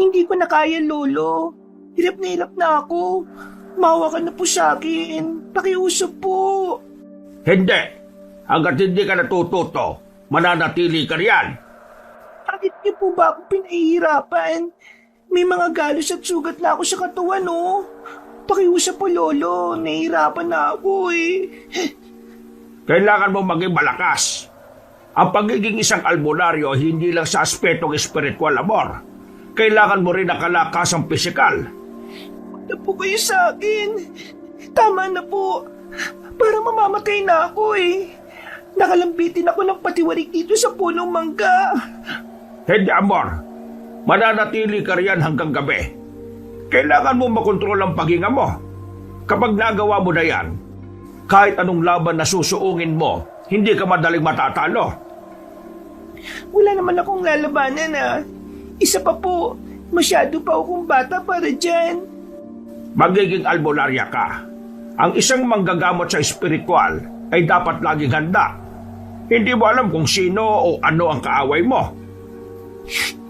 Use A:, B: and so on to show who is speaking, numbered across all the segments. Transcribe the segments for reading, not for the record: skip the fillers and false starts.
A: Hindi ko na kaya, Lolo. Hirap na ako. Maawa ka na po sa akin. Pakiusap po.
B: Hindi. Hanggat hindi ka natututo, mananatili ka riyan.
A: Bakit niyo po ba ako pinahihirapan? May mga galos at sugat na ako sa katawan, oh. Pakiusap po, Lolo. Nahihirapan na ako, eh.
B: Kailangan mo maging malakas. Ang pagiging isang albularyo hindi lang sa aspetong espiritual, Amor. Kailangan mo rin ang kalakasang pisikal.
A: Huwag na po kayo sa akin. Tama na po. Parang mamamatay na ako, eh. Nakalambitin ako ng patiwarik dito sa punong mangga.
B: Hindi, Amor. Mananatili ka riyan hanggang gabi. Kailangan mo makontrol ang paghinga mo. Kapag nagawa mo na yan, kahit anong laban na susuungin mo, hindi ka madaling matatalo.
A: Wala naman akong lalabanan, ah. Isa pa po, masyado pa akong bata para dyan.
B: Magiging albularya ka. Ang isang manggagamot sa espiritual ay dapat laging handa. Hindi mo alam kung sino o ano ang kaaway mo.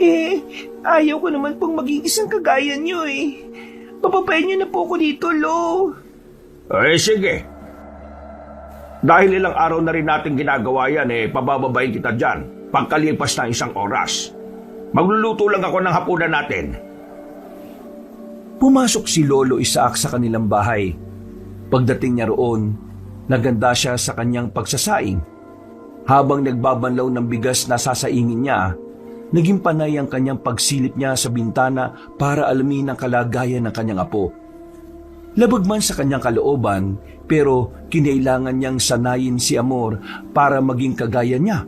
A: Eh, ayaw ko naman pong maging isang kagaya nyo, eh. Papapayin nyo na po ako dito, Lo.
B: Eh, sige. Dahil ilang araw na rin natin ginagawa yan, pabababayin kita dyan pagkalipas ng isang oras. Magluluto lang ako ng hapunan natin.
C: Pumasok si Lolo Isaac sa kanilang bahay. Pagdating niya roon, naganda siya sa kanyang pagsasaing. Habang nagbabanlaw ng bigas na sasaingin niya, naging panay ang kanyang pagsilip niya sa bintana para alamin ang kalagayan ng kanyang apo. Labag man sa kanyang kalooban, pero kinailangan niyang sanayin si Amor para maging kagaya niya.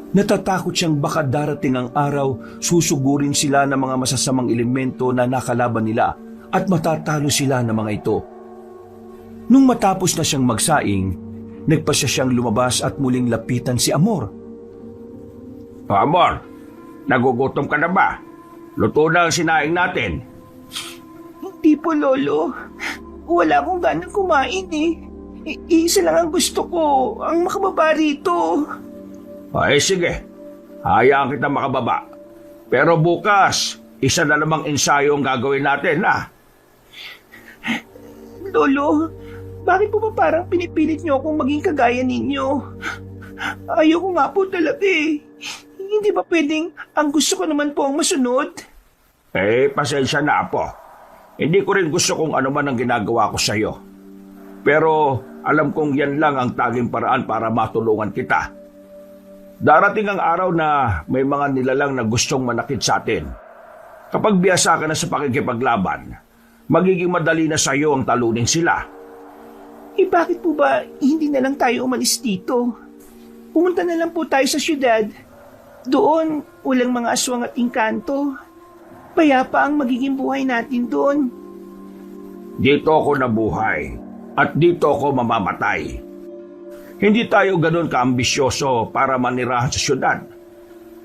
C: Natatakot siyang baka darating ang araw, susugurin sila ng mga masasamang elemento na nakalaban nila at matatalo sila ng mga ito. Nung matapos na siyang magsaing, nagpasya siyang lumabas at muling lapitan si Amor.
B: Amor, nagugutom ka na ba? Luto na ang sinaing natin.
A: Hindi po, Lolo. Wala akong ganang kumain, eh. Isa lang ang gusto ko, ang makababa rito.
B: Ay, sige. Hayaan kita makababa. Pero bukas, isa na namang ensayo ang gagawin natin, ha?
A: Lolo, bakit po ba parang pinipilit niyo akong maging kagaya ninyo? Ayoko nga po talaga, eh. Hindi ba pwedeng ang gusto ko naman po ang masunod?
B: Pasensya na, Apo. Hindi ko rin gusto kung ano man ang ginagawa ko sa'yo. Pero alam kong yan lang ang tanging paraan para matulungan kita. Darating ang araw na may mga nilalang na gustong manakit sa atin. Kapag biyasa ka na sa pakikipaglaban, magiging madali na sa'yo ang talunin sila.
A: Bakit po ba hindi na lang tayo umalis dito? Pumunta na lang po tayo sa syudad. Doon, walang mga aswang at engkanto. Payapa ang magiging buhay natin doon.
B: Dito ako nabuhay at dito ako mamamatay. Hindi tayo ganun kaambisyoso para manirahan sa syudad.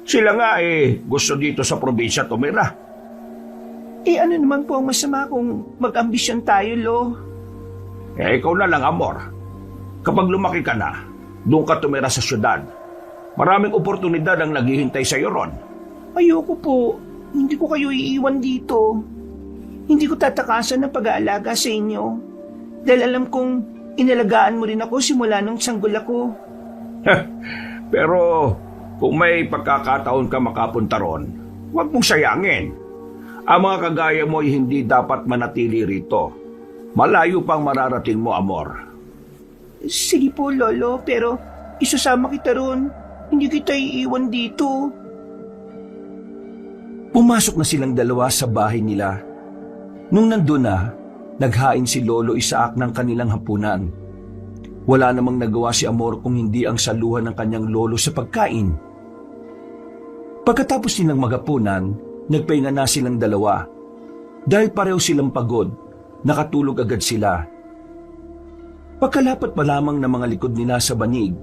B: Sila nga gusto dito sa probinsya tumira.
A: Ano naman po ang masama kung mag-ambisyon tayo, Lo?
B: Ikaw na lang, Amor. Kapag lumaki ka na, doon ka tumira sa syudad. Maraming oportunidad ang naghihintay sa iyo ron.
A: Ayoko po. Hindi ko kayo iiwan dito. Hindi ko tatakasan ng pag-aalaga sa inyo. Dahil alam kong inalagaan mo rin ako simula nung sanggol ako.
B: Pero kung may pagkakataon ka makapunta ron, huwag mong sayangin. Ang mga kagaya mo ay hindi dapat manatili rito. Malayo pang mararating mo, Amor.
A: Sige po, Lolo, pero isasama kita ron. Hindi kita iiwan dito.
C: Pumasok na silang dalawa sa bahay nila. Nung nandun na, naghain si Lolo Isaac ng kanilang hapunan. Wala namang nagawa si Amor kung hindi ang saluhan ng kanyang lolo sa pagkain. Pagkatapos nilang maghapunan, nagpahinga na silang dalawa. Dahil pareho silang pagod, nakatulog agad sila. Pagkalapat pa lamang ng mga likod nila sa banig,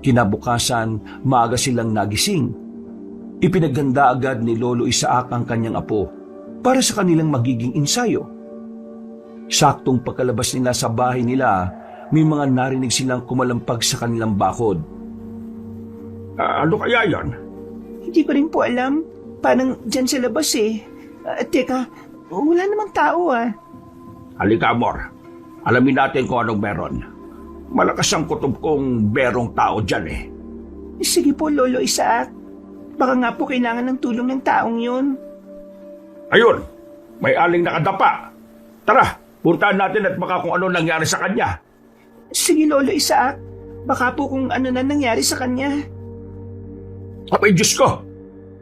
C: kinabukasan maaga silang nagising. Ipinaghanda agad ni Lolo Isaac ang kanyang apo para sa kanilang magiging ensayo. Saktong pagkalabas nila sa bahay nila, may mga narinig silang kumalampag sa kanilang bakod.
B: Ano kaya yan?
A: Hindi ko rin po alam. parang dyan sa labas eh. Teka, wala namang tao ah.
B: Halika, Amor. Alamin natin kung anong meron. Malakas ang kutob kong berong tao dyan eh.
A: Sige po, Lolo Isaac. Baka nga po kailangan ng tulong ng taong yun.
B: Ayun! May aling nakadapa. Tara, puntahan natin at baka kung ano nangyari sa kanya.
A: Sige, Lolo Isaac. Baka po kung ano na nangyari sa kanya.
B: Abay, Diyos ko!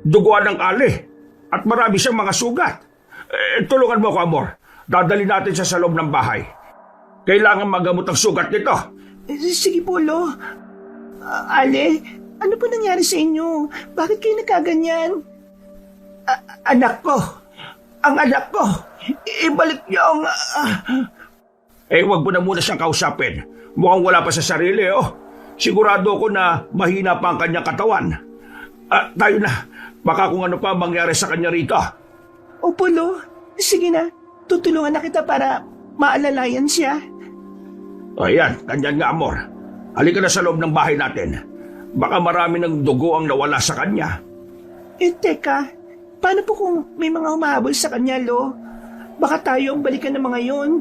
B: Duguan ng ali. At marami siyang mga sugat. Tulungan mo ko, Amor. Dadali natin siya sa loob ng bahay. Kailangan magamot ang sugat nito.
A: Sige po, Lo. Ale, ano po nangyari sa inyo? Bakit kayo nagkaganyan? Anak ko! Ang anak ko! Ibalik niyo ang...
B: Wag mo na muna siyang kausapin. Mukhang wala pa sa sarili, oh. Sigurado ko na mahina pa ang kanyang katawan. Tayo na. Baka kung ano pa mangyari sa kanya rito.
A: Opo, Lo. Sige na. Tutulungan na kita para maalalayan siya.
B: Ayan, kanyan nga, Amor. Halika na sa loob ng bahay natin. Baka marami ng dugo ang nawala sa kanya.
A: Teka. Paano po kung may mga humahabol sa kanya, Lo? Baka tayo ang balikan ng mga yon.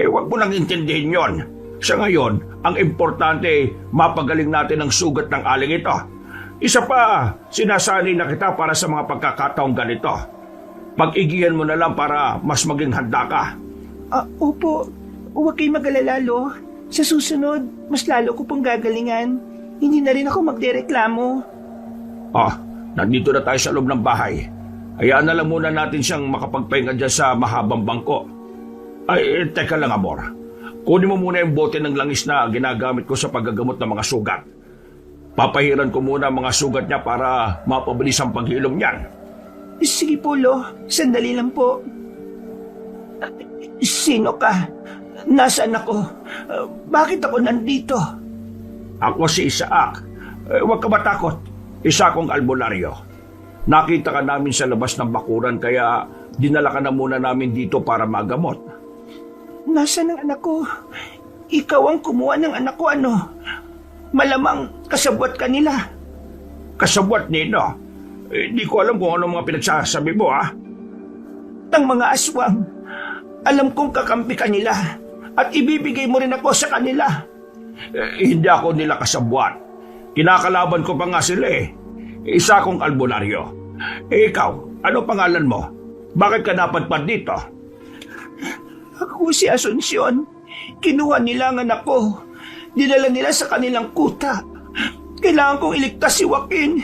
B: Wag mo nang intindihin yon. Sa ngayon, ang importante, mapagaling natin ang sugat ng aling ito. Isa pa, sinasanay na kita para sa mga pagkakataong ganito. Pag-igihan mo na lang para mas maging handa ka.
A: Opo. Huwag kayong mag-alala, Lo. Sa susunod, mas lalo ko pong gagalingan. Hindi na rin ako magdereklamo.
B: Nandito na tayo sa loob ng bahay. Hayaan na lang muna natin siyang makapagpahinga dyan sa mahabang bangko. Teka lang, Amor. Kunin mo muna yung bote ng langis na ginagamit ko sa paggagamot ng mga sugat. Papahiran ko muna mga sugat niya para mapabilis ang paghilom niyan.
A: Sige po, Lo. Sandali lang po. Sino ka? Nasaan ako? Bakit ako nandito?
B: Ako si Isaac. Huwag ka matakot. Isa akong albularyo. Nakita ka namin sa labas ng bakuran kaya dinala ka na muna namin dito para magamot.
A: Nasaan ang anak ko? Ikaw ang kumuha ng anak ko, ano? Malamang kasabwat ka nila.
B: Kasabwat nino? Di ko alam kung ano mga pinagsasabi mo, ha?
A: Tang mga aswang, alam kong kakampi ka nila at ibibigay mo rin ako sa kanila.
B: Hindi ako nila kasabwat. Kinakalaban ko pa nga sila eh. Isa akong albularyo. Ikaw, ano pangalan mo? Bakit ka napadpad dito?
A: Ako si Asuncion. Kinuha nila ang anak ko. Dinala nila sa kanilang kuta. Kailangan kong iligtas si Joaquin.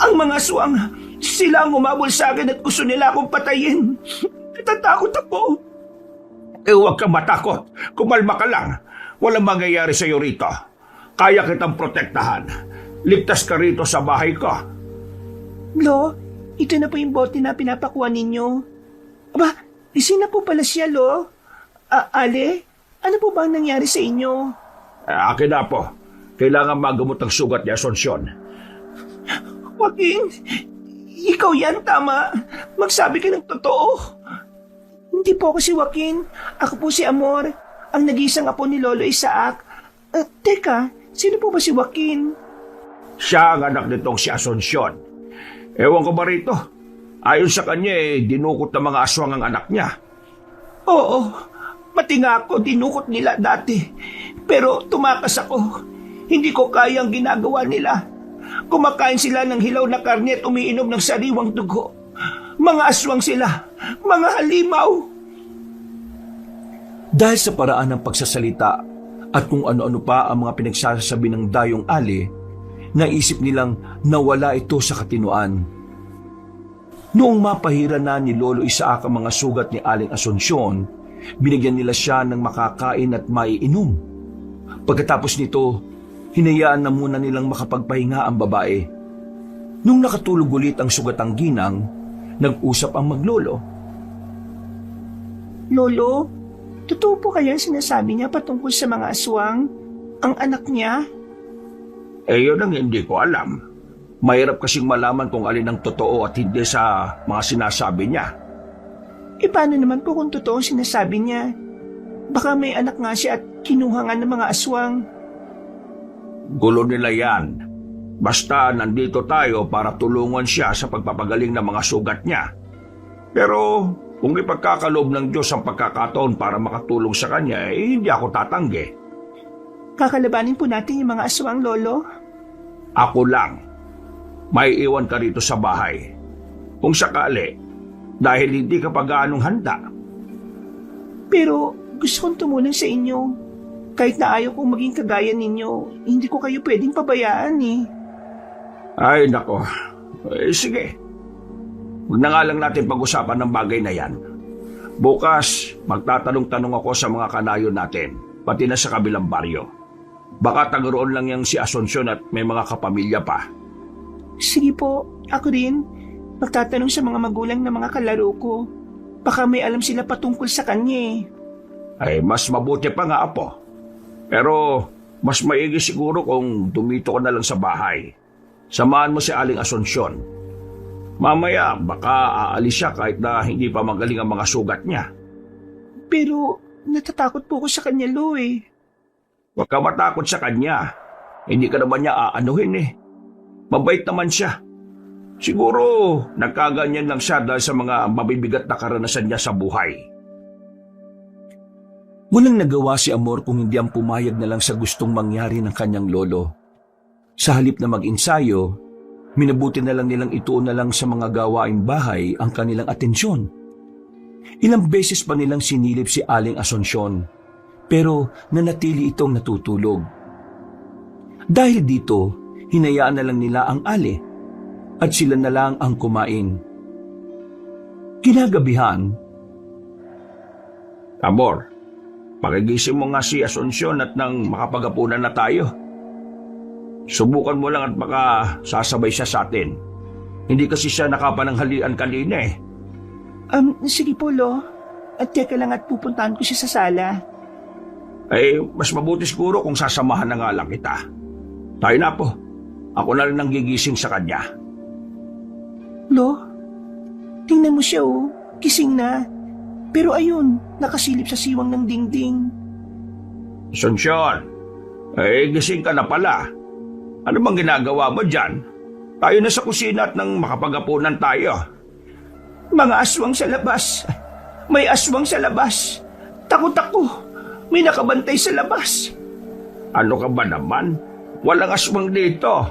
A: Ang mga aswang, sila ang umabol sa akin at gusto nila akong patayin. Natatakot ako.
B: Huwag kang matakot. Kumalma ka lang. Walang mangyayari sa iyo rito. Kaya kitang protektahan. Ligtas ka rito sa bahay ko.
A: Lo, ito na po yung bote na pinapakuha ninyo. Aba, sino po pala siya, Lo? Ale, ano po ba ang nangyari sa inyo?
B: Akin na po. Kailangan magamot ang sugat ni Asuncion.
A: Joaquin, ikaw yan, tama. Magsabi ka ng totoo. Hindi po ako si Joaquin. Ako po si Amor, ang nag-iisang apo ni Lolo Isaac. Teka, sino po ba si Joaquin?
B: Siya ang anak nitong si Asuncion. Ewan ko ba rito? Ayon sa kanya dinukot ng mga aswang ang anak niya.
A: Oo, pati nga ako dinukot nila dati. Pero tumakas ako. Hindi ko kaya ang ginagawa nila. Kumakain sila ng hilaw na karne at umiinom ng sariwang dugo. Mga aswang sila, mga halimaw.
C: Dahil sa paraan ng pagsasalita at kung ano-ano pa ang mga pinagsasabi ng dayong ali, naisip nilang nawala ito sa katinuan. Noong mapahira na ni Lolo Isaac ang mga sugat ni Aling Asuncion, binigyan nila siya ng makakain at maiinom. Pagkatapos nito, hinayaan na muna nilang makapagpahinga ang babae. Nung nakatulog ulit ang sugatang ginang, nag-usap ang maglolo.
A: Lolo, totoo po kaya sinasabi niya patungkol sa mga aswang? Ang anak niya?
B: Yun ang hindi ko alam. Mahirap kasing malaman kung alin ang totoo at hindi sa mga sinasabi niya.
A: Paano naman po kung totoo ang sinasabi niya? Baka may anak nga siya at kinuha nga ng mga aswang.
B: Gulo nila yan. Basta nandito tayo para tulungan siya sa pagpapagaling ng mga sugat niya. Pero kung ipagkakaloob ng Diyos ang pagkakataon para makatulong sa kanya, hindi ako tatanggi.
A: Kakalabanin po natin yung mga aswang, Lolo.
B: Ako lang. May iwan ka rito sa bahay. Kung sakali, dahil hindi ka pa gaanong handa.
A: Pero gusto kong tumulong sa inyo. Kahit na ayaw kong maging kagaya ninyo, hindi ko kayo pwedeng pabayaan eh.
B: Ay, nako. Sige. Huwag na nga lang natin pag-usapan ng bagay na yan. Bukas, magtatanong-tanong ako sa mga kanayo natin, pati na sa kabilang baryo. Baka tagaroon lang yang si Asuncion at may mga kapamilya pa.
A: Sige po, ako rin. Magtatanong sa mga magulang ng mga kalaro ko. Baka may alam sila patungkol sa kanya eh.
B: Ay, mas mabuti pa nga, Apo. Pero, mas maigi siguro kung dumito ka na lang sa bahay. Samahan mo si Aling Asuncion. Mamaya, baka aalis siya kahit na hindi pa magaling ang mga sugat niya.
A: Pero, natatakot po ako sa kanya, Lo eh.
B: Huwag ka matakot sa kanya. Hindi ka naman niya aanuhin eh. Mabait naman siya. Siguro, nagkaganyan lang siya dahil sa mga mabibigat na karanasan niya sa buhay.
C: Walang nagawa si Amor kung hindi ang pumayag na lang sa gustong mangyari ng kanyang lolo. Sa halip na mag-insayo, minabuti na lang nilang ituon na lang sa mga gawaing bahay ang kanilang atensyon. Ilang beses pa nilang sinilip si Aling Asuncion, pero nanatili itong natutulog. Dahil dito, hinayaan na lang nila ang ale at sila na lang ang kumain. Kinagabihan,
B: Amor, pakigising mo nga si Asuncion at nang makapagapunan na tayo. Subukan mo lang at baka sasabay siya sa atin. Hindi kasi siya nakapananghalian kanina eh.
A: Sige po, Lo. At teka lang at pupuntahan ko siya sa sala.
B: Ay, mas mabuti siguro kung sasamahan na nga lang kita. Tayo na po. Ako na rin ang gigising sa kanya.
A: Lo, tingnan mo siya oh. Kising na. Pero ayun, nakasilip sa siwang ng dingding.
B: Asuncion, gising ka na pala. Ano bang ginagawa mo dyan? Tayo na sa kusina at nang makapagapunan tayo.
A: Mga aswang sa labas. May aswang sa labas. Takot ako. May nakabantay sa labas.
B: Ano ka ba naman? Walang aswang dito.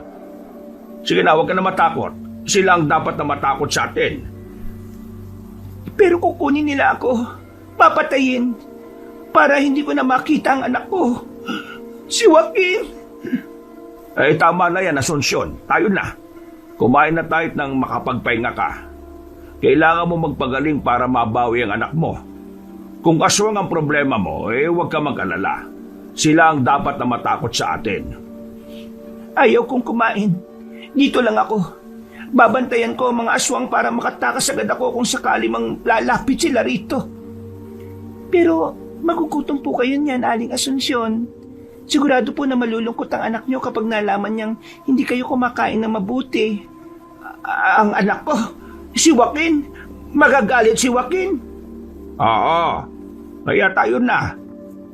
B: Sige na, huwag ka na matakot. Sila ang dapat na matakot sa atin.
A: Pero kukunin nila ako. Papatayin. Para hindi ko na makita ang anak ko. Si Joaquin.
B: Tama na yan, Asuncion. Tayo na. Kumain na tayo nang makapagpahinga ka. Kailangan mo magpagaling para mabawi ang anak mo. Kung aswang ang problema mo, huwag ka mag-alala. Sila ang dapat na matakot sa atin.
A: Ayaw kong kumain. Dito lang ako. Babantayan ko ang mga aswang para makatakas agad ako kung sakali mang lalapit sila rito. Pero magugutom po kayo niyan, Aling Asuncion. Sigurado po na malulungkot ang anak niyo kapag nalaman niyang hindi kayo kumakain ng mabuti. Ang anak ko, si Joaquin. Magagalit si Joaquin.
B: Oo. Kaya tayo na.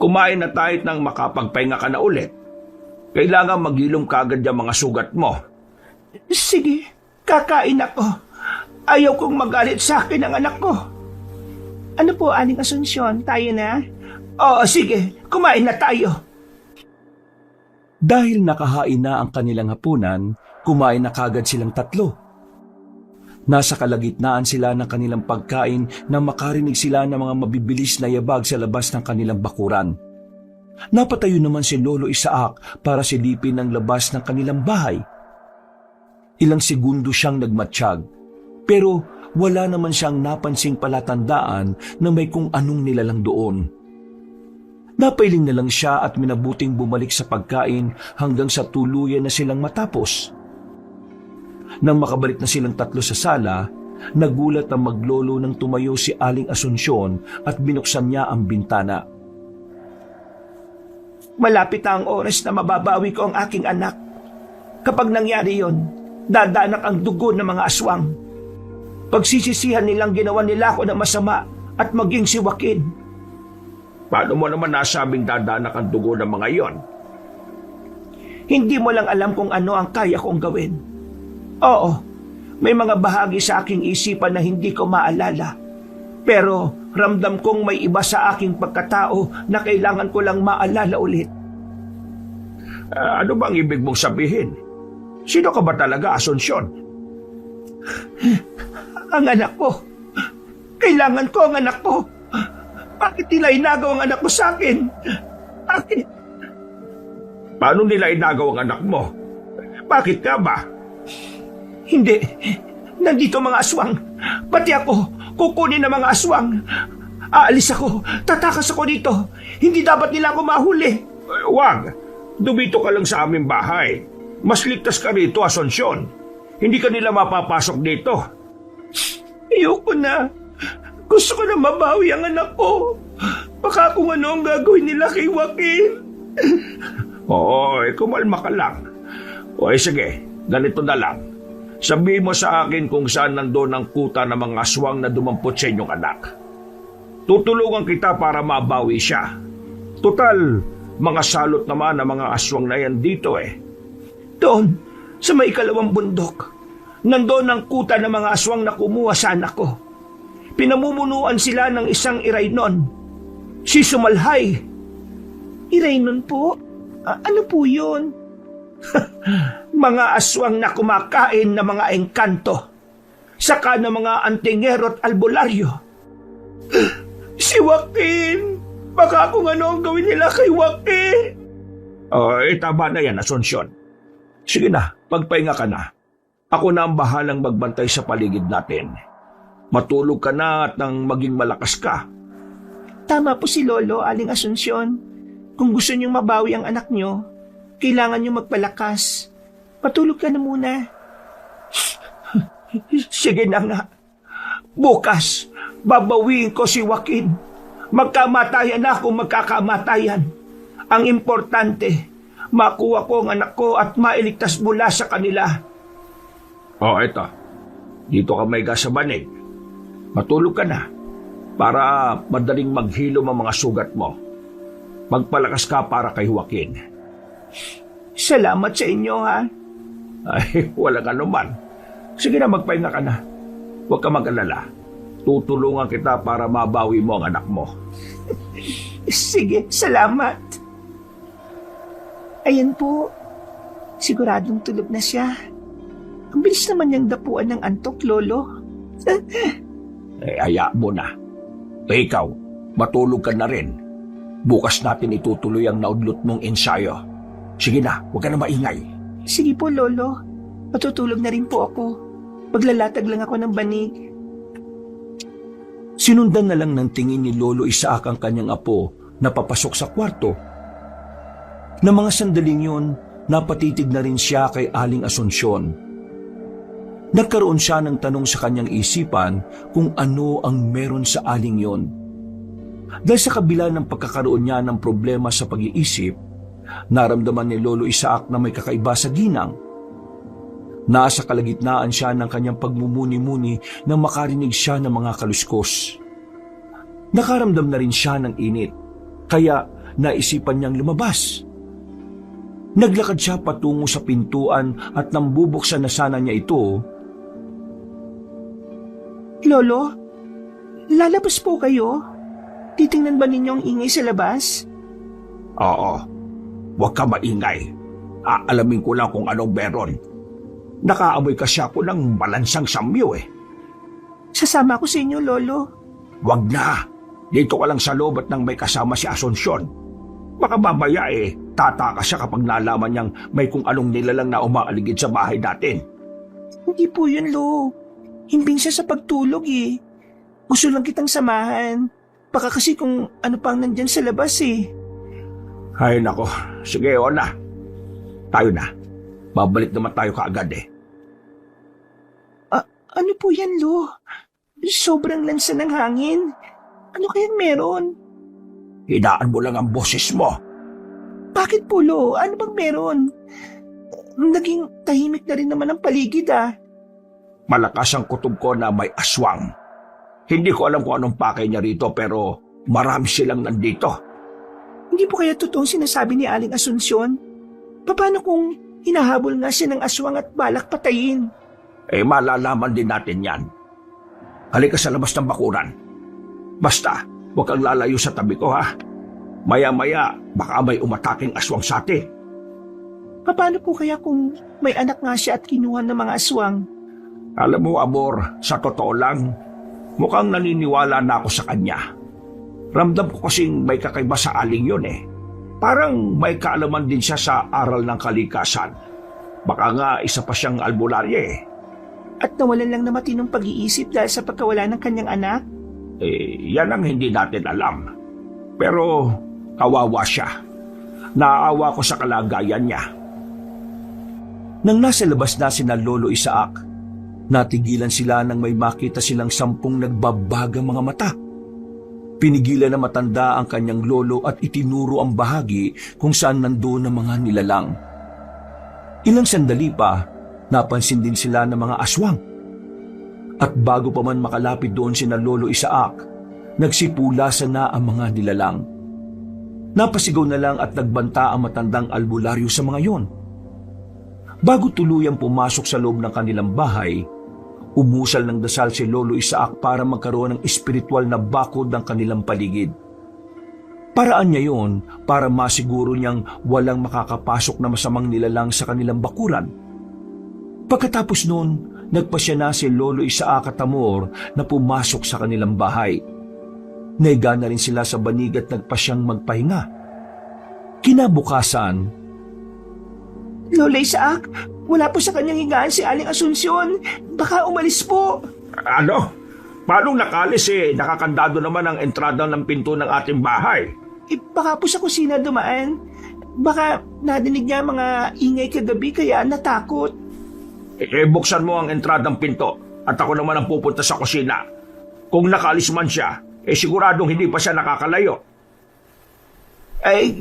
B: Kumain na tayo nang makapagpahinga ka na ulit. Kailangan magilom kagad yung mga sugat mo.
A: Sige, kakain ako. Ayaw kong magalit sa akin ang anak ko. Ano po, Aling Asuncion? Tayo na? Oo, sige. Kumain na tayo.
C: dahil nakahain na ang kanilang hapunan, kumain na kagad silang tatlo. Nasa kalagitnaan sila ng kanilang pagkain nang makarinig sila ng mga mabibilis na yabag sa labas ng kanilang bakuran. Napatayo naman si Lolo Isaac para silipin ang labas ng kanilang bahay. Ilang segundo siyang nagmatsyag, pero wala naman siyang napansing palatandaan na may kung anong nilalang doon. Napailing na lang siya at minabuting bumalik sa pagkain hanggang sa tuluyan na silang matapos. Nang makabalik na silang tatlo sa sala, nagulat ang maglolo nang tumayo si Aling Asuncion at binuksan niya ang bintana.
A: Malapit na ang oras na mababawi ko ang aking anak. Kapag nangyari yon, dadanak ang dugo ng mga aswang. Pagsisisihan nilang ginawa nila ako ng masama at maging si Joaquin.
B: Paano mo naman nasabing dadanak ang dugo ng mga yon?
A: Hindi mo lang alam kung ano ang kaya kong gawin. Oo, may mga bahagi sa aking isipan na hindi ko maalala. Pero ramdam kong may iba sa aking pagkatao na kailangan ko lang maalala ulit.
B: Ano bang ibig mong sabihin? Sino ka ba talaga, Asunsyon?
A: Ang anak ko. Kailangan ko ang anak ko. Bakit nila inagaw ang anak ko sa akin? Bakit?
B: Paano nila inagaw ang anak mo? Bakit ka ba?
A: Hindi. Nandito mga aswang. Pati ako, kukunin ng mga aswang. Aalis ako. Tatakas ako dito. Hindi dapat nila ako mahuli.
B: Wag. Dumito ka lang sa aming bahay. Mas ligtas ka rito, Asunsyon. Hindi ka nila mapapasok dito.
A: Ayoko na. Gusto ko na mabawi ang anak ko. Baka kung ano ang gagawin nila kay Joaquin.
B: Oo, kumalma ka lang. O sige, ganito na lang. Sabihin mo sa akin kung saan nandoon ang kuta ng mga aswang na dumampot sa inyong anak. Tutulungan kita para mabawi siya. Total, mga salot naman ang mga aswang na yan dito eh.
A: Doon, sa may ikalawang bundok, nandoon ang kuta ng mga aswang na kumuha sa anak ko. Pinamumunuan sila ng isang Iraynon. Si Sumalhay. Iraynon po? Ano po yun? Mga aswang na kumakain ng mga engkanto. Saka ng mga antingero at albularyo. Si Joaquin! Baka kung ano ang gawin nila kay Joaquin.
B: Tama na yan, Asunsyon. Sige na, pagpahinga ka na. Ako na ang bahalang magbantay sa paligid natin. Matulog ka na at nang maging malakas ka.
A: Tama po si Lolo, Aling Asunsyon. Kung gusto niyong mabawi ang anak niyo, kailangan niyo magpalakas. Patulog ka na muna. Sige na nga. Bukas, babawiin ko si Joaquin. Magkamatayan na kung magkakamatayan. Ang importante, makuha ko ang anak ko at mailigtas mula sa kanila.
B: Eto. Dito ka may gas sa banig. Matulog ka na para madaling maghilom ang mga sugat mo. Magpalakas ka para kay Joaquin.
A: Salamat sa inyo, ha?
B: Ay, wala ka naman. Sige na, magpahinga ka na. Huwag ka mag-alala. Tutulungan kita para mabawi mo ang anak mo.
A: Sige, salamat. Ayan po. Siguradong tulog na siya. Ang bilis naman niyang dapuan ng antok, Lolo.
B: Haya mo na. Ikaw, matulog ka na rin. Bukas natin itutuloy ang naudlot mong ensayo. Sige na, huwag ka na maingay.
A: Sige po, Lolo. Matutulog na rin po ako. Paglalatag lang ako ng banig.
C: Sinundan na lang ng tingin ni Lolo Isaac ang kanyang apo na papasok sa kwarto. Na mga sandaling yun, napatitig na rin siya kay Aling Asunsyon. Nagkaroon siya ng tanong sa kanyang isipan kung ano ang meron sa aling yon. Dahil sa kabila ng pagkakaroon niya ng problema sa pag-iisip, naramdaman ni Lolo Isaac na may kakaiba sa ginang. Nasa kalagitnaan siya ng kanyang pagmumuni-muni nang makarinig siya ng mga kaluskos. Nakaramdam na rin siya ng init, kaya naisipan niyang lumabas. Naglakad siya patungo sa pintuan at nang bubuksan na sana niya ito.
A: Lolo, lalabas po kayo? Titingnan ba ninyo ang ingay sa labas?
B: Oo, huwag ka maingay. Aalamin ko lang kung anong meron. Nakaamoy kasi ako ng malansang samyo eh.
A: Sasama ko sa inyo, Lolo.
B: Wag na. Dito ka lang sa loob at nang may kasama si Asunsyon. Baka mamaya tataka siya kapag nalaman niyang may kung anong nilalang na umaaligid sa bahay natin.
A: Hindi po yun, Lo. Himbing siya sa pagtulog eh. Gusto lang kitang samahan. Baka kasi kung ano pang nandyan sa labas eh.
B: Ay nako, sige o na. Tayo na. Babalik naman tayo kaagad eh.
A: Ano po yan, Lo? Sobrang lansa ng hangin. Ano kayang meron?
B: Hinaan mo lang ang boses mo.
A: Bakit po, Lo? Ano bang meron? Naging tahimik na rin naman ang paligid ah.
B: Malakas ang kutob ko na may aswang. Hindi ko alam kung anong pakay niya rito pero marami silang nandito.
A: Hindi po kaya totoong sinasabi ni Aling Asunsyon? Paano kung hinahabol nga siya ng aswang at balak patayin?
B: Malalaman din natin yan. Halika sa labas ng bakuran. Basta, huwag kang lalayo sa tabi ko ha. Maya-maya, baka may umataking aswang sa atin.
A: Paano po kaya kung may anak nga siya at kinuha ng mga aswang?
B: Alam mo, Amor, sa totoo lang, mukhang naniniwala na ako sa kanya. Ramdam ko kasing may kakaiba sa aling yun eh. Parang may kaalaman din siya sa aral ng kalikasan. Baka nga isa pa siyang albularya eh.
A: At nawalan lang na matinong pag-iisip dahil sa pagkawala ng kanyang anak?
B: Yan ang hindi natin alam. Pero kawawa siya. Naaawa ko sa kalagayan niya.
C: Nang nasa labas na sina Lolo Isaac, natigilan sila nang may makita silang 10 nagbabagang mga mata. Pinigilan na matanda ang kanyang lolo at itinuro ang bahagi kung saan nandoon ang mga nilalang. Ilang sandali pa, napansin din sila ng mga aswang. At bago pa man makalapit doon sina Lolo Isaac, nagsipulasan na ang mga nilalang. Napasigaw na lang at nagbanta ang matandang albularyo sa mga yon. Bago tuluyang pumasok sa loob ng kanilang bahay, umusal ng dasal si Lolo Isaac para magkaroon ng espiritual na bakod ng kanilang paligid. Paraan niya yon para masiguro niyang walang makakapasok na masamang nilalang sa kanilang bakuran. Pagkatapos noon, nagpasya na si Lolo Isaac at Amor na pumasok sa kanilang bahay. Naiga na rin sila sa banig at nagpasyang magpahinga. Kinabukasan,
A: Lola Isaac, wala po sa kanyang higaan si Aling Asunsyon. Baka umalis po.
B: Ano? Paano nakalis nakakandado naman ang entrada ng pinto ng ating bahay?
A: Baka po sa kusina dumaan. Baka nadinig niya mga ingay kagabi kaya natakot.
B: Buksan mo ang entradang pinto at ako naman ang pupunta sa kusina. Kung nakalis man siya, siguradong hindi pa siya nakakalayo.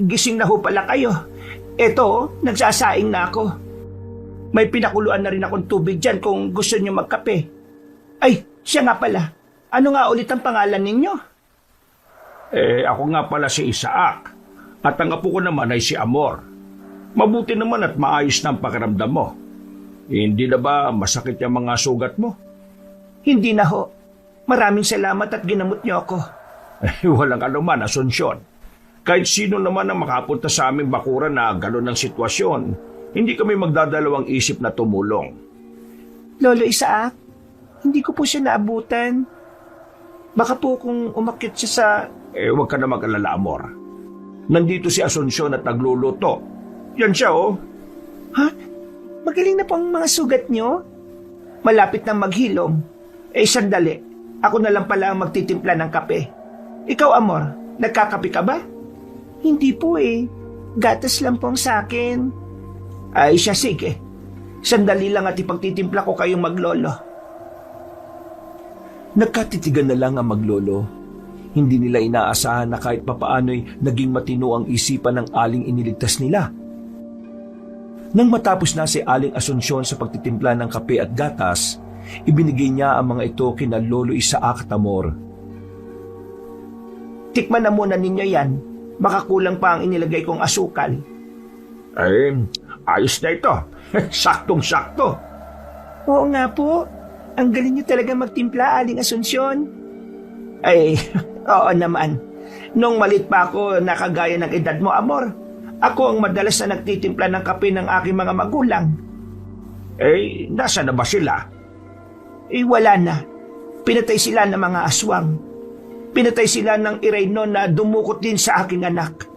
A: Gising na ho pala kayo. Eto, nagsasaing na ako. May pinakuluan na rin akong tubig dyan kung gusto niyo magkape. Siya nga pala. Ano nga ulit ang pangalan ninyo?
B: Ako nga pala si Isaac. At ang apo ko naman ay si Amor. Mabuti naman at maayos na ang pakiramdam mo. Hindi na ba masakit yung mga sugat mo?
A: Hindi na ho. Maraming salamat at ginamot niyo ako.
B: Walang anuman, Asunsyon. Kahit sino naman ang makapunta sa aming bakuran na gano'n ang sitwasyon, hindi kami magdadalawang isip na tumulong.
A: Lolo Isaac, hindi ko po siya naabutan. Baka po kung umakyat siya sa...
B: Huwag ka na mag-alala, Amor. Nandito si Asunsyon at nagluluto. Yan siya, oh.
A: Ha? Magaling na po ang mga sugat niyo? Malapit nang maghilom. Sandali. Ako na lang pala ang magtitimpla ng kape. Ikaw, Amor, nagkakape ka ba? Hindi po Gatas lang pong sa akin. Siya, sige. Sandali lang at ipagtitimpla ko kayong maglolo.
C: Nagkatitigan na lang ang maglolo. Hindi nila inaasahan na kahit papaano'y naging matino ang isipan ng aling iniligtas nila. Nang matapos na si Aling Asunsyon sa pagtitimpla ng kape at gatas, ibinigay niya ang mga ito kina Lolo Isaac at Amor.
A: Tikman na muna ninyo yan. Baka kulang pa ang inilagay kong asukal.
B: Ayos na ito. Saktong-sakto.
A: Oo nga po. Ang galing niyo talaga magtimpla, Aling Asunsyon. Oo naman. Nung malit pa ako, nakagaya ng edad mo, Amor. Ako ang madalas na nagtitimpla ng kape ng aking mga magulang.
B: Nasa na ba sila?
A: Wala na. Pinatay sila ng mga aswang. Pinatay sila ng irayno na dumukot din sa aking anak.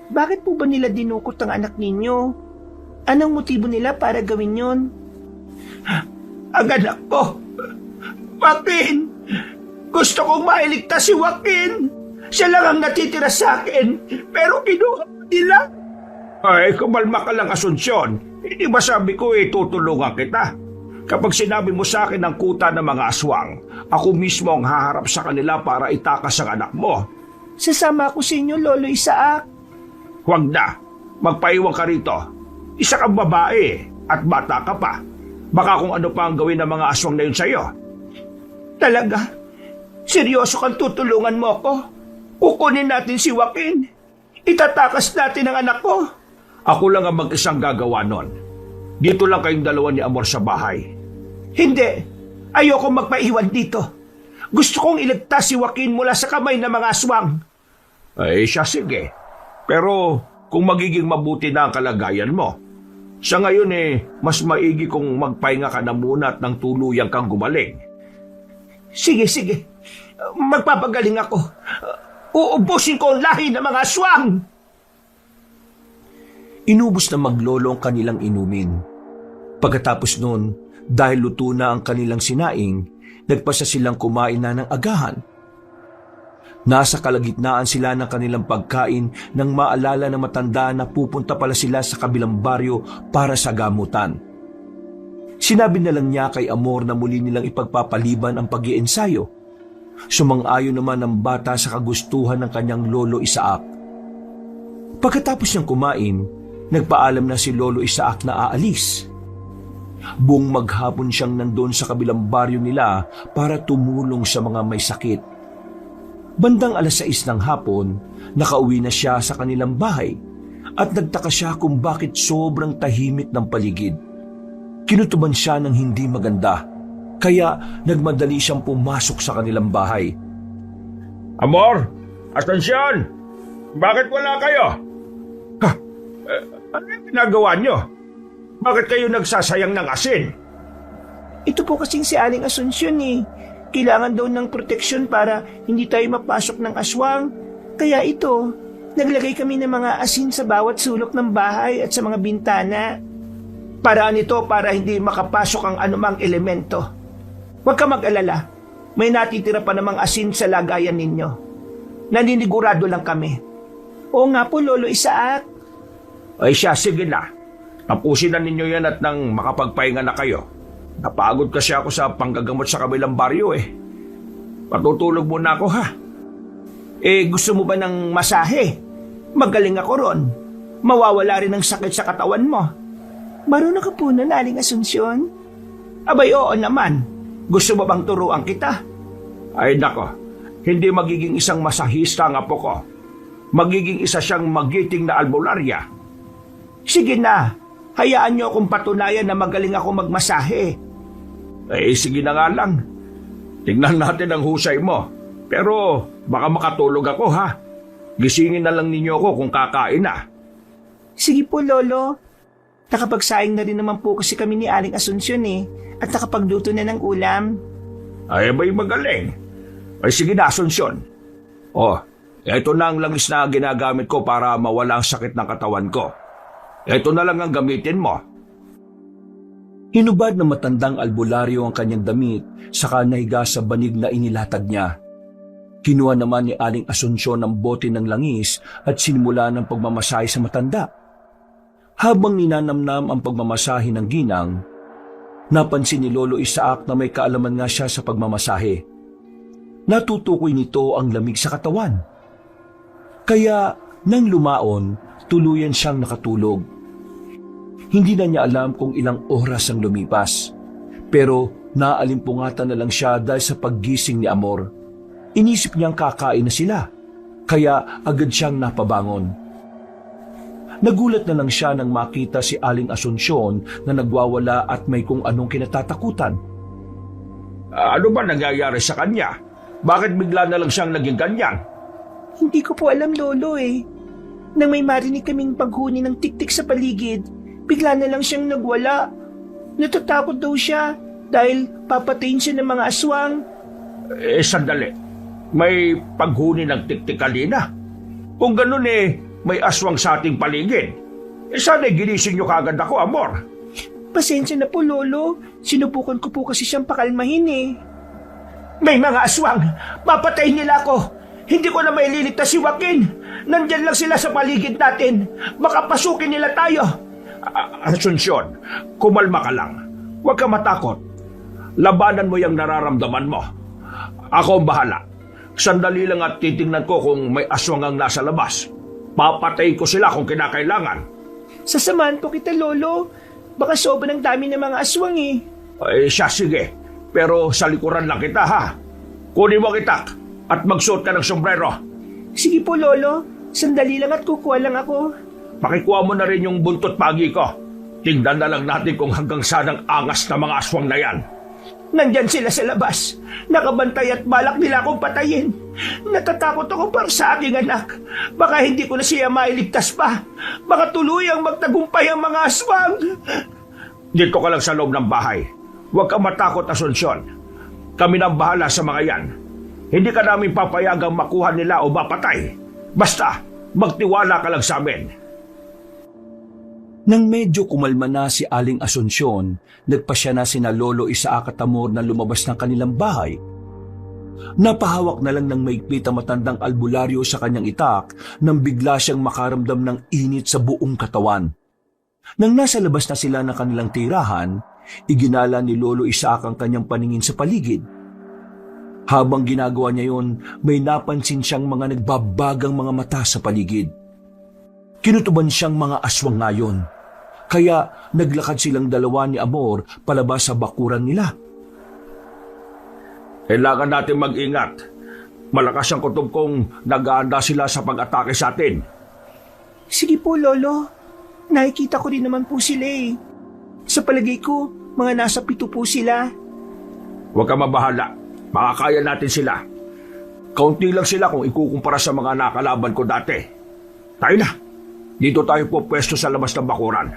A: Bakit po ba nila dinukot ang anak ninyo? Anong motibo nila para gawin yon? Ang anak ko! Joaquin! Gusto kong mailigtas si Joaquin! Siya lang ang natitira sa akin, pero kinuha nila.
B: Kumalma ka lang, Asunsyon. Hindi ba sabi ko tutulungan kita? Kapag sinabi mo sa akin ang kuta ng mga aswang, ako mismo ang haharap sa kanila para itakas ang anak mo.
A: Sasama ako sa inyo, Lolo Isaac.
B: Huwag na. Magpaiwan ka rito. Isa kang babae at bata ka pa. Baka kung ano pa ang gawin ng mga aswang na yun sa'yo.
A: Talaga? Seryoso kang tutulungan mo ako? Kukunin natin si Joaquin. Itatakas natin ang anak ko.
B: Ako lang ang mag-isang gagawa nun. Dito lang kayong dalawa ni Amor sa bahay.
A: Hindi. Ayoko magpaiwan dito. Gusto kong iligtas si Joaquin mula sa kamay ng mga aswang.
B: Ay, siya sige. Pero kung magiging mabuti na ang kalagayan mo, sa ngayon mas maigi kung magpahinga ka na muna at nang tuluyang kang gumaling.
A: Sige. Magpapagaling ako. Uubusin ko ang lahi ng mga aswang.
C: Inubos na maglolo ang kanilang inumin. Pagkatapos nun, dahil luto na ang kanilang sinaing, nagpasa silang kumain na ng agahan. Nasa kalagitnaan sila ng kanilang pagkain nang maalala ng matanda na pupunta pala sila sa kabilang baryo para sa gamutan. Sinabi na lang niya kay Amor na muli nilang ipagpapaliban ang pag-iensayo. Sumang-ayon naman ang bata sa kagustuhan ng kanyang lolo Isaac. Pagkatapos niyang kumain, nagpaalam na si Lolo Isaac na aalis. Buong maghapon siyang nandun sa kabilang baryo nila para tumulong sa mga may sakit. Bandang 6:00 ng hapon, nakauwi na siya sa kanilang bahay at nagtaka siya kung bakit sobrang tahimik ng paligid. Kinutuban siya ng hindi maganda, kaya nagmadali siyang pumasok sa kanilang bahay.
B: Amor! Atensyon! Bakit wala kayo? Ano yung ginagawa nyo? Bakit kayo nagsasayang ng asin?
A: Ito po kasing si Aling Asunsyon eh. Kailangan daw ng proteksyon para hindi tayo mapasok ng aswang. Kaya ito, naglagay kami ng mga asin sa bawat sulok ng bahay at sa mga bintana. Paraan ito para hindi makapasok ang anumang elemento. Huwag ka mag-alala. May natitira pa namang asin sa lagayan ninyo. Naninigurado lang kami. Oo nga po, Lolo Isaac.
B: Ay siya, sige na. Tapusin na ninyo yan at nang makapagpahinga na kayo. Napagod kasi ako sa panggagamot sa kabilang baryo eh. Patutulog muna ako ha.
A: Gusto mo ba ng masahe? Magaling ako ron. Mawawala rin ang sakit sa katawan mo. Marunong ka po na, Aling Asunsyon? Abay, oo naman. Gusto mo bang turuan kita?
B: Ay nako, hindi magiging isang masahista ang apo ko. Magiging isa siyang magiting na albularya.
A: Sige na, hayaan niyo akong patunayan na magaling ako magmasahe.
B: Sige na nga lang. Tingnan natin ang husay mo. Pero baka makatulog ako ha. Gisingin na lang ninyo ako kung kakain na.
A: Sige po, Lolo. Nakapagsaing na rin naman po kasi kami ni Aling Asunsyon eh. At nakapagluto na ng ulam.
B: Ay, may magaling. Ay, sige na, Asunsyon. Ito na ang langis na ginagamit ko para mawala ang sakit ng katawan ko. Ito na lang ang gamitin mo.
C: Hinubad ng matandang albularyo ang kanyang damit, saka nahiga sa banig na inilatag niya. Kinuha naman ni Aling Asunsyon ang bote ng langis at sinimula ng pagmamasahe sa matanda. Habang ninanamnam ang pagmamasahe ng ginang, napansin ni Lolo Isaac na may kaalaman nga siya sa pagmamasahe. Natutukoy nito ang lamig sa katawan. Kaya nang lumaon, tuluyan siyang nakatulog. Hindi na niya alam kung ilang oras ang lumipas. Pero naalimpungatan na lang siya dahil sa paggising ni Amor. Inisip niyang kakain na sila, kaya agad siyang napabangon. Nagulat na lang siya nang makita si Aling Asunsyon na nagwawala at may kung anong kinatatakutan.
B: Ano ba nangyayari sa kanya? Bakit bigla na lang siyang naging ganyan?
A: Hindi ko po alam, Lolo eh. Nang may marinig kaming paghuni ng tiktik sa paligid, bigla na lang siyang nagwala. Natatakot daw siya dahil papatayin siya ng mga aswang.
B: Sandali. May paghuni ng tiktik kanina. Kung ganun may aswang sa ating paligid. Sana'y ginising niyo kagad ako, Amor.
A: Pasensya na po, Lolo. Sinubukan ko po kasi siyang pakalmahin eh. May mga aswang! Papatayin nila ako! Hindi ko na maililigtas si Joaquin! Nandyan lang sila sa paligid natin! Baka pasukin nila tayo!
B: Asunsyon, kumalma ka lang. Huwag ka matakot. Labanan mo yung nararamdaman mo. Ako ang bahala. Sandali lang at titingnan ko kung may aswang ang nasa labas. Papatayin ko sila kung kinakailangan.
A: Sasamahan po kita, Lolo. Baka sobrang dami ng mga aswang eh.
B: Siya, sige. Pero sa likuran lang kita, ha? Kunin mo kitak at magsuot ka ng sombrero.
A: Sige po, Lolo. Sandali lang at kukuha lang ako.
B: pakikuha mo na rin yung buntot pagi ko. Tingnan na lang natin kung hanggang saan ang angas na mga aswang na yan.
A: Nandyan sila sa labas. Nakabantay at balak nila akong patayin. Natatakot ako para sa aking anak. Baka hindi ko na siya mailigtas pa. Baka tuluyang magtagumpay ang mga aswang.
B: Dito ka lang sa loob ng bahay. Huwag kang matakot, Asunsyon. Kami nang bahala sa mga yan. Hindi ka namin papayagang makuha nila o mapatay. Basta, magtiwala ka lang sa amin.
C: Nang medyo kumalma na si Aling Asunsyon, nagpasya na sina Lolo Isaac at Amor na lumabas ng kanilang bahay. Napahawak na lang ng maigpit ang matandang albularyo sa kanyang itak nang bigla siyang makaramdam ng init sa buong katawan. Nang nasa labas na sila ng kanilang tirahan, iginala ni Lolo Isaac ang kanyang paningin sa paligid. Habang ginagawa niya yun, may napansin siyang mga nagbabagang mga mata sa paligid. Kinutuban siyang mga aswang ngayon. Kaya naglakad silang dalawa ni Amor palabas sa bakuran nila.
B: Kailangan natin mag-ingat. Malakas ang kutob kong nag-aanda sila sa pag-atake sa atin.
A: Sige po, Lolo. Nakikita ko rin naman po sila eh. Sa palagay ko, mga nasa 7 po sila.
B: Huwag ka mabahala. Makakaya natin sila. Kaunti lang sila kung ikukumpara sa mga nakalaban ko dati. Tayo na. Dito tayo po pwesto sa labas ng bakuran.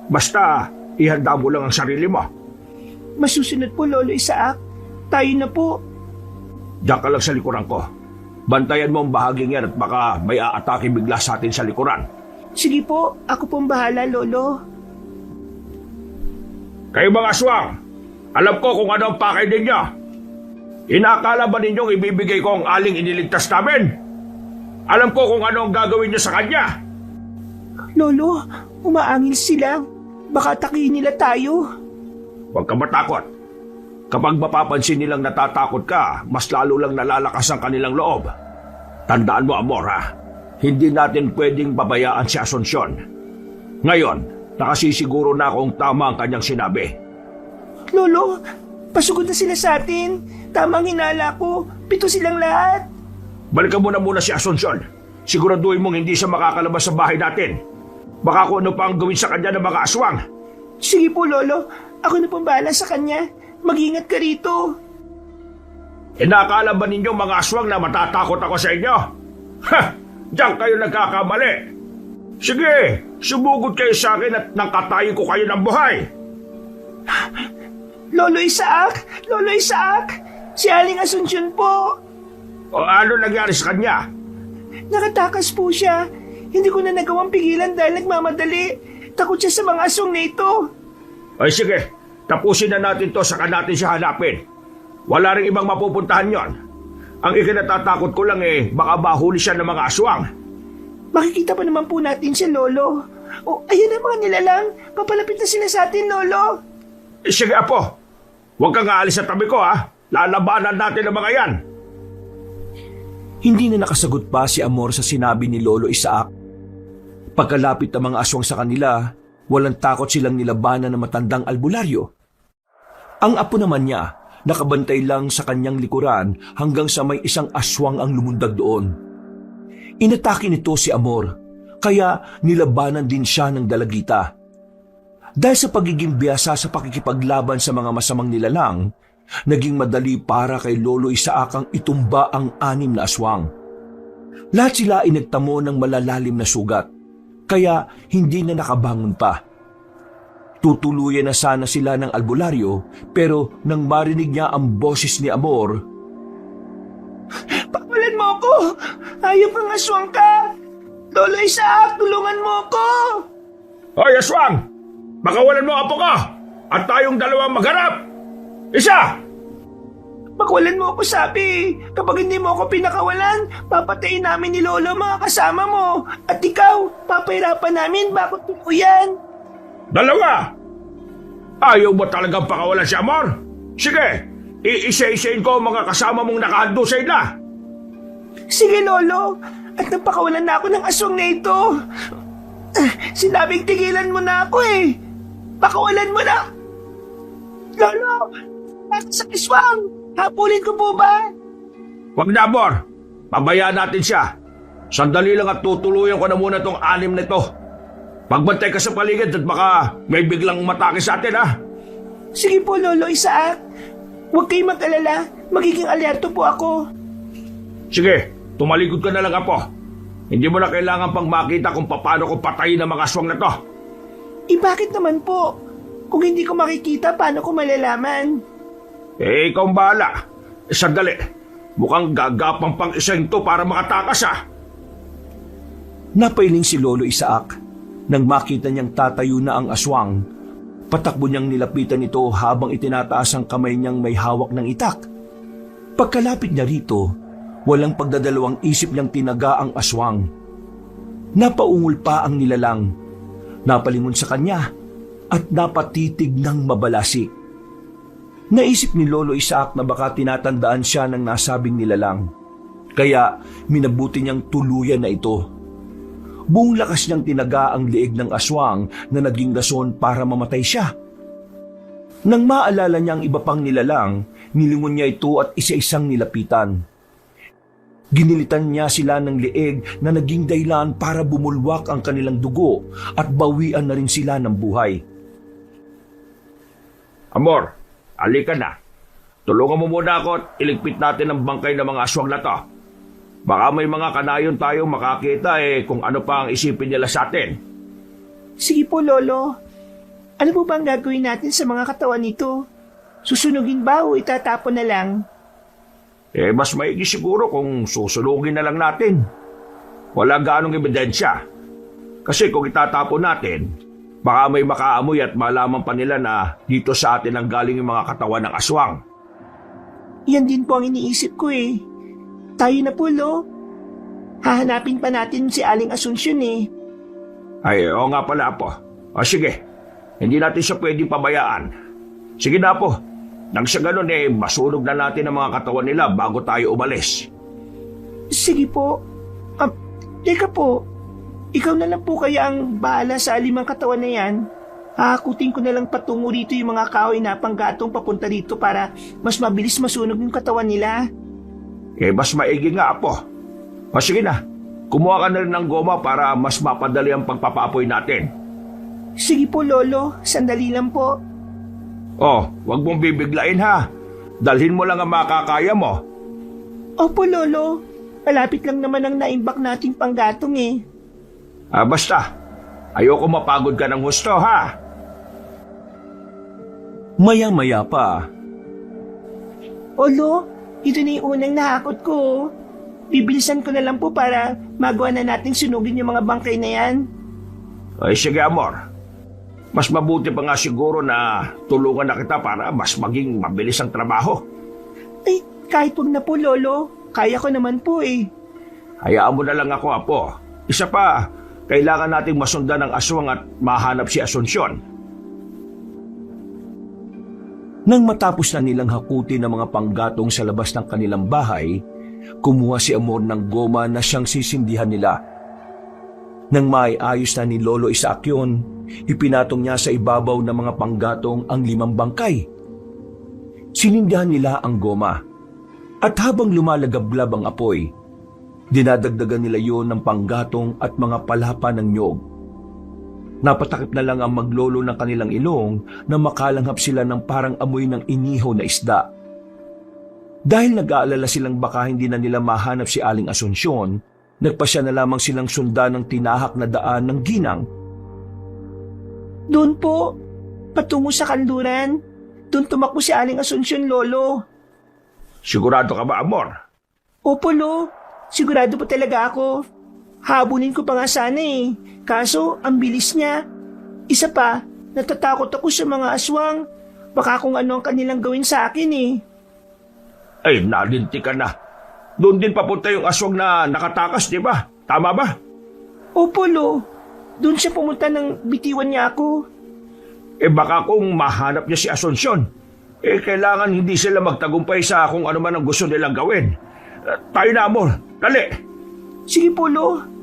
B: Basta, ihanda mo lang ang sarili mo.
A: Masusunod po, Lolo Isaac. Tayo na po.
B: Diyan ka lang sa likuran ko. Bantayan mo ang bahaging yan at baka may aatake bigla sa atin sa likuran.
A: Sige po, ako pong bahala, Lolo.
B: Kayo mga aswang, alam ko kung ano ang pakay ninyo. Inakala ba ninyong ibibigay ko ang aling iniligtas namin? Alam ko kung ano ang gagawin niyo sa kanya.
A: Lolo, umaangil sila. Baka atakihin nila tayo.
B: Huwag ka matakot. Kapag mapapansin nilang natatakot ka, mas lalo lang nalalakas ang kanilang loob. Tandaan mo, Amor, ha? Hindi natin pwedeng babayaan si Asunsyon. Ngayon, nakasisiguro na kung tama ang kanyang sinabi.
A: Lolo, pasugod na sila sa atin. Tamang hinala ko. 7 silang lahat.
B: Balikan mo na muna si Asunsyon. Siguraduhin mong hindi siya makakalabas sa bahay natin. Baka kung ano pa ang gawin sa kanya ng mga aswang.
A: Sige po, Lolo. Ako na pong bahala sa kanya. Mag-ingat ka rito.
B: Inakala ba ninyo mga aswang na matatakot ako sa inyo? Ha! Diyan kayo nagkakamali. Sige, sumugod kayo sa akin at nangkatayin ko kayo ng buhay.
A: Lolo Isaac! Lolo Isaac! Si Aling Asunsyon po.
B: O ano nangyari sa kanya?
A: Nakatakas po siya. Hindi ko na nagawang pigilan dahil nagmamadali. Takot siya sa mga aswang na ito.
B: Ay sige, tapusin na natin to saka natin siya hanapin. Wala ring ibang mapupuntahan yon. Ang ikinatatakot ko lang baka mahuli siya ng mga aswang.
A: Makikita pa naman po natin siya, Lolo. O, ayan ang mga nilalang. Papalapit na sila sa atin, Lolo.
B: Sige, Apo. Huwag kang aalis sa tabi ko, ha? Lalabanan natin ang mga yan.
C: Hindi na nakasagot pa si Amor sa sinabi ni Lolo Isaac. Pagkalapit ng mga aswang sa kanila, walang takot silang nilabanan ng matandang albularyo. Ang apo naman niya, nakabantay lang sa kanyang likuran hanggang sa may isang aswang ang lumundag doon. Inatake nito si Amor, kaya nilabanan din siya ng dalagita. Dahil sa pagiging biyasa sa pakikipaglaban sa mga masamang nilalang, naging madali para kay Lolo Isaac ang itumba ang 6 na aswang. Lahat sila ay nagtamo ng malalalim na sugat, kaya hindi na nakabangon pa. Tutuluyan na sana sila ng albularyo, pero nang marinig niya ang boses ni Amor,
A: Pakawalan mo ako! Ayaw kang aswang ka! Lolo Isaac, tulungan mo ako!
B: Hoy, aswang! Pakawalan mo ang apo ko! At tayong dalawang magharap! Isa!
A: Pakawalan mo ako, sabi! Kapag hindi mo ako pinakawalan, papatayin namin ni Lolo mga kasama mo! At ikaw, papahirapan namin bakit tuluyan!
B: Dalawa! Ayaw mo talagang pakawalan si Amor? Sige, iisa-isain ko ang mga kasama mong nakahandusay na!
A: Sige, Lolo! At napakawalan na ako ng aswang na ito! Sinabing tigilan mo na ako eh! Pakawalan mo na! Lolo! Nasa aswang! Habulin ko po ba?
B: Huwag na, Amor! Pabayaan natin siya! Sandali lang at tutuluyan ko na muna tong 6 na ito. Pagbantay ka sa paligid at baka may biglang umatake sa atin, ha?
A: Sige po, Lolo Isaac. Huwag kayong mag-alala. Magiging alerto po ako.
B: Sige, tumalikod ka na lang, Apo. Hindi mo na kailangan pang makita kung paano ko patayin ang mga aswang na to.
A: Bakit naman po? Kung hindi ko makikita, paano ko malalaman?
B: Ikaw ang bahala. Sandali. Mukhang gagapang pang isang to para makatakas, ha?
C: Napailing si Lolo Isaac nang makita niyang tatayo na ang aswang. Patakbo niyang nilapitan ito habang itinataas ang kamay niyang may hawak ng itak. Pagkalapit niya rito, walang pagdadalawang isip niyang tinaga ang aswang. Napaungol pa ang nilalang, napalingon sa kanya at napatitig ng mabalasi. Naisip ni Lolo Isaac na baka tinatandaan siya ng nasabing nilalang, kaya minabuti niyang tuluyan na ito. Buong lakas niyang tinaga ang liig ng aswang na naging rason para mamatay siya. Nang maalala niya ang iba pang nilalang, nilingon niya ito at isa-isang nilapitan. Ginilitan niya sila ng liig na naging dahilan para bumulwak ang kanilang dugo at bawian na rin sila ng buhay.
B: Amor, halika na. Tulungan mo muna ako at iligpit natin ang bangkay ng mga aswang na to. Baka may mga kanayon tayong makakita kung ano pa ang isipin nila sa atin.
A: Sige po, Lolo. Ano po ba ang gagawin natin sa mga katawan nito? Susunugin ba o itatapon na lang?
B: Mas maigi siguro kung susunugin na lang natin. Wala ganong ebidensya. Kasi kung itatapon natin, baka may makaamoy at malaman pa nila na dito sa atin ang galing yung mga katawan ng aswang.
A: Yan din po ang iniisip ko eh. Tayo na po, Lo. Hahanapin pa natin si Aling Asunsyon eh.
B: Oo nga pala, Apo. O sige, hindi natin siya pwedeng pabayaan. Sige na, Apo. Nang sa ganun masunog na natin ang mga katawan nila bago tayo umalis.
A: Sige po. Teka po. Ikaw na lang po kaya ang bahala sa 5 katawan na yan. Hahakutin ko na lang patungo rito yung mga kahoy na panggatong papunta rito para mas mabilis masunog yung katawan nila.
B: Mas maigi nga, Apo. O sige na, kumuha ka na rin ng goma para mas mapadali ang pagpapaapoy natin.
A: Sige po, Lolo. Sandali lang po.
B: Wag mong bibiglain, ha. Dalhin mo lang ang makakaya mo.
A: Opo, Lolo. Malapit lang naman ang naimbak nating panggatong eh.
B: Basta, ayoko mapagod ka ng husto, ha.
C: Maya-maya pa,
A: Olo, ito na yung unang nahakot ko. Bibilisan ko na lang po para magawa na natin sunugin yung mga bangkay na yan.
B: Sige, Amor. Mas mabuti pa nga siguro na tulungan na kita para mas maging mabilis ang trabaho.
A: Kahit wag na po, Lolo. Kaya ko naman po eh.
B: Hayaan mo na lang ako, Apo. Isa pa, kailangan nating masundan ang aswang at mahanap si Asunsyon.
C: nang matapos na nilang hakutin ang mga panggatong sa labas ng kanilang bahay, kumuha si Amor ng goma na siyang sisindihan nila. Nang maiayos na ni Lolo Isaac yun, ipinatong niya sa ibabaw ng mga panggatong ang 5 bangkay. Sinindihan nila ang goma, at habang lumalagablab ang apoy, dinadagdagan nila yon ng panggatong at mga palapa ng nyog. Napatakip na lang ang maglolo ng kanilang ilong na makalanghap sila ng parang amoy ng inihaw na isda. Dahil nag-aalala silang baka hindi na nila mahanap si Aling Asunsyon, nagpasya na lamang silang sundan ng tinahak na daan ng ginang.
A: Doon po, patungo sa kanluran. Doon tumakbo si Aling Asunsyon, Lolo.
B: Sigurado ka ba, Amor?
A: Opo, Lo. Sigurado po talaga ako. Habulin ko pa nga sana eh. Kaso, ang bilis niya. Isa pa, natatakot ako sa mga aswang. Baka kung ano ang kanilang gawin sa akin eh.
B: Ay, nalinti ka na. Doon din papunta yung aswang na nakatakas, di ba? Tama ba?
A: Opo, Lo. Doon siya pumunta nang bitiwan niya ako.
B: Baka kung mahanap niya si Asunsyon, kailangan hindi sila magtagumpay sa kung ano man ang gusto nilang gawin. Tayo na, Amor. Dali!
A: Sige po, Lo.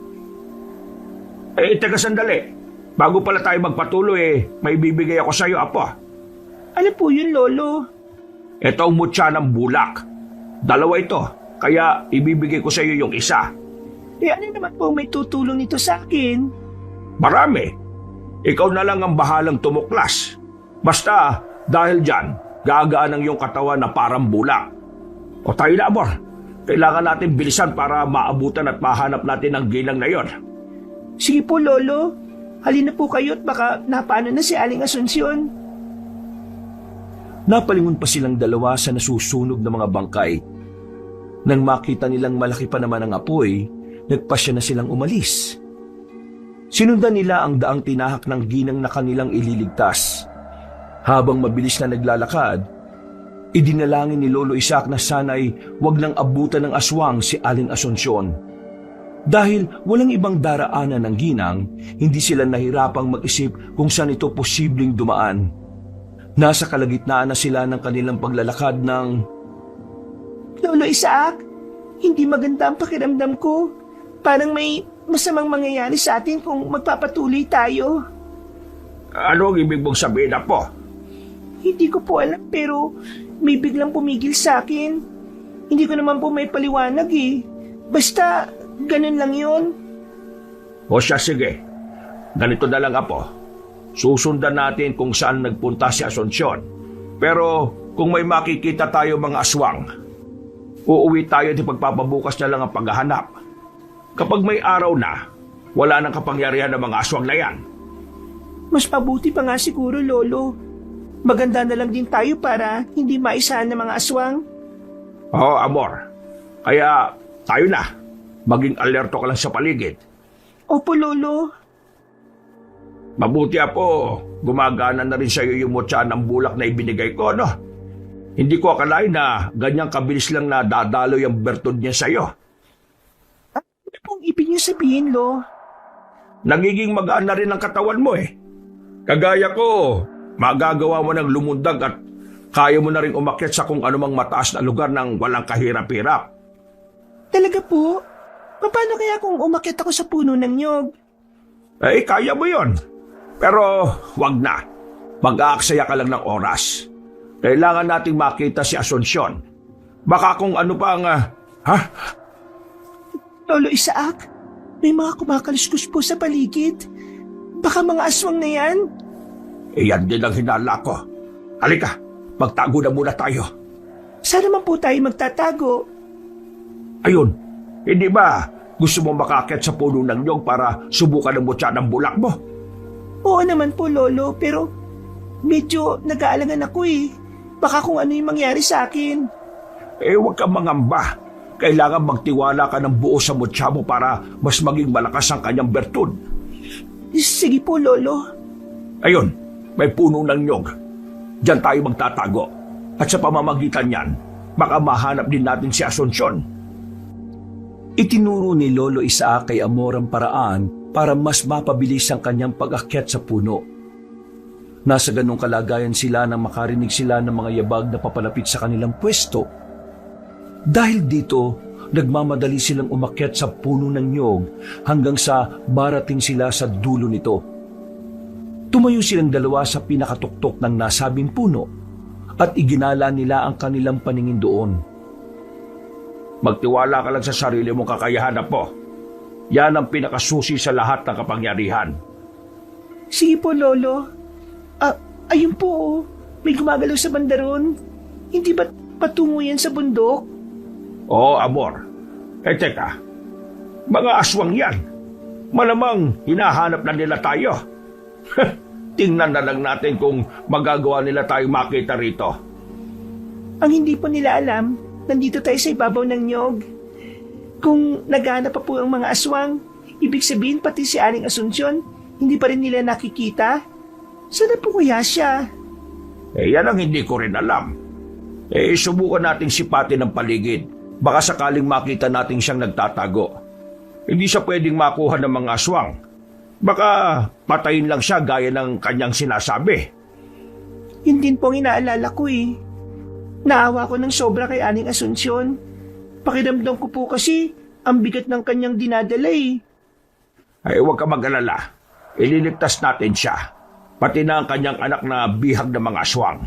B: Teka sandali. Bago pala tayo magpatuloy, may bibigay ako sa iyo, Apo.
A: Ano po yun, Lolo?
B: Ito ang mutya ng bulak. 2 ito, kaya ibibigay ko sa iyo yung isa.
A: Ano naman po may tutulong nito sa akin?
B: Marami. ikaw na lang ang bahalang tumuklas. Basta, dahil dyan, gagaan ang iyong katawan na parang bulak. O tayo na, Amor. Kailangan natin bilisan para maabutan at mahanap natin ang ginang na yon.
A: Sige po, Lolo. Halina po kayo at baka napaano na si Aling Asunsyon.
C: Napalingon pa silang dalawa sa nasusunog na mga bangkay. Nang makita nilang malaki pa naman ang apoy, nagpasya na silang umalis. Sinundan nila ang daang tinahak ng ginang na kanilang ililigtas. Habang mabilis na naglalakad, idinalangin ni Lolo Isaac na sana'y wag lang abutan ng aswang si Aling Asunsyon. Dahil walang ibang daraanan ng ginang, hindi sila nahirapang mag-isip kung saan ito posibleng dumaan. Nasa kalagitnaan na sila ng kanilang paglalakad ng...
A: Lolo Isaac, hindi maganda ang pakiramdam ko. Parang may masamang mangyayari sa atin kung magpapatuloy tayo.
B: Ano ang ibig mong sabihin, Apo?
A: Hindi ko po alam pero may biglang pumigil sa akin. Hindi ko naman po may paliwanag eh. Basta ganun lang yun.
B: O siya, sige. Ganito na lang, Apo. Susundan natin kung saan nagpunta si Asunsyon. Pero kung may makikita tayo mga aswang, uuwi tayo at pagpapabukas na lang ang paghahanap. Kapag may araw na, wala nang kapangyarihan ng mga aswang na yan.
A: Mas mabuti pa nga siguro, Lolo. Maganda na lang din tayo para hindi maisahan ng mga aswang.
B: Oo, Amor. Kaya tayo na. Maging alerto ka lang sa paligid.
A: Opo, Lolo.
B: Mabuti, Apo, gumagana na rin sa iyo yung mutya ng bulak na ibinigay ko, no? Hindi ko akalain na ganyang kabilis lang na dadalo yung bertud niya sa iyo.
A: Ano pong ibig niyo sabihin, Lo?
B: Nagiging magaan na rin ang katawan mo eh. Kagaya ko, magagawa mo ng lumundag at kaya mo na rin umakyat sa kung anumang mataas na lugar ng walang kahirap-hirap.
A: Talaga po? Paano kaya kung umakyat ako sa puno ng nyog?
B: Eh, kaya mo yon. Pero wag na. Mag-aaksaya ka lang ng oras. Kailangan nating makita si Asunsyon. Baka kung ano pa ang...
A: Lolo Isaac, may mga kumakaluskus po sa paligid. Baka mga aswang na yan?
B: Iyan din ang hinala ko. Halika, magtago na muna tayo.
A: Saan naman po tayo magtatago?
B: Ayun, hindi ba gusto mo makakit sa puno ng nyog para subukan ang mutya ng bulak mo?
A: Oo naman po, Lolo, pero medyo nag-aalangan ako eh. Baka kung ano yung mangyari sa akin.
B: Eh, huwag kang mangamba. Kailangan magtiwala ka ng buo sa mutya mo para mas maging malakas ang kanyang bertud.
A: Sige po, Lolo.
B: Ayun, may puno ng nyog. Diyan tayo magtatago. At sa pamamagitan niyan, baka mahanap din natin si Asunsyon.
C: Itinuro ni Lolo Isaac kay Amor ang paraan para mas mapabilis ang kanyang pag-akyat sa puno. Nasa ganong kalagayan sila nang makarinig sila ng mga yabag na papalapit sa kanilang pwesto. Dahil dito, nagmamadali silang umakyat sa puno ng nyog hanggang sa barating sila sa dulo nito. Tumayo silang dalawa sa pinakatuktok ng nasabing puno at iginala nila ang kanilang paningin doon.
B: Magtiwala ka lang sa sarili mong kakayahan, Apo. Yan ang pinakasusi sa lahat ng kapangyarihan.
A: Sige po, Lolo. Ayun po, oh. May gumagalaw sa bandaron. Hindi ba patungo yan sa bundok?
B: Oo, Amor. Eh, teka. Mga aswang yan. Malamang hinahanap na nila tayo. Tingnan na lang natin kung magagawa nila tayo makita rito.
A: Ang hindi po nila alam, nandito tayo sa ibabaw ng nyog. Kung naghahanap pa po ang mga aswang, ibig sabihin pati si Aling Asunsyon, hindi pa rin nila nakikita. Sana po kaya siya?
B: Eh, yan ang hindi ko rin alam. Eh, subukan nating sipatin ang paligid. Baka sakaling makita natin siyang nagtatago. Hindi siya pwedeng makuha ng mga aswang. Baka patayin lang siya gaya ng kanyang sinasabi.
A: Yun din pong inaalala ko eh. Naawa ko ng sobra kay Aling Asunsyon. Pakiramdam ko po kasi ang bigat ng kanyang dinadala eh.
B: Ay, huwag ka mag-alala. Ililigtas natin siya. Pati na ang kanyang anak na bihag ng mga aswang.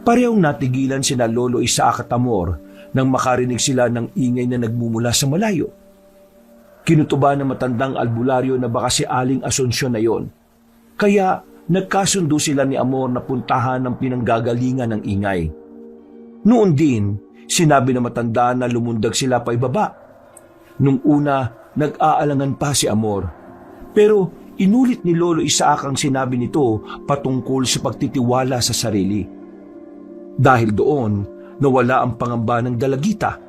C: Parehong natigilan sina Lolo Isaac at Amor nang makarinig sila ng ingay na nagmumula sa malayo. Kinutuba ng matandang albularyo na baka si Aling Asunsyon na yon. Kaya nagkasundo sila ni Amor na puntahan ng pinanggagalingan ng ingay. Noon din, sinabi ng matanda na lumundag sila pa ibaba. Nung una, nag-aalangan pa si Amor. Pero inulit ni Lolo Isaac ang sinabi nito patungkol sa pagtitiwala sa sarili. Dahil doon, nawala ang pangamba ng dalagita.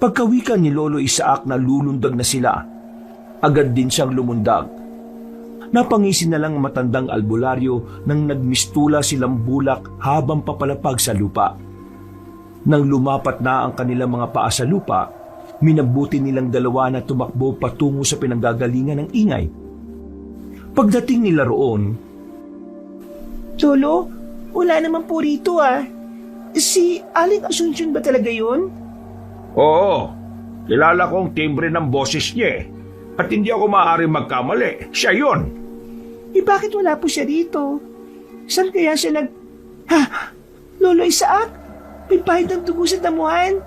C: Pagkawikan ni Lolo Isaac na lulundag na sila, agad din siyang lumundag. Napangisin na lang ang matandang albularyo nang nagmistula silang bulak habang papalapag sa lupa. Nang lumapat na ang kanilang mga paa sa lupa, minabuti nilang dalawa na tumakbo patungo sa pinanggagalingan ng ingay. Pagdating nila roon,
A: Lolo, wala naman po rito ah. Si Aling Asunsyon ba talaga yun?
B: Oo, kilala kong timbre ng boses niya eh. At hindi ako maaaring magkamali. Siya yun.
A: Bakit wala po siya dito? Saan kaya siya Ha? Lolo Isaac? May pahid ng dugo sa damuhan.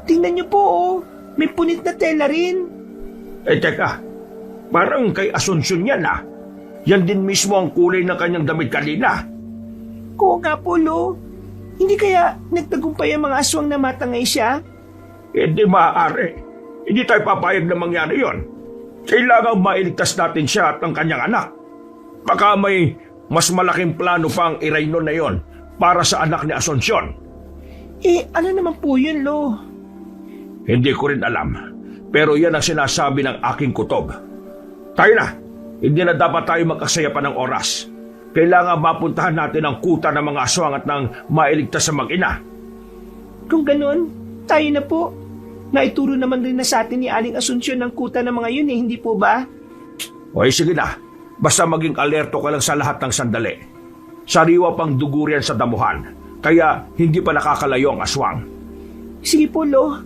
A: Tingnan niyo po oh. May punit na tela rin.
B: Teka, parang kay Asunsyon yan ah. Yan din mismo ang kulay ng kanyang damit kanina.
A: Oo nga po, Lo. Hindi kaya nagtagumpay ang mga aswang na matangay siya?
B: Hindi maaari. Hindi tayo papayag na mangyari yon. Kailangang mailigtas natin siya at ang kanyang anak. Baka may mas malaking plano pa ang Irayno na yon para sa anak ni Asunsyon.
A: Ano naman po yun, Lo?
B: Hindi ko rin alam. Pero yan ang sinasabi ng aking kutob. Tayo na. Hindi na dapat tayo magkasaya pa ng oras. Kailangan mapuntahan natin ang kuta ng mga aswang at nang mailigtas sa mag-ina.
A: Kung ganun, tayo na po. Naituro naman rin na sa atin ni Aling Asunsyon ng kuta ng mga yun hindi po ba?
B: Okay, sige na. Basta maging alerto ka lang sa lahat ng sandali. Sariwa pang dugo riyan sa damuhan, kaya hindi pa nakakalayo ang aswang.
A: Sige po, Lo.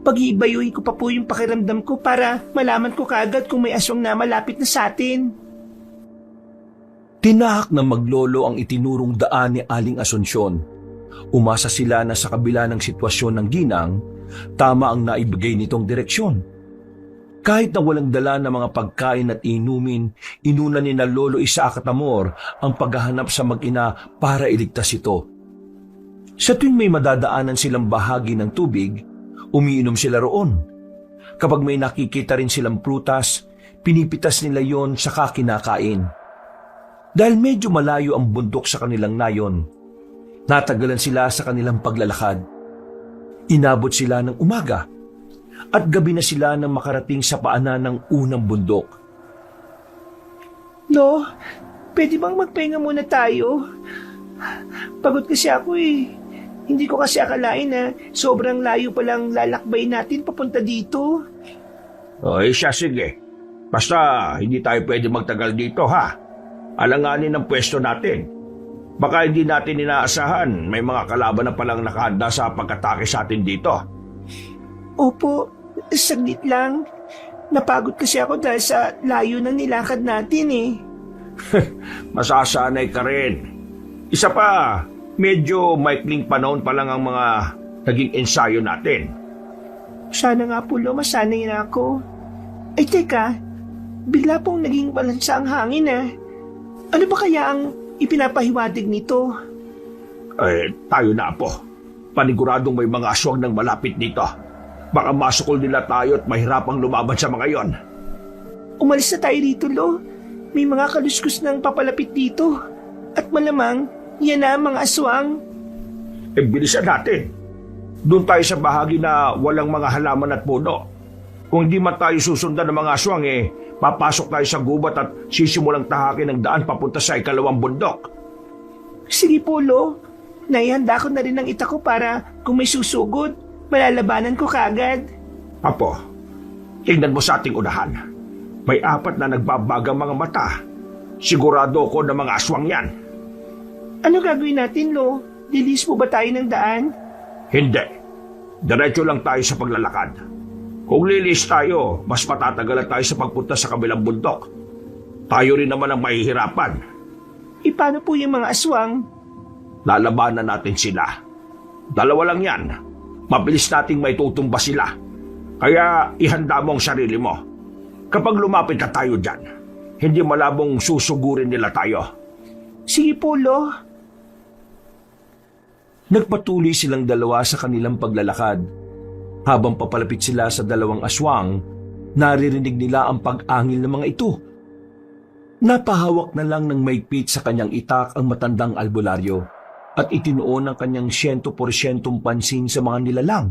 A: Pag-iibayuhin ko pa po yung pakiramdam ko para malaman ko kaagad kung may aswang na malapit na sa atin.
C: tinahak ng maglolo ang itinurong daan ni Aling Asunsyon. Umasa sila na sa kabila ng sitwasyon ng ginang, tama ang naibigay nitong direksyon. Kahit na walang dala ng mga pagkain at inumin, inuna ni na Lolo Isaac at Amor ang paghahanap sa mag-ina para iligtas ito. Sa tuwing may madadaanan silang bahagi ng tubig, umiinom sila roon. Kapag may nakikita rin silang prutas, pinipitas nila yon saka kinakain. Dahil medyo malayo ang bundok sa kanilang nayon, natagalan sila sa kanilang paglalakad. Inabot sila ng umaga at gabi na sila nang makarating sa paanan ng unang bundok.
A: Lo, pwede bang magpahinga muna tayo? Pagod kasi ako eh. Hindi ko kasi akalain na sobrang layo palang lalakbay natin papunta dito.
B: Siya sige. Basta hindi tayo pwede magtagal dito ha. Alanganin ang pwesto natin. Baka hindi natin inaasahan may mga kalaban na palang nakahanda sa pagkatake sa atin dito.
A: Opo, saglit lang. Napagod kasi ako dahil sa layo ng nilakad natin eh.
B: Masasanay ka rin. Isa pa, medyo maikling panahon pa lang ang mga naging ensayo natin.
A: Sana nga po, Lo, masanay na ako. Ay teka, bigla pong naging balansa ang hangin ah. Ano ba kaya ang ipinapahiwatig nito?
B: Tayo na po. Paniguradong may mga aswang nang malapit dito. Baka masukol nila tayo at mahirapang lumaban sa mga yon.
A: Umalis na tayo dito, Lo. May mga kaluskus nang papalapit dito. At malamang, yan na ang mga aswang.
B: Bilisan natin. Doon tayo sa bahagi na walang mga halaman at puno. Kung hindi man tayo susundan ng mga aswang papasok tayo sa gubat at sisimulang tahakin ng daan papunta sa ikalawang bundok.
A: Sige po, Lo. Naihanda ko na rin ang ita ko para kung may susugod, malalabanan ko kaagad.
B: Apo, tingnan mo sa ating unahan. May 4 na nagbabagang mga mata. Sigurado ko na mga aswang yan.
A: Ano gagawin natin, Lo? Lilis po ba tayo ng daan?
B: Hindi. Diretso lang tayo sa paglalakad. Kung lilis tayo, mas matatagalan tayo sa pagpunta sa kabilang bundok. Tayo rin naman ang mahihirapan.
A: Paano po yung mga aswang?
B: Lalabanan natin sila. 2 lang yan. Mabilis nating maitutumba sila. Kaya ihanda mo ang sarili mo. Kapag lumapit na tayo dyan, hindi malabong susugurin nila tayo.
A: Sige po, Lo.
C: Nagpatuloy silang dalawa sa kanilang paglalakad. Habang papalapit sila sa dalawang aswang, naririnig nila ang pag-angil ng mga ito. Napahawak na lang ng maigpit sa kanyang itak ang matandang albularyo at itinuon ang kanyang 100% pansin sa mga nilalang.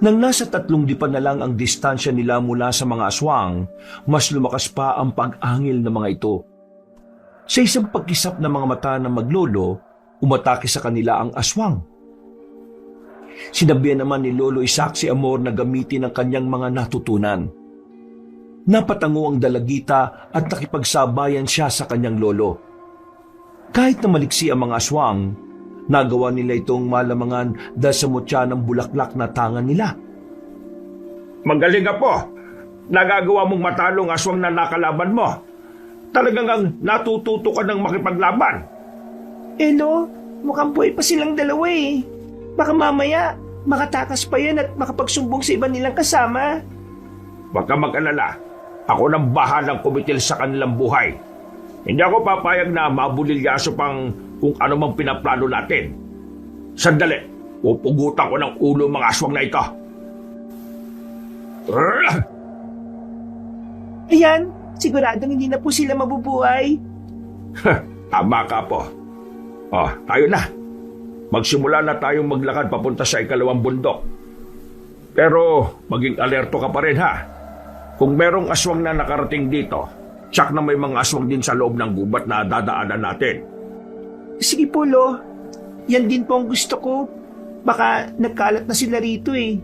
C: Nang nasa 3 dipan na lang ang distansya nila mula sa mga aswang, mas lumakas pa ang pag-angil ng mga ito. Sa isang pagkisap ng mga mata ng maglolo, umatake sa kanila ang aswang. Sinabihan naman ni Lolo Isaac si Amor na gamitin ang kanyang mga natutunan. Napatango ang dalagita at nakipagsabayan siya sa kanyang lolo. Kahit na maliksi ang mga aswang, nagawa nila itong malamangan dahil sa mutya ng bulaklak na tangan nila.
B: Magaling ka po. Nagagawa mong matalo ang aswang na nakalaban mo. Talagang ang natututo ka ng makipaglaban.
A: Lo, mukhang buhay pa silang dalawa eh. Baka mamaya, makatakas pa yan at makapagsumbong sa iba nilang kasama.
B: Huwag ka mag-alala. Ako nang bahalang kumitil sa kanilang buhay. Hindi ako papayag na mabulilyaso pang kung ano mang pinaplano natin. Sandali, pupugutan ko ng ulo mga aswang na ito.
A: Ayan, siguradong hindi na po sila mabubuhay.
B: Tama ka po. Tayo na. Magsimula na tayong maglakad papunta sa ikalawang bundok. Pero maging alerto ka pa rin ha. Kung merong aswang na nakarating dito, tsak na may mga aswang din sa loob ng gubat na dadaanan natin.
A: Sige po, Lo. Yan din po ang gusto ko. Baka nagkalat na sila rito eh.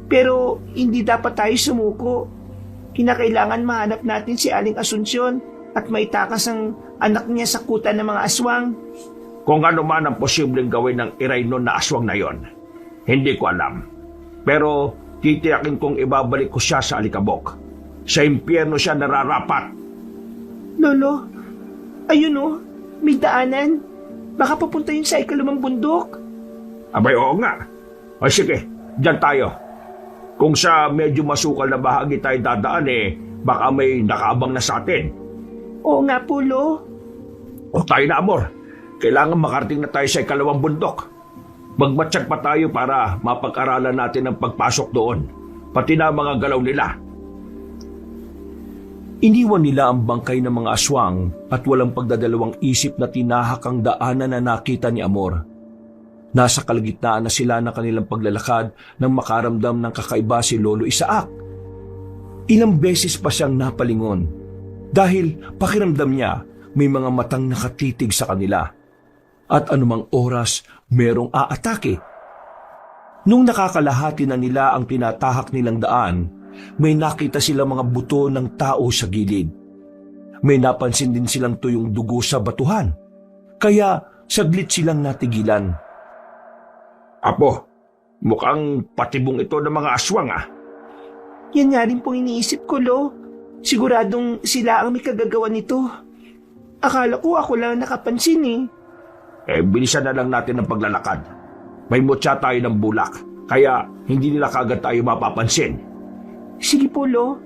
A: Pero hindi dapat tayo sumuko. Kinakailangan mahanap natin si Aling Asunsyon at maitakas ang anak niya sa kuta ng mga aswang.
B: Kung ano man ang posibleng gawin ng Iraino na aswang na yon, hindi ko alam. Pero titiyakin kong ibabalik ko siya sa alikabok. Sa impyerno siya nararapat.
A: Lolo, ayun oh, may daanan. Baka papunta yun sa ikalawang bundok.
B: Abay, oo nga. O sige, dyan tayo. Kung sa medyo masukal na bahagi tayo dadaan baka may nakaabang na sa atin.
A: Oo nga po, Lo.
B: O tayo na, Amor. Kailangan makarating na tayo sa ikalawang bundok. Magmatsyag pa tayo para mapag-aralan natin ang pagpasok doon. Pati na mga galaw nila.
C: Iniwan nila ang bangkay ng mga aswang at walang pagdadalawang isip na tinahak ang daanan na nakita ni Amor. Nasa kalagitnaan na sila ng kanilang paglalakad nang makaramdam ng kakaiba si Lolo Isaac. Ilang beses pa siyang napalingon dahil pakiramdam niya may mga matang nakatitig sa kanila at anumang oras merong aatake. Nung nakakalahati na nila ang tinatahak nilang daan, may nakita silang mga buto ng tao sa gilid. May napansin din silang tuyong dugo sa batuhan, kaya saglit silang natigilan.
B: Apo, mukhang patibong ito ng mga aswang
A: Yan nga rin pong iniisip ko, Lo. Siguradong sila ang may kagagawa nito. Akala ko ako lang nakapansin eh.
B: Bilisan na lang natin ang paglalakad. May mutya tayo ng bulak, kaya hindi nila kagad tayo mapapansin.
A: Sige po, Lo.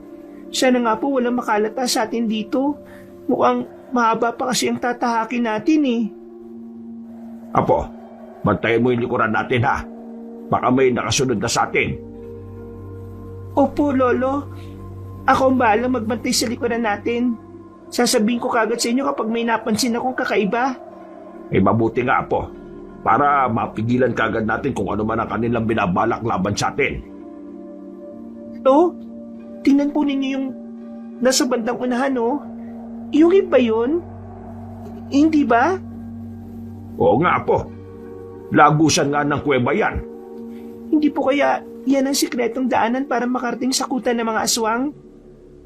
A: Sana nga po walang makalata sa atin dito. Mukhang mahaba pa kasi ang tatahakin natin eh.
B: Apo, bantayan mo yung likuran natin ha. Baka may nakasunod na sa atin.
A: Opo, Lolo. Ako ang bahala magbantay sa likuran natin. Sasabihin ko kagad sa inyo kapag may napansin akong kakaiba.
B: Mabuti nga, Apo, para mapigilan kagad natin kung ano man ang kanilang binabalak laban sa atin.
A: Tingnan po ninyo yung nasa bandang unahan, Yung iba yun? Hindi ba?
B: Oo nga, Apo. Lagusan nga ng kuweba yan.
A: Hindi po kaya yan ang sikretong daanan para makarating sa kuta ng mga aswang?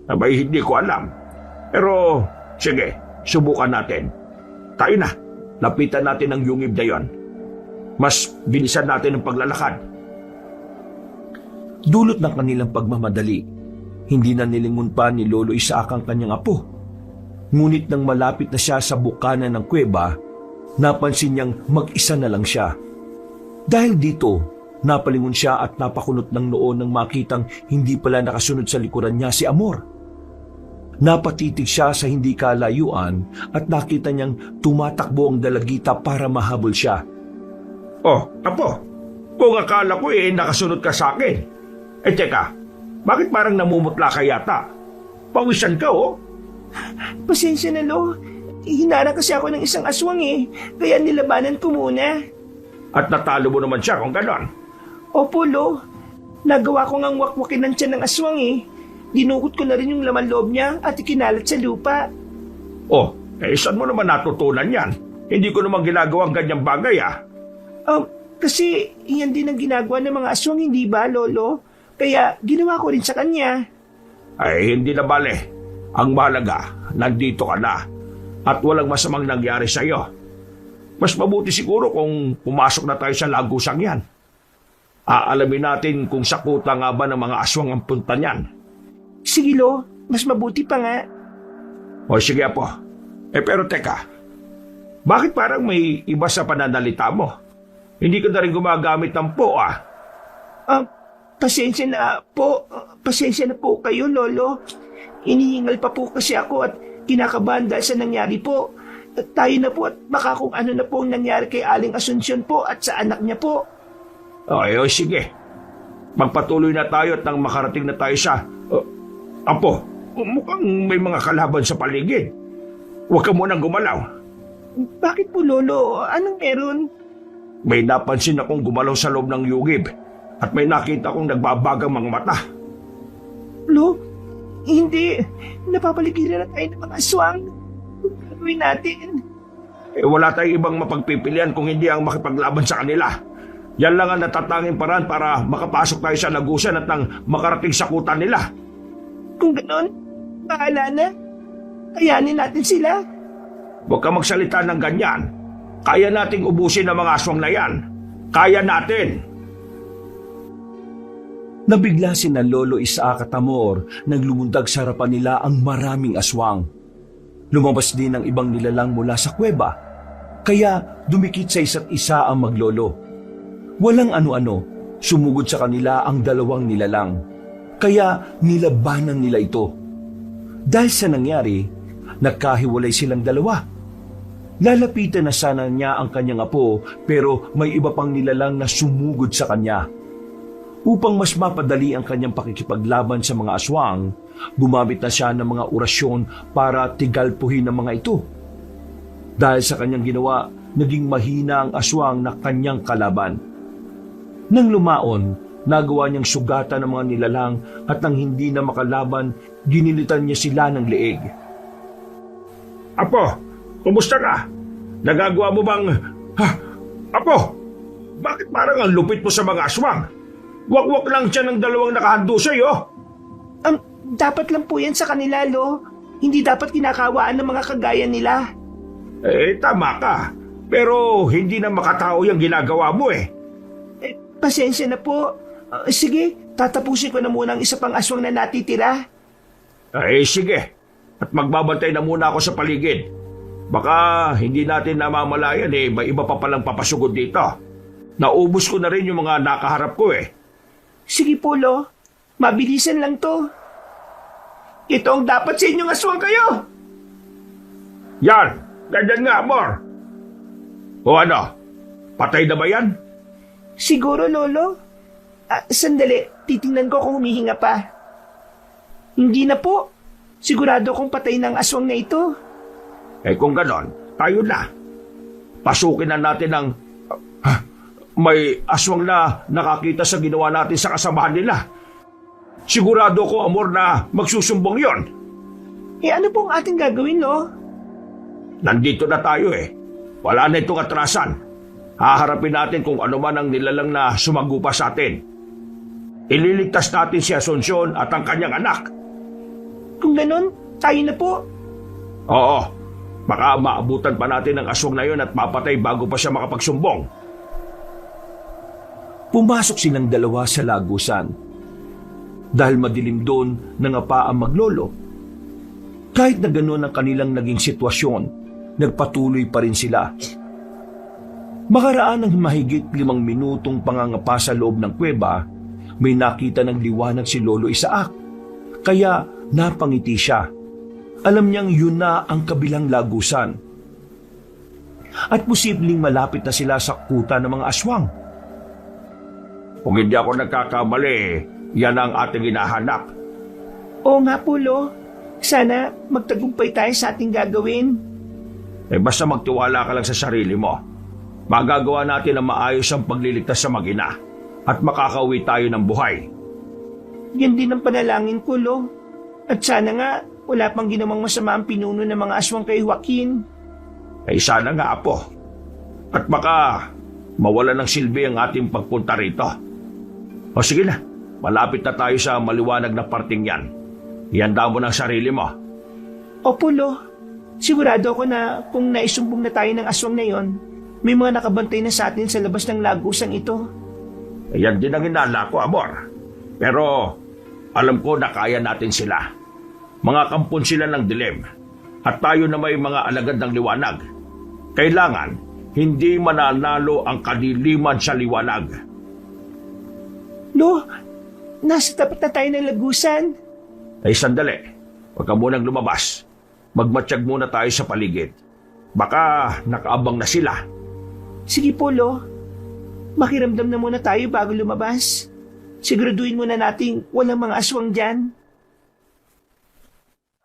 B: Abay, hindi ko alam. Pero, sige, subukan natin. Tayo na. Lapitan natin ang yungib na yon. Mas bilisan natin ang paglalakad.
C: Dulot ng kanilang pagmamadali, hindi na nilingon pa ni Lolo Isaac ang kanyang apo. Ngunit nang malapit na siya sa bukana ng kuweba, napansin niyang mag-isa na lang siya. Dahil dito, napalingon siya at napakunot ng noo nang makitang hindi pala nakasunod sa likuran niya si Amor. Napatitig siya sa hindi kalayuan at nakita niyang tumatakbo ang dalagita para mahabol siya.
B: Oh, Apo, kung akala ko nakasunod ka sa akin. Teka, bakit parang namumutla ka yata? Pawisan ka oh.
A: Pasensya na, Lo. Hinara kasi ako ng isang aswang kaya nilabanan ko muna.
B: At natalo mo naman siya kung ganon.
A: Opo, Lo. Nagawa ko ngang wakwakin ng tiyan ng aswang Dinukot ko na rin yung laman loob niya at ikinalat sa lupa.
B: Oh, saan mo naman natutunan yan? Hindi ko naman ginagawang ganyang bagay
A: Kasi yan din ang ginagawa ng mga aswang, hindi ba, Lolo? Kaya ginawa ko rin sa kanya.
B: Ay, hindi na bale. Ang mahalaga, nandito ka na. At walang masamang nangyari sa iyo. Mas mabuti siguro kung pumasok na tayo sa lagusang yan. Aalamin natin kung sakuta nga ba ng mga aswang ang punta niyan.
A: Sige, Lo. Mas mabuti pa nga.
B: O sige po. Pero teka, bakit parang may iba sa pananalita mo? Hindi ka na rin gumagamit ng po
A: Pasensya na po. Pasensya na po kayo, Lolo. Inihingal pa po kasi ako at kinakabahan dahil sa nangyari po. At tayo na po at baka kung ano na po ang nangyari kay Aling Asunsyon po at sa anak niya po.
B: O sige. Magpatuloy na tayo at nang makarating na tayo sa... Apo, mukhang may mga kalaban sa paligid. Huwag ka munang gumalaw.
A: Bakit po, Lolo? Anong meron?
B: May napansin akong gumalaw sa loob ng yugib at may nakita akong nagbabagang mga mata.
A: Lo, hindi. Napapaligiran na tayo ng mga aswang. Gagawin natin.
B: Wala tayong ibang mapagpipilian kung hindi ang makipaglaban sa kanila. Yan lang ang natatanging paraan para makapasok tayo sa lagusan at nang makarating sa kutan nila.
A: Kung ganon, bahala na. Kayanin natin sila.
B: Huwag ka magsalita ng ganyan. Kaya nating ubusin ang mga aswang na yan. Kaya natin.
C: Nabigla si na Lolo Isaac at Amor nang lumundag sa harapan nila ang maraming aswang. Lumabas din ang ibang nilalang mula sa kuweba. Kaya dumikit sa isa't isa ang maglolo. Walang ano-ano, sumugod sa kanila ang dalawang nilalang. Kaya nilabanan nila ito. Dahil sa nangyari, nagkahiwalay silang dalawa. Lalapitan na sana niya ang kanyang apo pero may iba pang nilalang na sumugod sa kanya. Upang mas mapadali ang kanyang pakikipaglaban sa mga aswang, gumamit na siya ng mga orasyon para tigalpuhin ang mga ito. Dahil sa kanyang ginawa, naging mahina ang aswang na kanyang kalaban. Nang lumaon, nagawa niyang sugatan ng mga nilalang at nang hindi na makalaban, ginilitan niya sila ng leeg.
B: Apo, kumusta ka? Nagagawa mo bang... Apo, bakit parang ang lupit mo sa mga aswang? Wakwak lang siya ng dalawang nakahando sa'yo.
A: Dapat lang po yan sa kanila, Lo. Hindi dapat kinakawaan ng mga kagaya nila.
B: Tama ka. Pero hindi na makatao yung ginagawa mo
A: Pasensya na po. Sige, tatapusin ko na muna ang isa pang aswang na natitira.
B: Sige. At magbabantay na muna ako sa paligid. Baka hindi natin namamalayan may iba pa palang papasugod dito. Naubos ko na rin yung mga nakaharap ko
A: Sige po, Lo. Mabilisan lang to. Ito ang dapat sa inyong aswang kayo.
B: Yan, ganyan nga, Amor. O ano, patay na ba yan?
A: Siguro, Lolo. Sandali, titingnan ko kung humihinga pa. Hindi na po. Sigurado kong patay ng aswang na ito.
B: Kung ganon, tayo na. Pasukin na natin ang... may aswang na nakakita sa ginawa natin sa kasamahan nila. Sigurado ko, Amor, na magsusumbong yon.
A: Ano pong ating gagawin, Lo?
B: Nandito na tayo Wala na itong atrasan. Haharapin natin kung ano man ang nilalang na sumagupa sa atin. Ililigtas natin si Asunsyon at ang kanyang anak.
A: Kung ganon, tayo na po.
B: Oo. Baka maabutan pa natin ang aswang na yon at mapatay bago pa siya makapagsumbong.
C: Pumasok silang dalawa sa lagusan. Dahil madilim doon, nangapa ang maglolo. Kahit na gano'n ang kanilang naging sitwasyon, nagpatuloy pa rin sila. Makaraan ng mahigit 5 minutong pangangapa sa loob ng kuweba, may nakita ng liwanag si Lolo Isaac. Kaya napangiti siya. Alam niyang yun na ang kabilang lagusan. At posibleng malapit na sila sa kuta ng mga aswang.
B: Kung hindi ako nagkakamali, yan ang ating hinahanap.
A: Oo nga po, Lo. Sana magtagumpay tayo sa ating gagawin.
B: Basta magtiwala ka lang sa sarili mo. Magagawa natin ang maayos ang pagliligtas sa mag-ina at makakauwi tayo ng buhay.
A: Yan din ang panalangin ko, Lo. At sana nga, wala pang ginawang masama ang pinuno ng mga aswang kay Joaquin.
B: Sana nga, Apo. At baka mawala ng silbi ang ating pagpunta rito. O sige na, malapit na tayo sa maliwanag na parting yan. Ihanda mo ng sarili mo.
A: Opo, Lo. Sigurado ako na kung naisumbong na tayo ng aswang na yon, may mga nakabantay na sa atin sa labas ng lagusang ito.
B: Yan din ang hinala ko, Amor. Pero alam ko na kaya natin sila. Mga kampon sila ng dilim. At tayo na may mga alagad ng liwanag. Kailangan hindi mananalo ang kadiliman sa liwanag.
A: Lo, nasa tapat na tayo ng lagusan.
B: Sandali. Huwag ka munang lumabas. Magmatsyag muna tayo sa paligid. Baka nakaabang na sila.
A: Sige po, Lo. Makiramdam na muna tayo bago lumabas. Siguraduhin muna nating walang mga aswang dyan.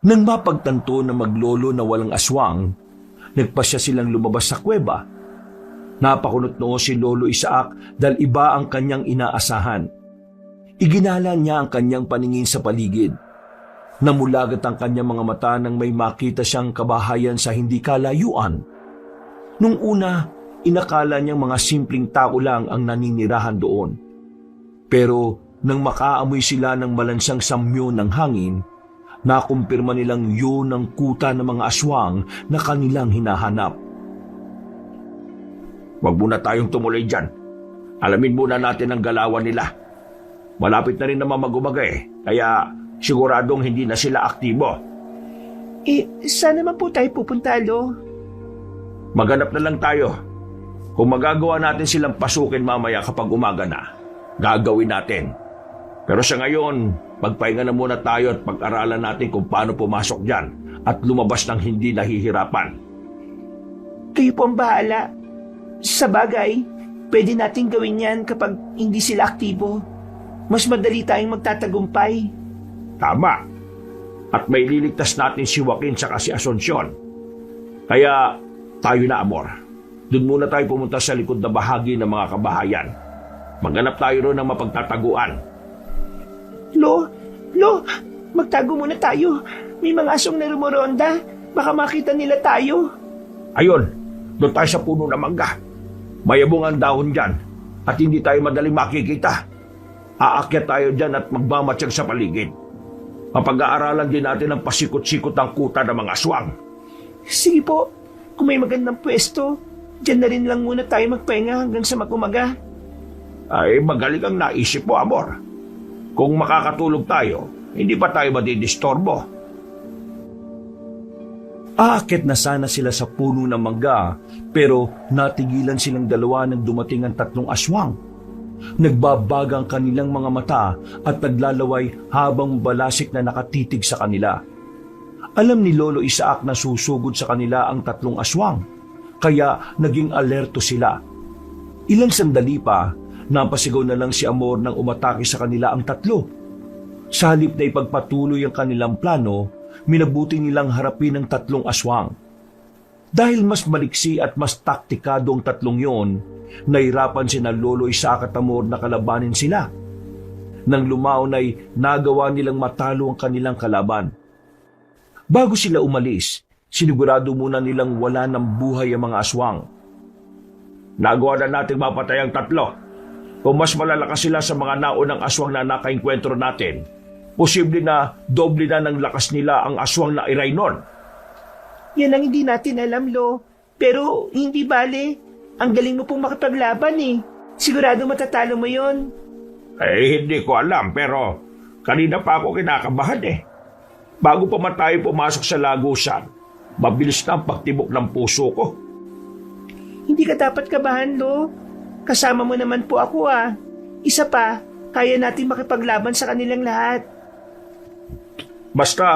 C: Nang mapagtanto na maglolo na walang aswang, nagpasya silang lumabas sa kuweba. Napakunot noo si Lolo Isaac dahil iba ang kanyang inaasahan. Iginala niya ang kanyang paningin sa paligid. Namulagat ang kanyang mga mata nang may makita siyang kabahayan sa hindi kalayuan. Nung una, inakala niyang mga simpleng tao lang ang naninirahan doon. Pero nang makaamoy sila ng malansang samyo ng hangin, nakumpirma nilang yun ang kuta ng mga aswang na kanilang hinahanap.
B: Huwag muna tayong tumuloy dyan. Alamin muna natin ang galawan nila. Malapit na rin naman mag-umaga kaya siguradong hindi na sila aktibo.
A: Saan naman po tayo pupunta, Lo?
B: Maghanap na lang tayo. Kung magagawa natin silang pasukin mamaya kapag umaga na, gagawin natin. Pero sa ngayon, magpahinga na muna tayo at pag-aralan natin kung paano pumasok dyan at lumabas ng hindi nahihirapan.
A: Kayo po ang bahala. Sa bagay, pwede natin gawin yan kapag hindi sila aktibo. Mas madali tayong magtatagumpay.
B: Tama. At may liligtas natin si Joaquin sa si Asuncion. Kaya tayo na, Amor. Doon muna tayo pumunta sa likod na bahagi ng mga kabahayan. Maghanap tayo roon ng mapagtataguan.
A: Lo, magtago muna tayo. May mga asong na rumoronda. Baka makita nila tayo.
B: Ayun, doon tayo sa puno ng mangga. Mayabong ang dahon dyan at hindi tayo madaling makikita. Aakyat tayo dyan at magmamatsyag sa paligid. Mapag-aaralan din natin ang pasikot-sikot ng kuta ng mga aswang.
A: Sige po, kung may magandang pwesto, dyan na rin lang muna tayo magpahinga hanggang sa mag-umaga.
B: Ay, magaling ang naisip mo, Amor. Kung makakatulog tayo, hindi pa tayo madidistorbo.
C: Aakyat na sana sila sa puno ng mangga, pero natigilan silang dalawa nang dumating ang tatlong aswang. Nagbabaga ang kanilang mga mata at naglalaway habang balasik na nakatitig sa kanila. Alam ni Lolo Isaac na susugod sa kanila ang tatlong aswang, kaya naging alerto sila. Ilang sandali pa, napasigaw na lang si Amor nang umatake sa kanila ang tatlo. Sa halip na ipagpatuloy ang kanilang plano, minabuti nilang harapin ang tatlong aswang. Dahil mas maliksi at mas taktikado ang tatlong yon, nahirapan sina Lolo Isaac at Amor na kalabanin sila. Nang lumaon ay nagawa nilang matalo ang kanilang kalaban. Bago sila umalis, sinigurado muna nilang wala ng buhay ang mga aswang.
B: Nagawa na natin mapatay ang tatlo. Kung mas malalakas sila sa mga naunang aswang na nakainkwentro natin, posible na doble na ng lakas nila ang aswang na iray nun.
A: Yan ang hindi natin alam, Lo. Pero hindi bale. Ang galing mo pong makipaglaban Sigurado matatalo mo yon.
B: Hindi ko alam pero kanina pa ako kinakabahan Bago pa man tayo pumasok sa lagusan, mabilis na ang pagtibok ng puso ko.
A: Hindi ka dapat kabahan, Lo. Kasama mo naman po ako Isa pa, kaya natin makipaglaban sa kanilang lahat.
B: Basta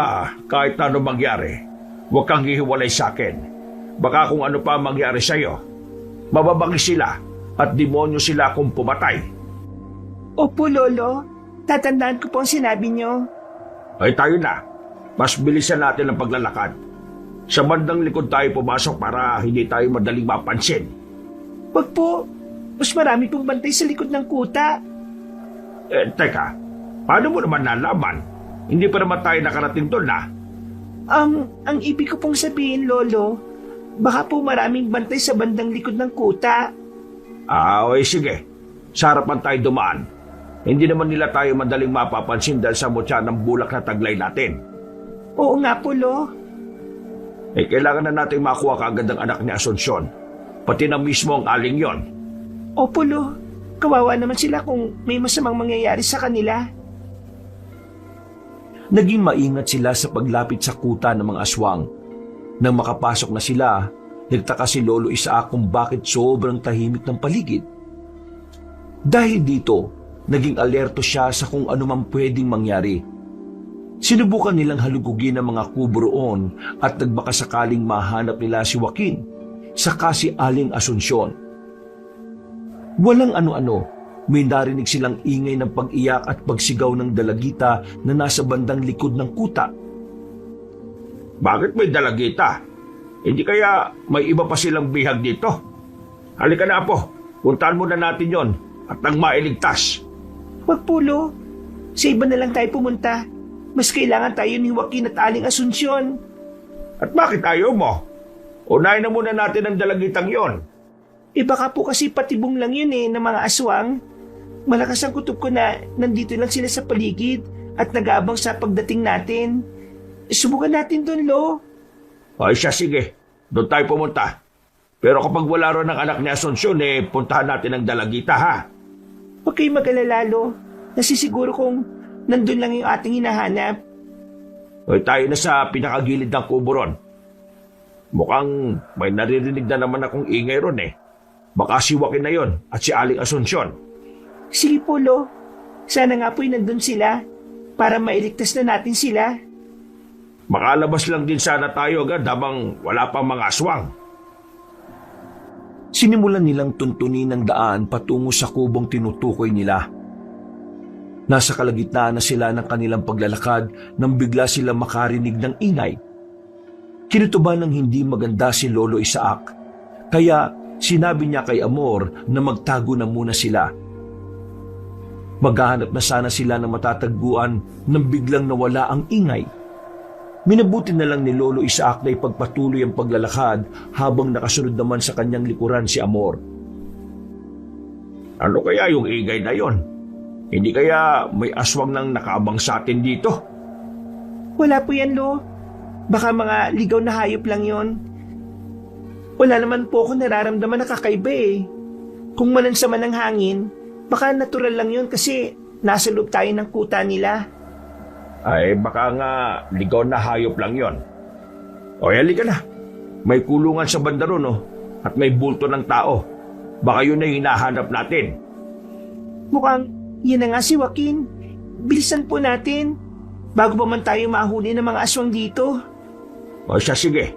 B: kahit na ano mangyari, huwag kang hihiwalay sa akin. Baka kung ano pa mangyari sa'yo, mababagi sila at demonyo sila kung pumatay.
A: Opo, Lolo. Tatandaan ko po ang sinabi niyo.
B: Ay tayo na, mas bilisan natin ang paglalakad. Sa bandang likod tayo pumasok para hindi tayo madaling mapansin.
A: Wag po. Mas marami pong bantay sa likod ng kuta.
B: Teka, paano mo naman nalaman? Hindi pa naman tayo nakarating doon na.
A: Ang ibig ko pong sabihin, Lolo, baka po maraming bantay sa bandang likod ng kuta.
B: Okay, sige. Sa harapan tayo dumaan. Hindi naman nila tayo madaling mapapansin dahil sa mutya ng bulak na taglay natin.
A: Oo nga po, Lo.
B: Kailangan na natin makuha kaagad ang anak ni Asunsyon. Pati na mismo ang aling yon.
A: Opo, Lo. Kawawa naman sila kung may masamang mangyayari sa kanila.
C: Naging maingat sila sa paglapit sa kuta ng mga aswang. Nang makapasok na sila, nagtaka si Lolo Isaac kung bakit sobrang tahimik ng paligid. Dahil dito, naging alerto siya sa kung ano man pwedeng mangyari. Sinubukan nilang halugugin ang mga kubo roon at nagbakasakaling mahanap nila si Joaquin, saka si Aling Asunsyon. Walang ano-ano, may narinig silang ingay ng pag-iyak at pagsigaw ng dalagita na nasa bandang likod ng kuta.
B: Bakit may dalagita? Hindi kaya may iba pa silang bihag dito? Halika na, Apo. Puntahan muna natin yon at nang mailigtas.
A: Wag po, Lo. Sa iba na lang tayo pumunta. Mas kailangan tayo ni Joaquin at Aling Asunsyon.
B: At bakit ayaw mo? Unahin na muna natin ang dalagitang yon.
A: Baka po kasi patibong lang yun ng mga aswang. Malakas ang kutob ko na nandito lang sila sa paligid at nag-aabang sa pagdating natin. Subukan natin doon, Lo.
B: Ay siya, sige. Doon tayo pumunta. Pero kapag wala ron ang anak ni Asunsyon, puntahan natin ang dalagita, ha?
A: Huwag kayong mag-alala, Lo. Nasisiguro kong nandun lang yung ating hinahanap.
B: Ay tayo na sa pinakagilid ng kubo ron. Mukhang may naririnig na naman akong ingay ron Baka si Joaquin na yon at si Aling Asunsyon.
A: Sige po, Lo. Sana nga po'y nandun sila para mailigtas na natin sila.
B: Makalabas lang din sana tayo agad habang wala pang mga aswang.
C: Sinimulan nilang tuntunin ang daan patungo sa kubong tinutukoy nila. Nasa kalagitnaan na sila ng kanilang paglalakad nang bigla sila makarinig ng ingay. Kinutuban ng hindi maganda si Lolo Isaac, kaya sinabi niya kay Amor na magtago na muna sila. Maghahanap na sana sila ng matatagpuan nang biglang nawala ang ingay. Minabuti na lang ni Lolo Isaac na ipagpatuloy ang paglalakad habang nakasunod naman sa kanyang likuran si Amor.
B: Ano kaya yung ingay na yon? Hindi kaya may aswang nang nakaabang sa atin dito?
A: Wala po yan, Lo. Baka mga ligaw na hayop lang yon. Wala naman po ako nararamdaman na kakaiba Kung manansa man ang hangin, baka natural lang yon kasi nasa loob tayo ng kuta nila.
B: Ay baka nga ligaw na hayop lang yon. O halika na. May kulungan sa banda ron at may bulto ng tao. Baka yun na hinahanap natin.
A: Mukhang yan na nga si Joaquin. Bilisan po natin. Bago pa man tayo mahuli ng mga aswang dito.
B: O siya, sige.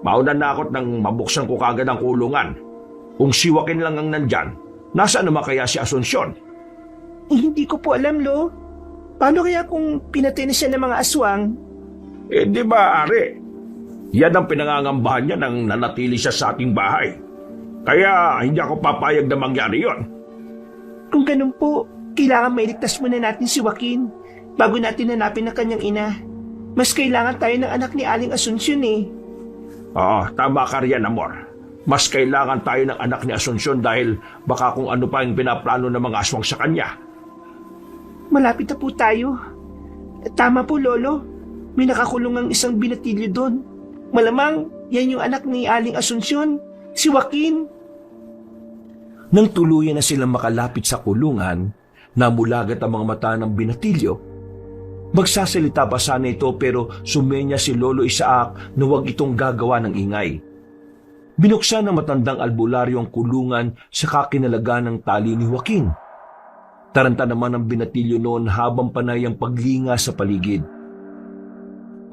B: Mauna na ako't nang mabuksan ko kagad ang kulungan. Kung si Joaquin lang ang nandyan, nasaan naman kaya si Asunsyon?
A: Hindi ko po alam, Lo. Paano kaya kung pinatay na siya ng mga aswang?
B: Di ba, Ari? Yan ang pinangangambahan niya nang nanatili siya sa ating bahay. Kaya hindi ako papayag na mangyari yon.
A: Kung ganun po, kailangan mailigtas muna natin si Joaquin bago natin hanapin ang kanyang ina. Mas kailangan tayo ng anak ni Aling Asunsyon
B: Oo, tama ka riyan, Amor. Mas kailangan tayo ng anak ni Asunsyon dahil baka kung ano pa yung pinaplano ng mga aswang sa kanya.
A: Malapit na po tayo. Tama po, Lolo. May nakakulong ang isang binatilyo doon. Malamang yan yung anak ni Aling Asunsyon, si Joaquin.
C: Nang tuluyan na silang makalapit sa kulungan, namulagat ang mga mata ng binatilyo. Magsasalita pa sana ito pero sumenya si Lolo Isaac na huwag itong gagawa ng ingay. Binuksan ng matandang albularyo ang kulungan sa kakinalaga ng tali ni Joaquin. Taranta naman ang binatilyo noon habang panay ang paglinga sa paligid.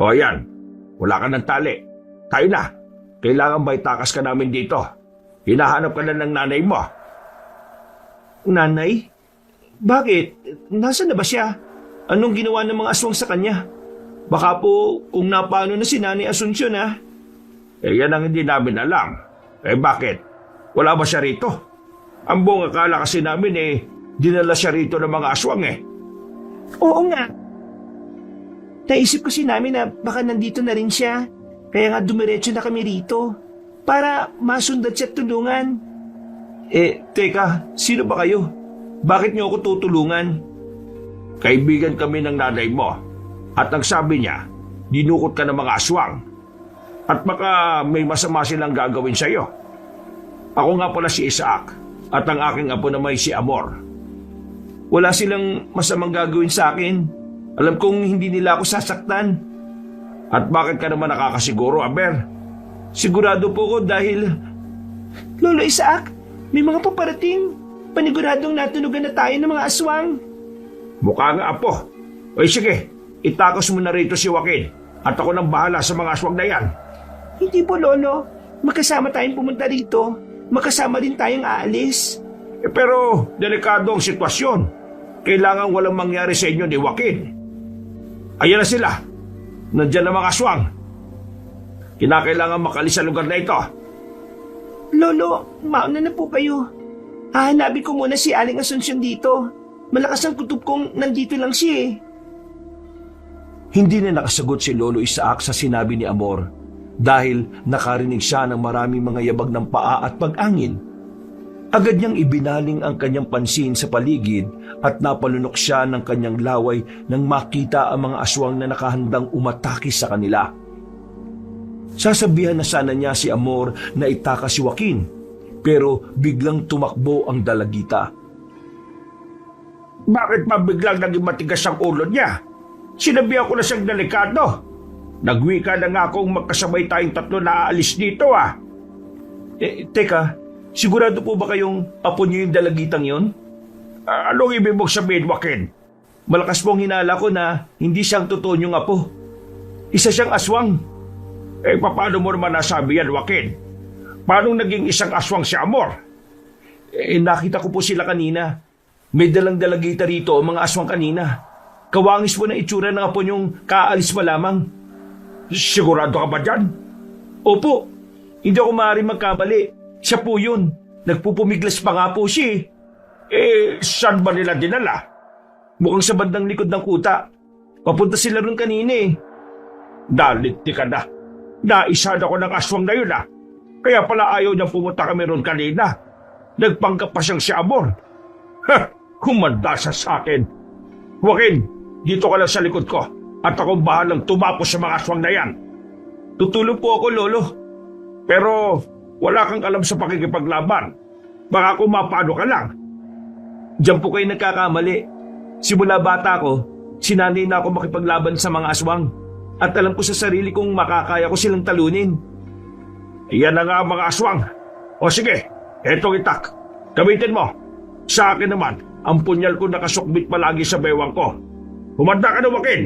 B: O yan, wala ka ng tali. Tayo na. Kailangan ba itakas ka namin dito? Hinahanap ka na ng nanay mo.
A: Nanay? Bakit? Nasaan na ba siya? Anong ginawa ng mga aswang sa kanya? Baka po kung napano na si Nanay Asunsyon ha?
B: Yan ang hindi namin alam. Bakit? Wala ba siya rito? Ang buong akala kasi namin dinala siya rito ng mga aswang
A: Oo nga. Naisip kasi namin na baka nandito na rin siya. Kaya nga dumiretso na kami rito. Para masundan siya at tulungan. Teka, sino ba kayo? Bakit niyo ako tutulungan?
B: Kaibigan kami ng nanay mo. At ang sabi niya, dinukot ka ng mga aswang. At baka may masama silang gagawin sa iyo. Ako nga pala si Isaac. At ang aking apo naman si Amor.
A: Wala silang masamang gagawin sa akin. Alam kong hindi nila ako sasaktan.
B: At bakit ka naman nakakasiguro, Aber?
A: Sigurado po ko dahil... Lolo Isaac, may mga paparating. Paniguradong natunugan na tayo ng mga aswang.
B: Mukha nga, Apo. Sige, itakas mo na rito si Joaquin. At ako nang bahala sa mga aswang na yan.
A: Hindi po, Lolo. Magkasama tayong pumunta rito. Magkasama din tayong aalis.
B: Pero delikado ang sitwasyon. Kailangan walang mangyari sa inyo ni Joaquin. Ayan na sila. Nandiyan ang mga aswang. Kinakailangan makalis sa lugar na ito.
A: Lolo, mauna na po kayo. Hahanapin ko muna si Aling Asunsyon dito. Malakas ang kutob kong nandito lang siya
C: Hindi na nakasagot si Lolo Isaac sa sinabi ni Amor dahil nakarinig siya ng maraming mga yabag ng paa at pag-angin. Agad niyang ibinaling ang kanyang pansin sa paligid at napalunok siya ng kanyang laway nang makita ang mga aswang na nakahandang umatake sa kanila. Sasabihan na sana niya si Amor na itakas si Joaquin, pero biglang tumakbo ang dalagita.
B: Bakit pa biglang naging matigas ang ulo niya? Sinabihan ko na siyang delikado. Nagwika na nga akong magkasabay tayong tatlo na aalis dito
A: Teka, sigurado po ba kayong apo niyo yung dalagitang yon?
B: Anong ibig mong sabihin, Joaquin?
A: Malakas pong hinala ko na hindi siyang totoo niyong apo. Isa siyang aswang.
B: Paano mo naman nasabi yan, Joaquin? Paano naging isang aswang si Amor?
A: Nakita ko po sila kanina. May dalang dalagita rito ang mga aswang kanina. Kawangis po na itsura ng apo niyong kaalis pa lamang.
B: Sigurado ka ba dyan?
A: Opo, hindi ako maaaring magkamali. Siya po yun. Nagpupumiglas pa nga po siya
B: Saan ba nila dinala?
A: Mukhang sa bandang likod ng kuta. Papunta sila ron kanina
B: Dalinti ka na. Naisad ako ng aswang na yun Kaya pala ayaw niyang pumunta kami ron kanina. Nagpanggap pa siyang si Amor. Humanda siya sa akin. Joaquin, dito ka lang sa likod ko. At akong bahalang tumapos sa mga aswang na yan.
A: Tutulong po ako, Lolo.
B: Pero wala kang alam sa pakikipaglaban. Baka kung mapano ka lang.
A: Diyan po kayo nagkakamali. Simula bata ko, sinanay na ako makipaglaban sa mga aswang. At alam ko sa sarili kong makakaya ko silang talunin.
B: Iyan na nga ang mga aswang. O sige, etong itak. Gamitin mo. Sa akin naman, ang punyal ko nakasukbit palagi sa bewang ko. Humanda ka na, Joaquin.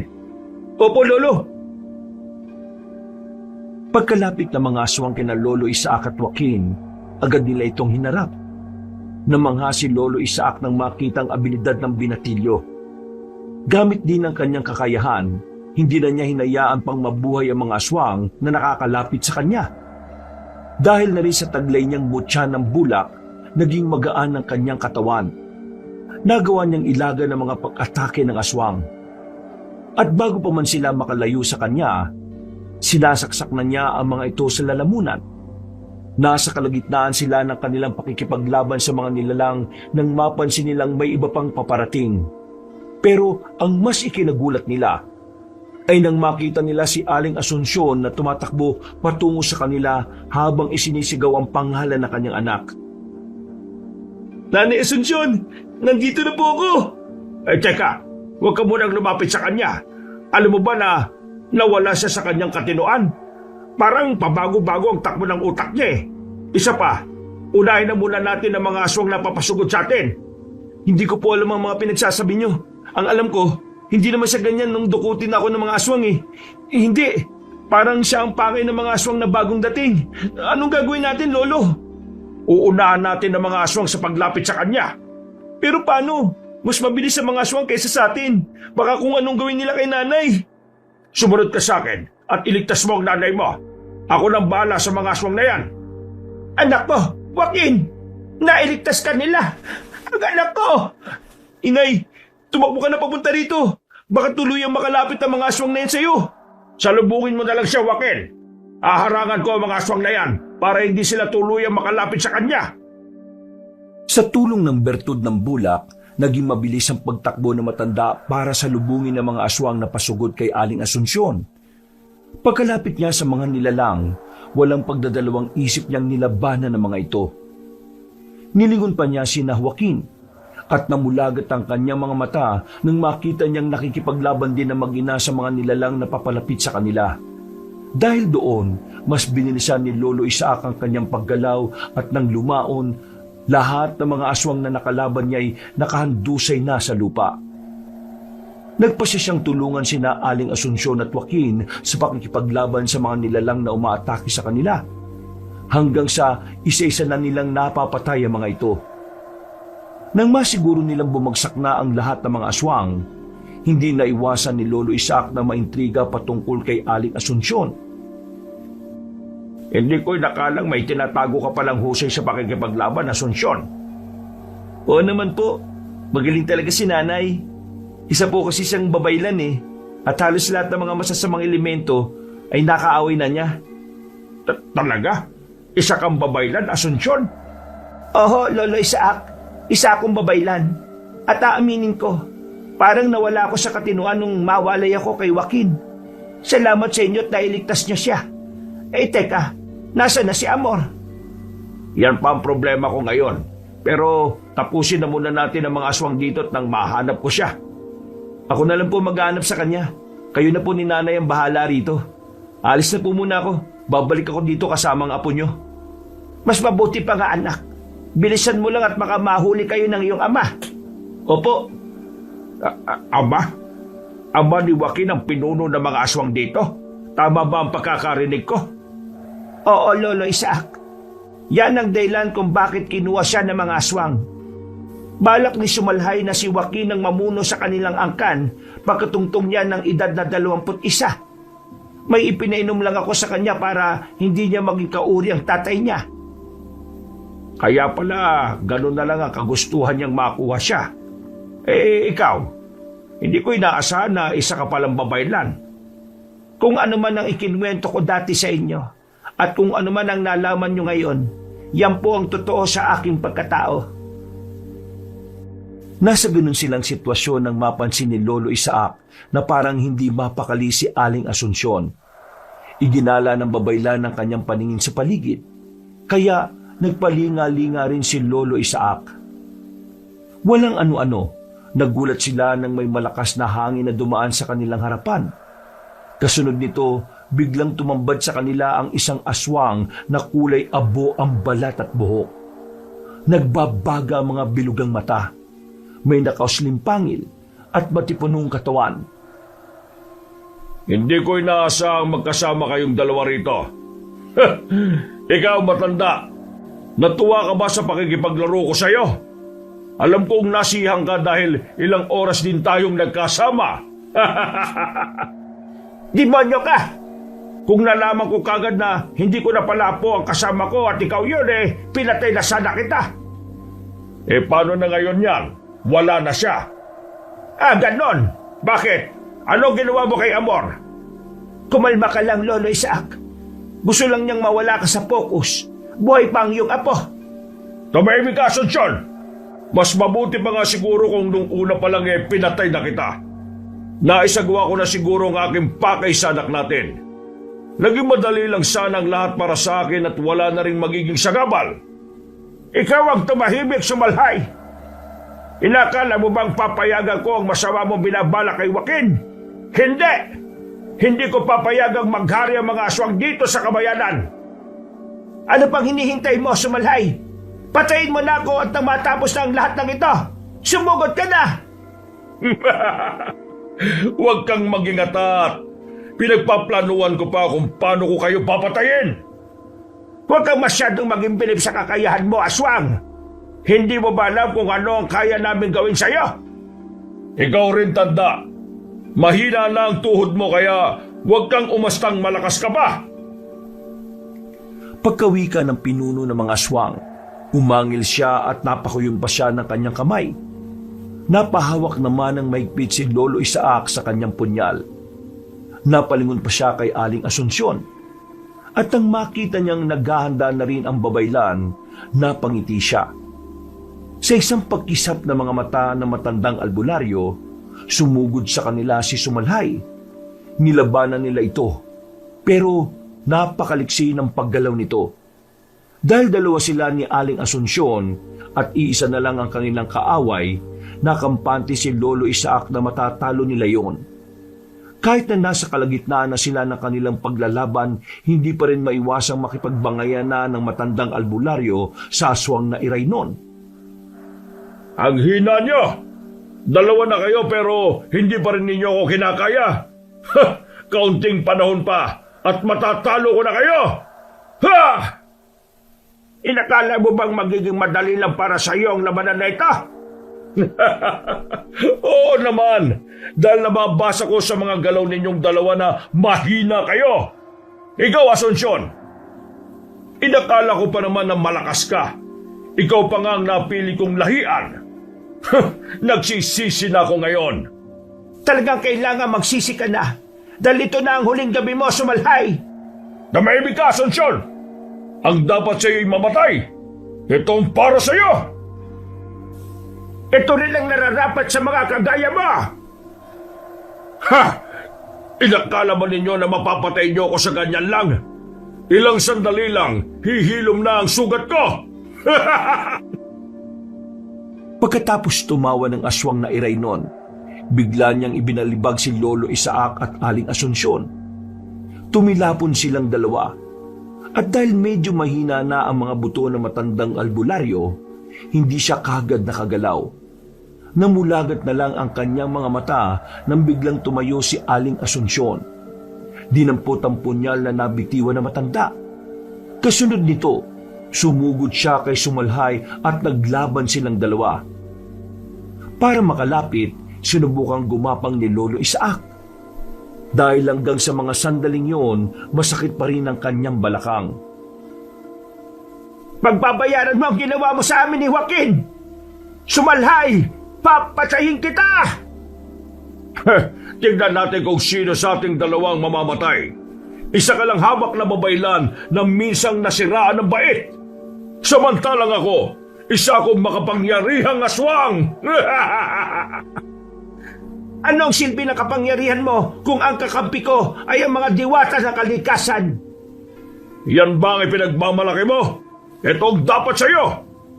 A: Opo, Lolo.
C: Pagkalapit ng mga aswang kina Lolo Isaac at Joaquin, agad nila itong hinarap. Namangha si Lolo Isaac nang makitang abilidad ng binatilyo. Gamit din ang kanyang kakayahan, hindi na niya hinayaan pang mabuhay ang mga aswang na nakakalapit sa kanya. Dahil na rin sa taglay niyang mutya ng bulak, naging magaan ang kanyang katawan. Nagawa niyang ilaga ng mga pag-atake ng aswang. At bago pa man sila makalayo sa kanya, sinasaksak na niya ang mga ito sa lalamunan. Nasa kalagitnaan sila ng kanilang pakikipaglaban sa mga nilalang nang mapansin nilang may iba pang paparating. Pero ang mas ikinagulat nila ay nang makita nila si Aling Asunsyon na tumatakbo patungo sa kanila habang isinisigaw ang pangalan ng kanyang anak.
A: Nanay Asunsyon, nandito na po ako!
B: Teka, huwag ka munang lumapit sa kanya. Alam mo ba na nawala siya sa kanyang katinoan? Parang pabago-bago ang takbo ng utak niya Isa pa, unahin na muna natin ang mga aswang na papasugod sa atin.
A: Hindi ko po alam ang mga pinagsasabi niyo. Ang alam ko,
C: Hindi naman sa ganyan nung dukutin ako ng mga aswang eh. Hindi. Parang siya ang pangay ng mga aswang na bagong dating. Anong gagawin natin, Lolo?
B: Uunahan natin ang mga aswang sa paglapit sa kanya.
C: Pero paano? Mas mabilis ang mga aswang kaysa sa atin. Baka kung anong gawin nila kay nanay.
B: Sumunod ka sa akin at iligtas mo ang nanay mo. Ako nang bahala sa mga aswang na yan.
A: Anak ko, Joaquin! Nailigtas ka nila! Ang anak ko!
C: Inay, tumakbo ka na papunta rito. Baka tuluyang makalapit ang mga aswang na yan sa'yo.
B: Salubungin mo na lang siya, Joaquin. Aharangan ko ang mga aswang na yan para hindi sila tuluyang makalapit sa kanya.
C: Sa tulong ng bertud ng bulak, naging mabilis ang pagtakbo ng matanda para salubungin ang mga aswang na pasugod kay Aling Asunsyon. Pagkalapit niya sa mga nilalang, walang pagdadalawang isip niyang nilabanan ng mga ito. Nilingon pa niya si Joaquin at namulagat ang kanyang mga mata nang makita niyang nakikipaglaban din ang mag-ina sa mga nilalang na papalapit sa kanila. Dahil doon, mas binilisan ni Lolo Isaac ang kanyang paggalaw at nang lumaon, lahat ng mga aswang na nakalaban niya ay nakahandusay na sa lupa. Nagpasya siyang tulungan sina Aling Asunsyon at Joaquin sa pakikipaglaban sa mga nilalang na umaatake sa kanila. Hanggang sa isa-isa na nilang napapatay ang mga ito. Nang masiguro nilang bumagsak na ang lahat ng mga aswang, hindi na iwasan ni Lolo Isaac na maintriga patungkol kay Aling Asunsyon.
B: Hindi ko'y nakalang may tinatago ka palang husay sa pakikipaglaban, Asunsyon.
C: Oo naman po, magaling talaga si nanay. Isa po kasi siyang babaylan eh, at halos lahat ng mga masasamang elemento ay nakaaway na niya.
B: Talaga? Isa kang babaylan, Asunsyon?
A: Oho, Lolo Isaac. Isa akong babaylan. At aaminin ko, parang nawala ako sa katinuan nung mawalay ako kay Joaquin. Salamat sa inyo at nailigtas niyo siya. Eh teka, nasa na si Amor?
B: Yan pa ang problema ko ngayon. Pero tapusin na muna natin ang mga aswang dito at nang mahanap ko siya.
C: Ako na lang po maghanap sa kanya. Kayo na po ni nanay ang bahala rito. Alis na po muna ako. Babalik ako dito kasama ang apo nyo.
A: Mas mabuti pa nga anak. Bilisan mo lang at baka mahuli kayo ng iyong ama.
C: Opo.
B: Ama? Ama ni Joaquin ang pinuno ng mga aswang dito? Tama ba ang pagkakarinig ko?
A: Oo, Lolo Isaac. Yan ang dahilan kung bakit kinuha siya ng mga aswang. Balak ni Sumalhay na si Joaquin ang mamuno sa kanilang angkan pagkatungtong niya ng edad na 21. May ipinainom lang ako sa kanya para hindi niya maging kauri ang tatay niya.
B: Kaya pala, ganun na lang ang kagustuhan niyang makuha siya. Eh, ikaw, hindi ko inaasahan na isa ka palang babaylan.
A: Kung ano man ang ikinwento ko dati sa inyo, at kung ano man ang nalaman nyo ngayon, yan po ang totoo sa aking pagkatao.
C: Nasa ganun silang sitwasyon nang mapansin ni Lolo Isaac na parang hindi mapakali si Aling Asunsyon. Iginala ng babaylan ng kanyang paningin sa paligid, kaya nagpalinga-linga rin si Lolo Isaac. Walang ano-ano, nagulat sila nang may malakas na hangin na dumaan sa kanilang harapan. Kasunod nito, biglang tumambad sa kanila ang isang aswang na kulay abo ang balat at buhok. Nagbabaga ang mga bilugang mata. May nakausling pangil at matipunong katawan.
B: Hindi ko inaasahang magkasama kayong dalawa rito. Ikaw matanda, natuwa ka ba sa pakikipaglaro ko sa'yo? Alam kong nasihang ka dahil ilang oras din tayong nagkasama.
A: Demonyo ka!
B: Kung nalaman ko kagad na hindi ko na pala po ang kasama ko at ikaw yun pinatay na sana kita. Paano na ngayon yan? Wala na siya.
A: Ganon.
B: Bakit? Ano ginawa mo kay Amor?
A: Kumalma ka lang, Lolo Isaac. Gusto lang niyang mawala ka sa focus. Buhay pa ang iyong apo.
B: Tumahimik ka, Asunsyon. Mas mabuti pa nga siguro kung nung una pa lang pinatay na kita. Naisagawa ko na siguro ang aking pakay sa anak natin. Naging madali lang sana ang lahat para sa akin at wala na rin magiging sagabal. Ikaw ang tumahimik, Sumalhay. Inakala mo bang papayagan ko ang masama mong binabala kay Joaquin? Hindi! Hindi ko papayagang maghari ang mga aswang dito sa kabayanan.
A: Ano pang hinihintay mo, Sumalhay? Patayin mo na ako at nang matapos na ang lahat ng ito. Sumugod ka na!
B: Huwag kang mag-ingatat. Pinagpaplanuhan ko pa kung paano ko kayo papatayin.
A: Huwag kang masyadong maging bilib sa kakayahan mo, aswang. Hindi mo ba alam kung ano ang kaya namin gawin sa'yo?
B: Ikaw rin, tanda. Mahina na ang tuhod mo kaya huwag kang umastang malakas ka pa.
C: Pagkawika ng pinuno ng mga aswang, umangil siya at napakuyon pa siya ng kanyang kamay. Napahawak naman ng mahigpit si Lolo Isaac sa kanyang punyal. Napalingon pa siya kay Aling Asunsyon. At nang makita niyang naghahanda na rin ang babaylan, napangiti siya. Sa isang pagkisap ng mga mata ng matandang albularyo, sumugod sa kanila si Sumalhay. Nilabanan nila ito, pero napakaliksi ng paggalaw nito. Dahil dalawa sila ni Aling Asunsyon at iisa na lang ang kanilang kaaway, nakampante si Lolo Isaac na matatalo nila yon. Kahit na nasa kalagitnaan na sila ng kanilang paglalaban, hindi pa rin maiwasang makipagbangayan na ng matandang albularyo sa aswang na Iraynon.
B: Ang hina nyo! Dalawa na kayo pero hindi pa rin ninyo ako kinakaya. Kaunting panahon pa at matatalo ko na kayo! Ha!
A: Inakala mo bang magiging madali lang para sa iyo ang labanan na ito?
B: Oo naman, dahil nababasa ko sa mga galaw ninyong dalawa na mahina kayo. Ikaw, Asunsyon, inakala ko pa naman na malakas ka. Ikaw pa nga ang napili kong lahian. Nagsisisi na ako ngayon.
A: Talagang kailangan magsisi ka na. Dahil ito na ang huling gabi mo, Sumalhay.
B: Namahimik ka, Asunsyon. Ang dapat sa'yo'y mamatay. Itong para sa'yo.
A: Ito rin ang nararapat sa mga kagaya mo.
B: Ha! Inakala ba ninyo na mapapatay niyo ako sa ganyan lang? Ilang sandali lang, hihilom na ang sugat ko!
C: Pagkatapos tumawa ng aswang na Iraynon, bigla niyang ibinalibag si Lolo Isaac at Aling Asunsyon. Tumilapon silang dalawa. At dahil medyo mahina na ang mga buto ng matandang albularyo, hindi siya kagad nakagalaw. Namulagat na lang ang kanyang mga mata nang biglang tumayo si Aling Asunsyon. Dinampot ang punyal na nabitiwan na matanda. Kasunod nito, sumugod siya kay Sumalhay at naglaban silang dalawa. Para makalapit, sinubukang gumapang ni Lolo Isaac. Dahil hanggang sa mga sandaling yon, masakit pa rin ang kanyang balakang.
A: Pagbabayaran mo ang ginawa mo sa amin ni Joaquin! Sumalhay! Papatayin kita!
B: Tignan natin kung sino sa ating dalawang mamamatay. Isa ka lang hawak na babaylan na minsang nasiraan ng bait. Samantalang ako, isa akong makapangyarihang aswang.
A: Anong silbi ng kapangyarihan mo kung ang kakampi ko ay ang mga diwata ng kalikasan?
B: Yan ba ang ipinagmamalaki mo? Ito ang dapat sa'yo.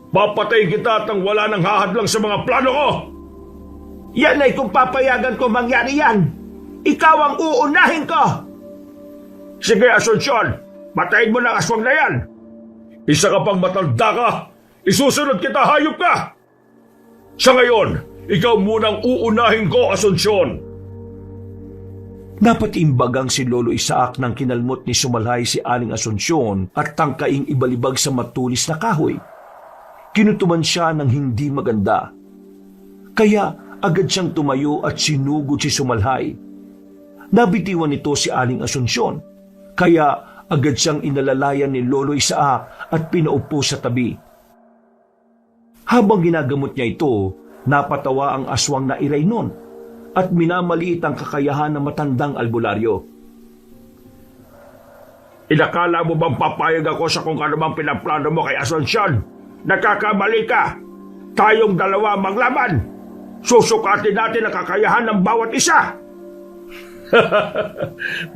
B: Papatayin kita at nang wala nang hahadlang sa mga plano ko.
A: Yan ay kung papayagan ko mangyari yan. Ikaw ang uunahin ko.
B: Sige, Asunsyon, patayin mo na ang aswang na yan. Isa ka pang matanda ka. Isusunod kita, hayop ka. Sa ngayon, ikaw munang uunahin ko, Asunsyon.
C: Napatimbagang si Lolo Isaac nang kinalmot ni Sumalhay si Aling Asunsyon at tangkaing ibalibag sa matulis na kahoy. Kinutuman siya ng hindi maganda. Kaya agad siyang tumayo at sinugod si Sumalhay. Nabitiwan nito si Aling Asunsyon, kaya agad siyang inalalayan ni Lolo Isaac at pinaupo sa tabi. Habang ginagamot niya ito, napatawa ang aswang na Iraynon at minamaliit ang kakayahan ng matandang albularyo.
B: Inakala mo bang papayag ako sa kung ano bang pinaplano mo kay Asunsyon? Nakakamali ka. Tayong dalawa maglaban. Susukatin natin ang kakayahan ng bawat isa.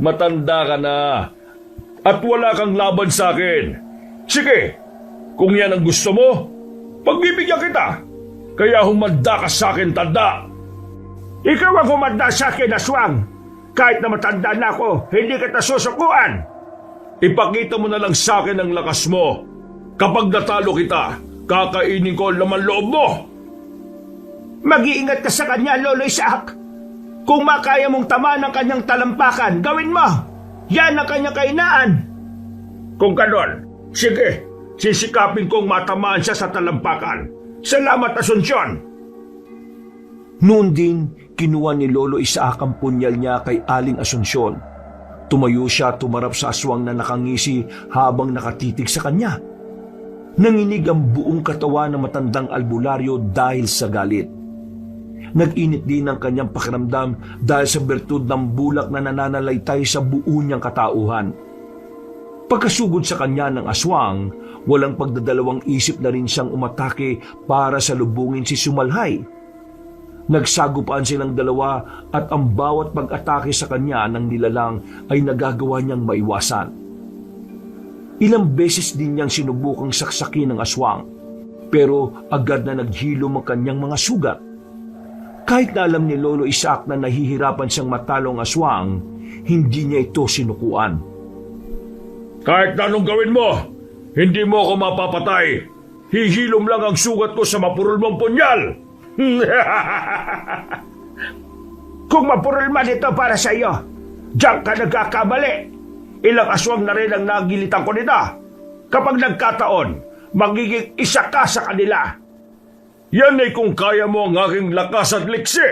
B: Matanda ka na. At wala kang laban sa akin. Sige, kung yan ang gusto mo, pagbibigyan kita. Kaya humanda ka sa akin, tanda.
A: Ikaw ang humanda sa akin, aswang. Kahit na matanda na ako, hindi kita susukuan.
B: Ipakita mo na lang sa akin ang lakas mo. Kapag natalo kita, kakainin ko ang laman loob mo.
A: Mag-iingat ka sa kanya, Lolo Isaac.
B: Kung makaya mong tamaan ng kanyang talampakan, gawin mo. Yan ang kanyang kainaan. Kung ganon, sige, sisikapin kong matamaan siya sa talampakan. Salamat, Asunsyon.
C: Noon din, kinuha ni Lolo Isaac ang punyal niya kay Aling Asunsyon. Tumayo siya tumarap sa aswang na nakangisi habang nakatitig sa kanya. Nanginig ang buong katawan ng matandang albularyo dahil sa galit. Nag-init din ang kanyang pakiramdam dahil sa bertud ng bulak na nananalaytay sa buo niyang katauhan. Pagkasugod sa kanya ng aswang, walang pagdadalawang isip na rin siyang umatake para salubungin si Sumalhay. Nagsagupaan silang dalawa at ang bawat pag-atake sa kanya ng nilalang ay nagagawa niyang maiwasan. Ilang beses din niyang sinubukang saksakin ng aswang, pero agad na naghilom ang kanyang mga sugat. Kahit na alam ni Lolo Isaac na nahihirapan siyang matalo ang aswang, hindi niya ito sinukuan.
B: Kahit na anong gawin mo, hindi mo ako mapapatay. Hihilom lang ang sugat ko sa mapurol mong punyal.
A: Kung mapurol man ito para sa iyo, diyan ka nagkakamali.
B: Ilang aswang na rin ang nagilitan ko nito. Kapag nagkataon, magiging isa ka sa kanila. Yan ay kung kaya mo ang aking lakas at liksi.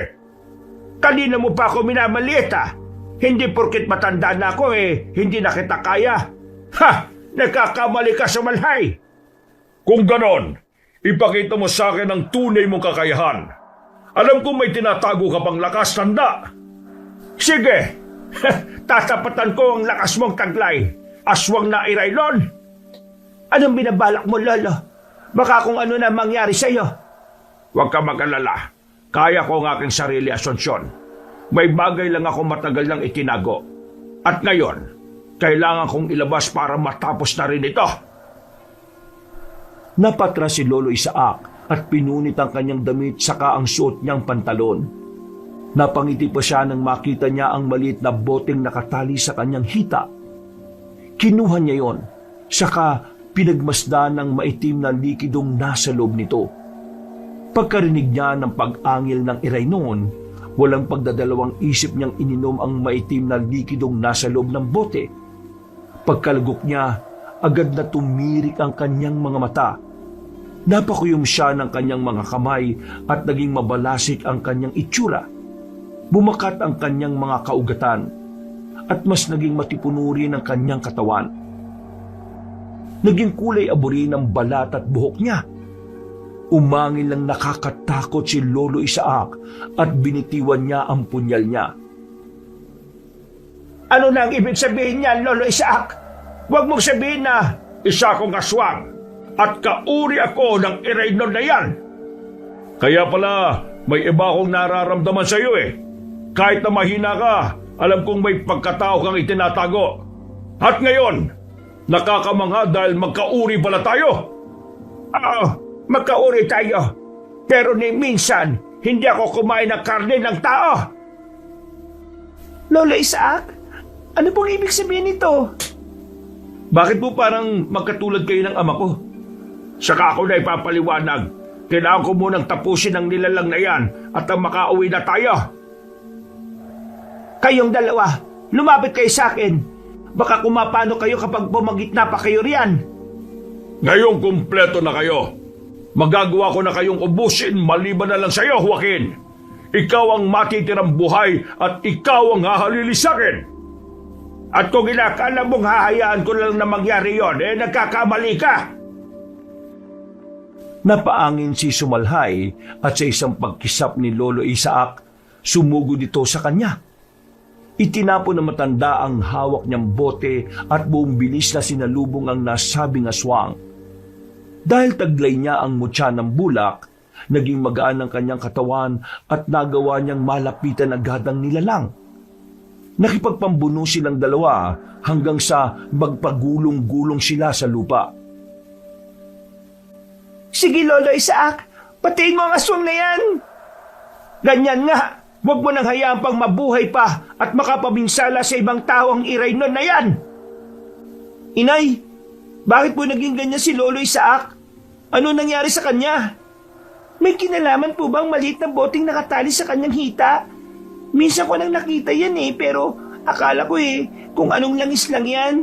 A: Kanina mo pa ako minamaliit Hindi porkit matanda na ako hindi na kita kaya.
B: Ha! Nagkakamali ka, Sumalhay. Kung ganon, ipakita mo sa akin ang tunay mong kakayahan. Alam kong may tinatago ka pang lakas, tanda.
A: Sige, tatapatan ko ang lakas mong taglay. Aswang na Iraylon. Anong binabalak mo, Lolo? Baka kung ano na mangyari sa iyo.
B: Huwag ka mag-alala. Kaya ko ang aking sarili, Asunsyon. May bagay lang ako matagal nang itinago. At ngayon, kailangan kong ilabas para matapos na rin ito.
C: Napatras si Lolo Isaac at pinunit ang kanyang damit saka ang suot niyang pantalon. Napangiti pa siya nang makita niya ang maliit na boteng nakatali sa kanyang hita. Kinuha niya yon, saka pinagmasdan ng maitim na likidong nasa loob nito. Pagkarinig niya ng pag-angil ng Iraynon, walang pagdadalawang isip niyang ininom ang maitim na likidong nasa loob ng bote. Pagkalagok niya, agad na tumirik ang kanyang mga mata. Napakuyom siya ng kanyang mga kamay at naging mabalasik ang kanyang itsura. Bumakat ang kanyang mga kaugatan at mas naging matipunuri ng kanyang katawan. Naging kulay aburi ng balat at buhok niya. Umangil lang nakakatakot si Lolo Isaac at binitiwan niya ang punyal niya.
A: Ano na ang ibig sabihin niyan, Lolo Isaac? Huwag mong sabihin na
B: isa akong aswang at kauri ako ng Iraynon na yan. Kaya pala may iba akong nararamdaman sa iyo Kahit na mahina ka, alam kong may pagkatao kang itinatago. At ngayon, nakakamangha dahil magkauri pala tayo.
A: Oo, magkauri tayo. Pero ni minsan, hindi ako kumain ng karne ng tao. Lolo Isaac, ano pong ibig sabihin nito?
B: Bakit po parang magkatulad kayo ng ama ko? Saka ako na ipapaliwanag. Kailangan ko munang tapusin ang nilalang na yan at ang makauwi na tayo.
A: Kayong dalawa, lumapit kayo sa akin. Baka kumapano kayo kapag bumagitna pa kayo riyan.
B: Ngayong kumpleto na kayo. Magagawa ko na kayong ubusin maliban na lang sa iyo, Joaquin. Ikaw ang matitirang buhay at ikaw ang hahalili sa akin.
A: At kung inakala mong hahayaan ko lang na mangyari yon, nagkakamali ka.
C: Napaangin si Sumalhay at sa isang pagkisap ni Lolo Isaac, sumugod ito sa kanya. Itinapon ng matanda ang hawak niyang bote at buong bilis na sinalubong ang nasabing aswang. Dahil taglay niya ang mutya ng bulak, naging magaan ang kanyang katawan at nagawa niyang malapitan agad ang nilalang. Nakipagpambuno silang dalawa hanggang sa magpagulong-gulong sila sa lupa.
A: Sige, Lolo Isaac, patayin mo ang aswang na yan. Ganyan nga. Huwag mo nang hayaan pang mabuhay pa at makapabinsala sa ibang tao ang Iraynon na yan. Inay, bakit po naging ganyan si Lolo Isaac? Ano nangyari sa kanya? May kinalaman po bang maliit na boteng nakatali sa kanyang hita? Minsan ko nang nakita yan pero akala ko kung anong langis lang yan.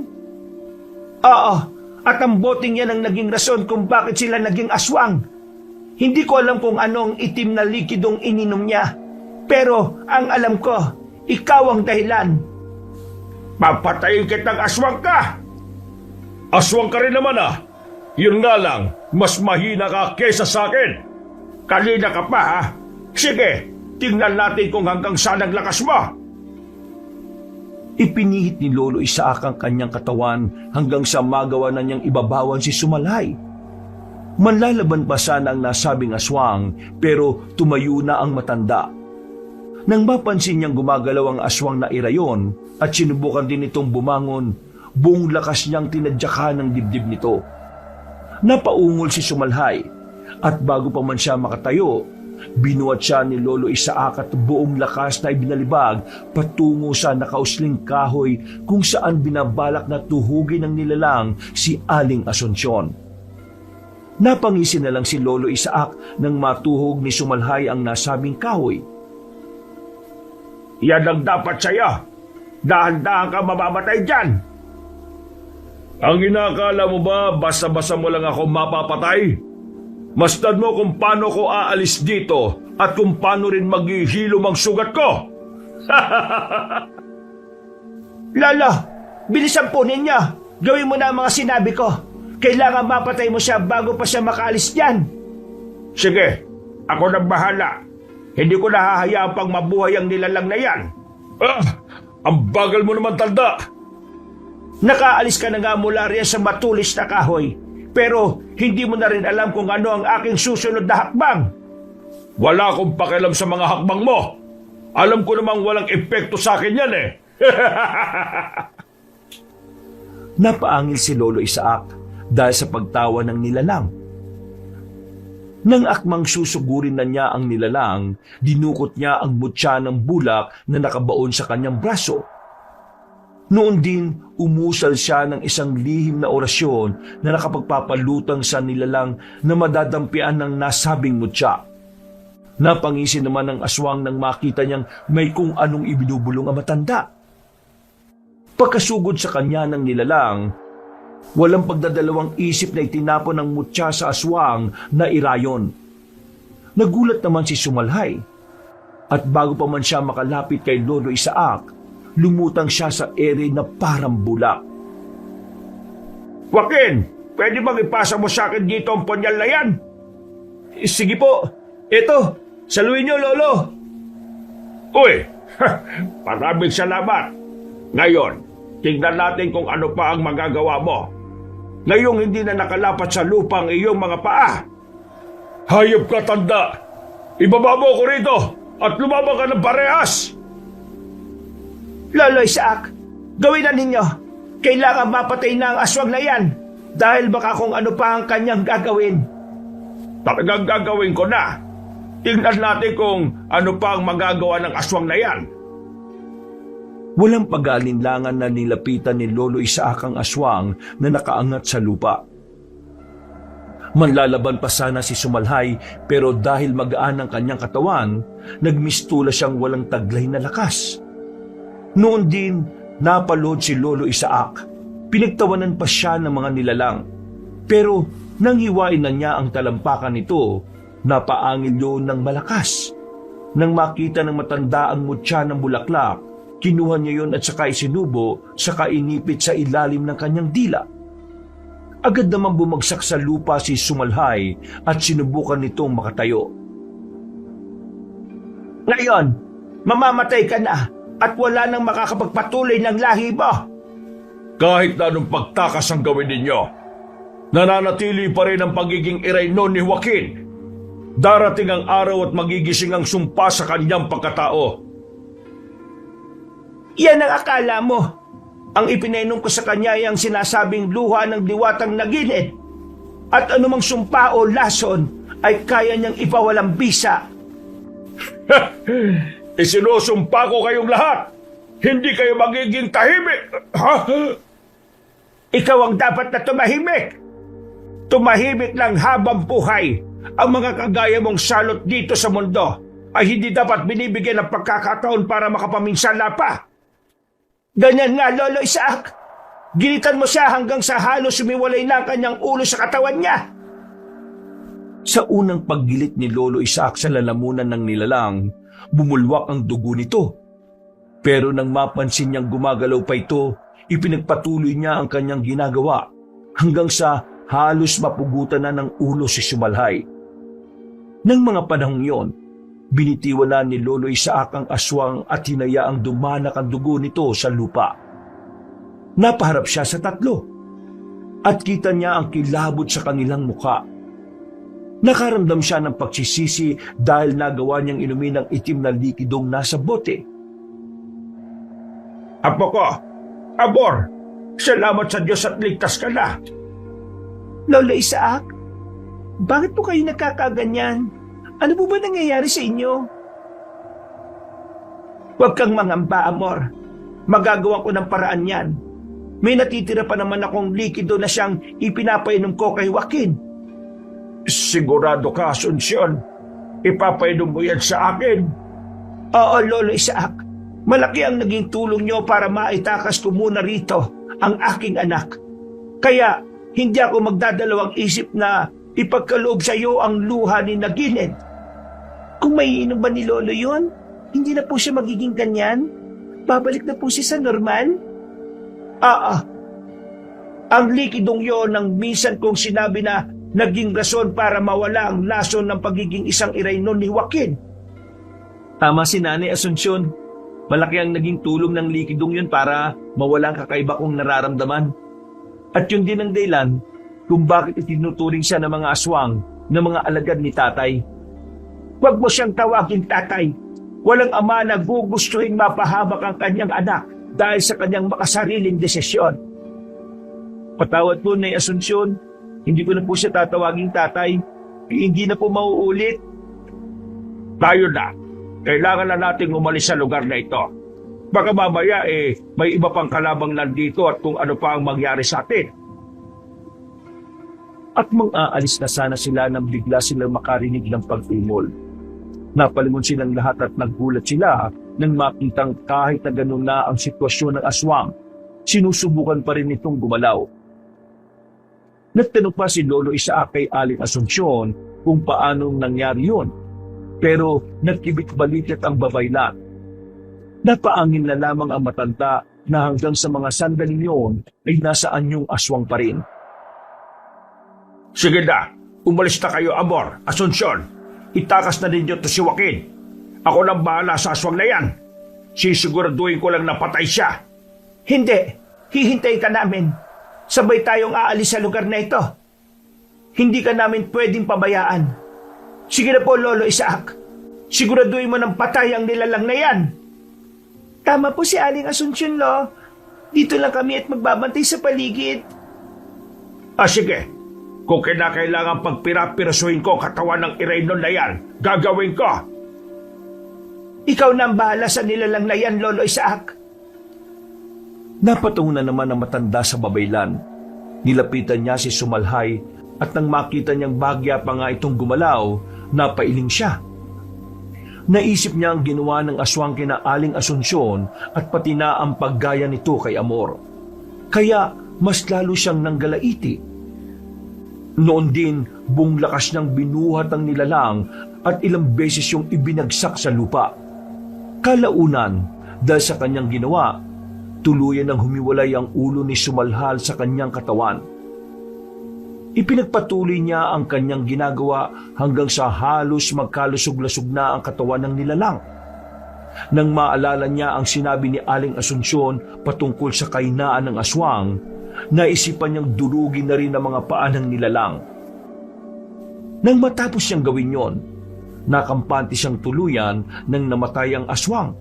A: Oo, at ang boting yan ang naging rason kung bakit sila naging aswang. Hindi ko alam kung anong itim na likidong ininom niya. Pero ang alam ko, ikaw ang dahilan.
B: Papatayin kitang aswang ka! Aswang ka rin naman ah! Yun nga lang, mas mahina ka kesa sa akin. Kanina ka pa ha? Sige, tingnan natin kung hanggang saan ang lakas mo.
C: Ipinihit ni Lolo Isaac ang kanyang katawan hanggang sa magawa na niyang ibabawan si Sumalhay. Manlalaban pa sana ang nasabing aswang pero tumayo na ang matanda. Nang mapansin niyang gumagalaw ang aswang na irayon at sinubukan din itong bumangon, buong lakas niyang tinadyakan ng dibdib nito. Napaungol si Sumalhay at bago pa man siya makatayo, binuhat siya ni Lolo Isaac at buong lakas na ibinalibag patungo sa nakausling kahoy kung saan binabalak na tuhugin ng nilalang si Aling Asunsyon. Napangisi na lang si Lolo Isaac nang matuhog ni Sumalhay ang nasabing kahoy.
B: Yan ang dapat sa'yo. Dahan-dahan ka mamamatay dyan. Ang inakala mo ba basta-basta mo lang ako mapapatay? Masdan mo kung paano ko aalis dito at kung paano rin maghihilom ang sugat ko.
A: Lolo, bilisan po ninyo. Gawin mo na ang mga sinabi ko. Kailangan mapatay mo siya bago pa siya makaalis dyan.
B: Sige, ako nang bahala. Hindi ko nahahayaan pang mabuhay ang nilalang na yan. Ang bagal mo naman, tanda.
A: Nakaalis ka na nga mula riyan sa matulis na kahoy. Pero hindi mo na rin alam kung ano ang aking susunod na hakbang.
B: Wala akong pakialam sa mga hakbang mo. Alam ko namang walang epekto sa akin yan eh.
C: Napaangil si Lolo Isaac dahil sa pagtawa ng nilalang. Nang akmang susugurin na niya ang nilalang, dinukot niya ang mutya ng bulak na nakabaon sa kanyang braso. Noon din, umusal siya ng isang lihim na orasyon na nakapagpapalutang sa nilalang na madadampian ng nasabing mutya. Napangisi naman ang aswang nang makita niyang may kung anong ibinubulong ang matanda. Pagkasugod sa kanya ng nilalang, walang pagdadalawang isip na itinapon ng mutya sa aswang na irayon. Nagulat naman si Sumalhay. At bago pa man siya makalapit kay Lolo Isaac, lumutang siya sa ere na parang bulak.
B: Joaquin, pwede bang ipasa mo sa akin dito ang punyal na yan?
A: Sige po. Eto, saluhin niyo, Lolo.
B: Uy, maraming salamat. Ngayon, tingnan natin kung ano pa ang magagawa mo. Ngayong hindi na nakalapat sa lupa ang iyong mga paa. Hayop ka, tanda! Ibaba mo ko rito at lumabang ka ng parehas!
A: Lolo Isaac, gawin na ninyo. Kailangan mapatay na ang aswang na yan dahil baka kung ano pa ang kanyang gagawin.
B: Talagang gagawin ko na. Tingnan natin kung ano pa ang magagawa ng aswang na yan.
C: Walang pag-aalinlangan na nilapitan ni Lolo Isaac ang aswang na nakaangat sa lupa. Manlalaban pa sana si Sumalhay pero dahil magaan ang kanyang katawan, nagmistula siyang walang taglay na lakas. Noon din, napalood si Lolo Isaac. Pinagtawanan pa siya ng mga nilalang. Pero nang hiwain na niya ang talampakan nito, napaangil yun ng malakas. Nang makita ng matanda ang mutya ng bulaklak, kinuha niya yun at saka isinubo, saka inipit sa ilalim ng kanyang dila. Agad namang bumagsak sa lupa si Sumalhay at sinubukan nitong makatayo.
A: Ngayon, mamamatay ka na at wala nang makakapagpatuloy ng lahi mo.
B: Kahit na anong pagtakas ang gawin ninyo, nananatili pa rin ang pagiging iraynon ni Joaquin. Darating ang araw at magigising ang sumpa sa kanyang pagkatao.
A: Yan ang akala mo. Ang ipinainom ko sa kanya ay ang sinasabing luha ng diwatang naginit. At anumang sumpa o lason ay kaya niyang ipawalang bisa.
B: Isinusumpa ko kayong lahat. Hindi kayo magiging tahimik. Ha?
A: Ikaw ang dapat na tumahimik. Tumahimik lang habang buhay ang mga kagaya mong salot dito sa mundo
B: ay hindi dapat binibigyan ng pagkakataon para makapaminsala pa.
A: Ganyan nga, Lolo Isaac. Gilitan mo siya hanggang sa halos sumiwalay na ang kanyang ulo sa katawan niya.
C: Sa unang paggilit ni Lolo Isaac sa lalamunan ng nilalang, bumulwak ang dugo nito. Pero nang mapansin niyang gumagalaw pa ito, ipinagpatuloy niya ang kanyang ginagawa hanggang sa halos mapugutan na ng ulo si Sumalhay. Nang mga panahong yon, binitiwan na ni Lolo Isaac ang aswang at hinayaang dumanak ang dugo nito sa lupa. Napaharap siya sa tatlo at kita niya ang kilabot sa kanilang mukha. Nakaramdam siya ng pagsisisi dahil nagawa niyang inumin ang itim na likidong nasa bote.
B: Apo ko, Amor, salamat sa Diyos at ligtas ka na.
A: Lolo Isaac, bakit po kayo nagkakaganyan? Ano po ba nangyayari sa inyo? Huwag kang mangamba, Amor. Magagawa ko ng paraan yan. May natitira pa naman akong likido na siyang ipinapainom ko kay Joaquin.
B: Sigurado ka, Asunsyon? Ipapainom mo yan sa akin?
A: Oo, Lolo Isaac. Malaki ang naging tulong niyo para maitakas ko muna rito ang aking anak. Kaya hindi ako magdadalawang isip na ipagkaloob sa iyo ang luha ni Nagined. Kung maiinom ba ni Lolo yun, hindi na po siya magiging ganyan? Babalik na po siya sa normal? Ang likidong yon ang minsan kong sinabi na naging rason para mawala ang lason ng pagiging isang iraynon ni Joaquin.
C: Tama si Nanay Asunsyon. Malaki ang naging tulong ng likidong yun para mawala ang kakaiba kong nararamdaman. At yun din ang dahilan kung bakit itinuturing siya ng mga aswang ng mga alagad ni tatay.
A: Huwag mo siyang tawagin tatay. Walang ama na gugustuhin mapahamak ang kanyang anak dahil sa kanyang makasariling desisyon.
C: Patawad po, Nay Asunsyon. Hindi ko na po siya tatawaging tatay. Hindi na po mauulit.
B: Tayo na. Kailangan na nating umalis sa lugar na ito. Baka mamaya may iba pang kalabang nandito at kung ano pa ang mangyari sa atin.
C: At mang-aalis na sana sila nang bigla silang makarinig ng pag-umol. Napalingon silang lahat at naggulat sila nang makitang kahit na ganun na ang sitwasyon ng aswang, sinusubukan pa rin itong gumalaw. Nagtanong pa si Lolo Isaac kay Aling Asunsyon kung paanong nangyari yun. Pero nagkibit-balikat ang babaylan. Napaangin na lamang ang matanda na hanggang sa mga sandali yun ay nasa anyong aswang pa rin.
B: Sige na, umalis na kayo, Amor, Asunsyon. Itakas na ninyo to si Joaquin. Ako nang bahala sa aswang na yan. Sisiguraduhin ko lang na patay siya.
A: Hindi, hihintay ka namin. Sabay tayong aalis sa lugar na ito. Hindi ka namin pwedeng pabayaan. Sige na po, Lolo Isaac. Siguraduhin mo ng patay ang nilalang na yan. Tama po si Aling Asunsyon, Lo. Dito lang kami at magbabantay sa paligid.
B: Sige. Kung kinakailangan pagpirapirasuhin ko katawan ng iraynon na yan, gagawin ko.
A: Ikaw na ang bahala sa nilalang na yan, Lolo Isaac.
C: Napatungo na naman ang matanda sa babaylan. Nilapitan niya si Sumalhay at nang makita niyang bagya pa nga itong gumalaw, napailing siya. Naisip niya ang ginawa ng aswang kina Aling Asunsyon at pati na ang paggaya nito kay Amor. Kaya mas lalo siyang nanggalaiti. Noon din, buong lakas niyang binuhat ang nilalang at ilang beses yung ibinagsak sa lupa. Kalaunan, dahil sa kanyang ginawa, tuluyan ng humiwalay ang ulo ni Sumalhal sa kanyang katawan. Ipinagpatuloy niya ang kanyang ginagawa hanggang sa halos magkalusog-lasog na ang katawan ng nilalang. Nang maalala niya ang sinabi ni Aling Asunsyon patungkol sa kahinaan ng aswang, naisipan niyang durugin na rin ang mga paa ng nilalang. Nang matapos niyang gawin yon, nakampante siyang tuluyan nang namatay ang aswang.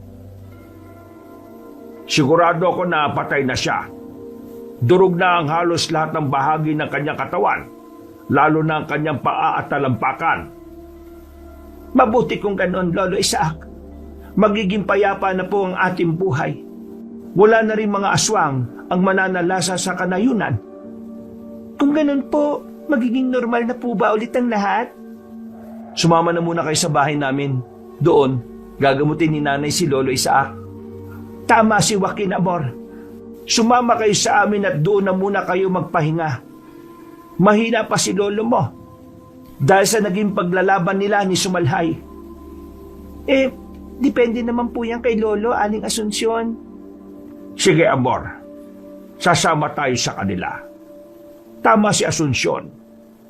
B: Sigurado ako na patay na siya. Durog na ang halos lahat ng bahagi ng kanyang katawan, lalo na ang kanyang paa at talampakan.
A: Mabuti kung ganoon, Lolo Isaac. Magiging payapa na po ang ating buhay. Wala na rin mga aswang ang mananalasa sa kanayunan. Kung ganoon po, magiging normal na po ba ulit ang lahat?
C: Sumama na muna kayo sa bahay namin. Doon, gagamutin ni nanay si Lolo Isaac.
A: Tama si Joaquin, Amor. Sumama kayo sa amin at doon na muna kayo magpahinga. Mahina pa si lolo mo dahil sa naging paglalaban nila ni Sumalhay. Depende naman po yan kay Lolo, Aling Asunsyon.
B: Sige, Amor. Sasama tayo sa kanila. Tama si Asunsyon.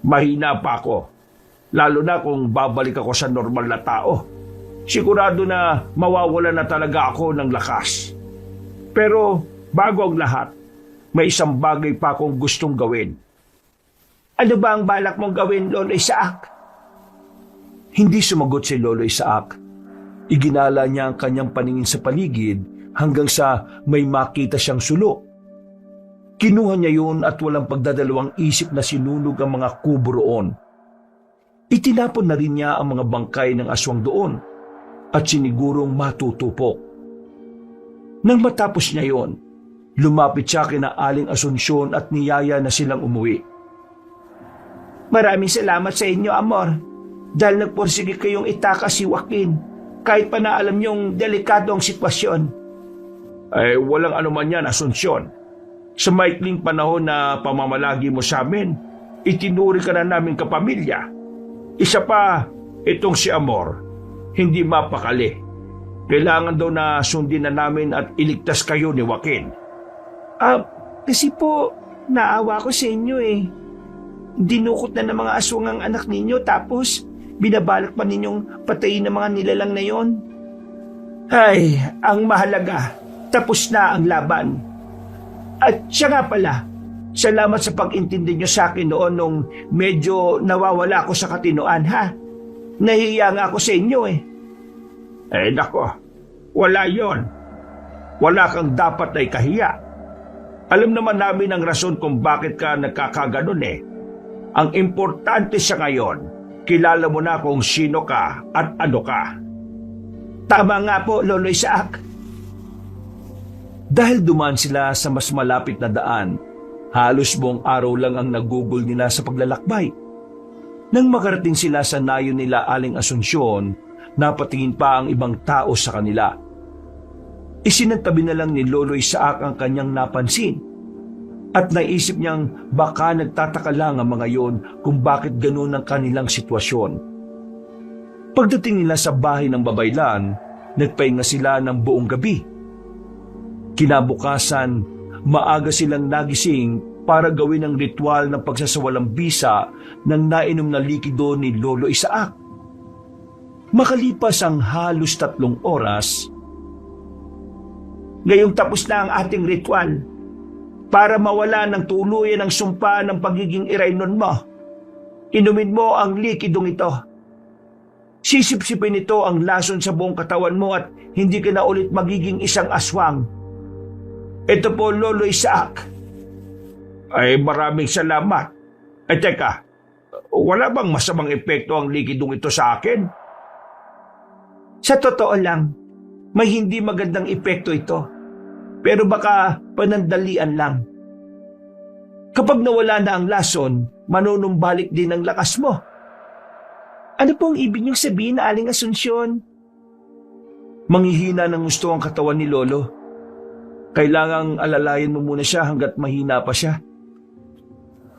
B: Mahina pa ako. Lalo na kung babalik ako sa normal na tao. Sigurado na mawawala na talaga ako ng lakas. Pero bago ang lahat, may isang bagay pa akong gustong gawin.
A: Ano ba ang balak mong gawin, Lolo Isaac?
C: Hindi sumagot si Lolo Isaac. Iginala niya ang kanyang paningin sa paligid hanggang sa may makita siyang sulo. Kinuha niya yun at walang pagdadalawang isip na sinunog ang mga kubo roon. Itinapon na rin niya ang mga bangkay ng aswang doon at sinigurong matutupok. Nang matapos niya yon, lumapit siya kina Aling Asunsyon at niyaya na silang umuwi.
A: Maraming salamat sa inyo, Amor, dahil nagpursige kayong itakas si Joaquin, kahit pa na alam niyong delikado ang sitwasyon.
B: Walang anuman yan, Asunsyon. Sa maikling panahon na pamamalagi mo sa amin, itinuri ka na namin kapamilya. Isa pa, itong si Amor, hindi mapakali. Kailangan daw na sundin na namin at iligtas kayo ni Joaquin.
A: Kasi po, naawa ko sa inyo eh. Dinukot na ng mga aswang ang anak ninyo tapos binabalak pa ninyong patayin ng mga nilalang na yon. Ay, ang mahalaga, tapos na ang laban. At siya nga pala, salamat sa pag-intindi nyo sa akin noon nung medyo nawawala ako sa katinoan, ha? Nahihiya nga ako sa inyo eh.
B: Nako, wala yon. Wala kang dapat ay kahiya. Alam naman namin ang rason kung bakit ka nagkakaganon eh. Ang importante sa ngayon, kilala mo na kung sino ka at ano ka.
A: Tama nga po, Lolo Isaac.
C: Dahil dumaan sila sa mas malapit na daan, halos buong araw lang ang nagugol nila sa paglalakbay. Nang makarating sila sa nayo nila Aling Asunsyon, napatingin pa ang ibang tao sa kanila. Isinantabi na lang ni Lolo Isaac ang kanyang napansin. At naisip niyang baka nagtataka lang ang mga yon kung bakit ganun ang kanilang sitwasyon. Pagdating nila sa bahay ng babaylan, nagpahinga sila ng buong gabi. Kinabukasan, maaga silang nagising para gawin ang ritual ng pagsasawalang bisa ng nainom na likido ni Lolo Isaac. Makalipas ang halos 3 oras,
A: ngayong tapos na ang ating ritual. Para mawala ng tuluyan ang sumpa ng pagiging Iraynon mo, inumin mo ang likidong ito. Sisipsipin ito ang lason sa buong katawan mo at hindi ka na ulit magiging isang aswang. Ito po, Lolo Isaac.
B: Maraming salamat. Teka, wala bang masamang epekto ang likidong ito sa akin?
A: Sa totoo lang, may hindi magandang epekto ito. Pero baka panandalian lang. Kapag nawala na ang lason, manunumbalik din ang lakas mo. Ano pong ibig niyong sabihin, Aling Asunsyon?
C: Manghihina ng gusto ang katawan ni Lolo. Kailangang alalayan mo muna siya hanggat mahina pa siya.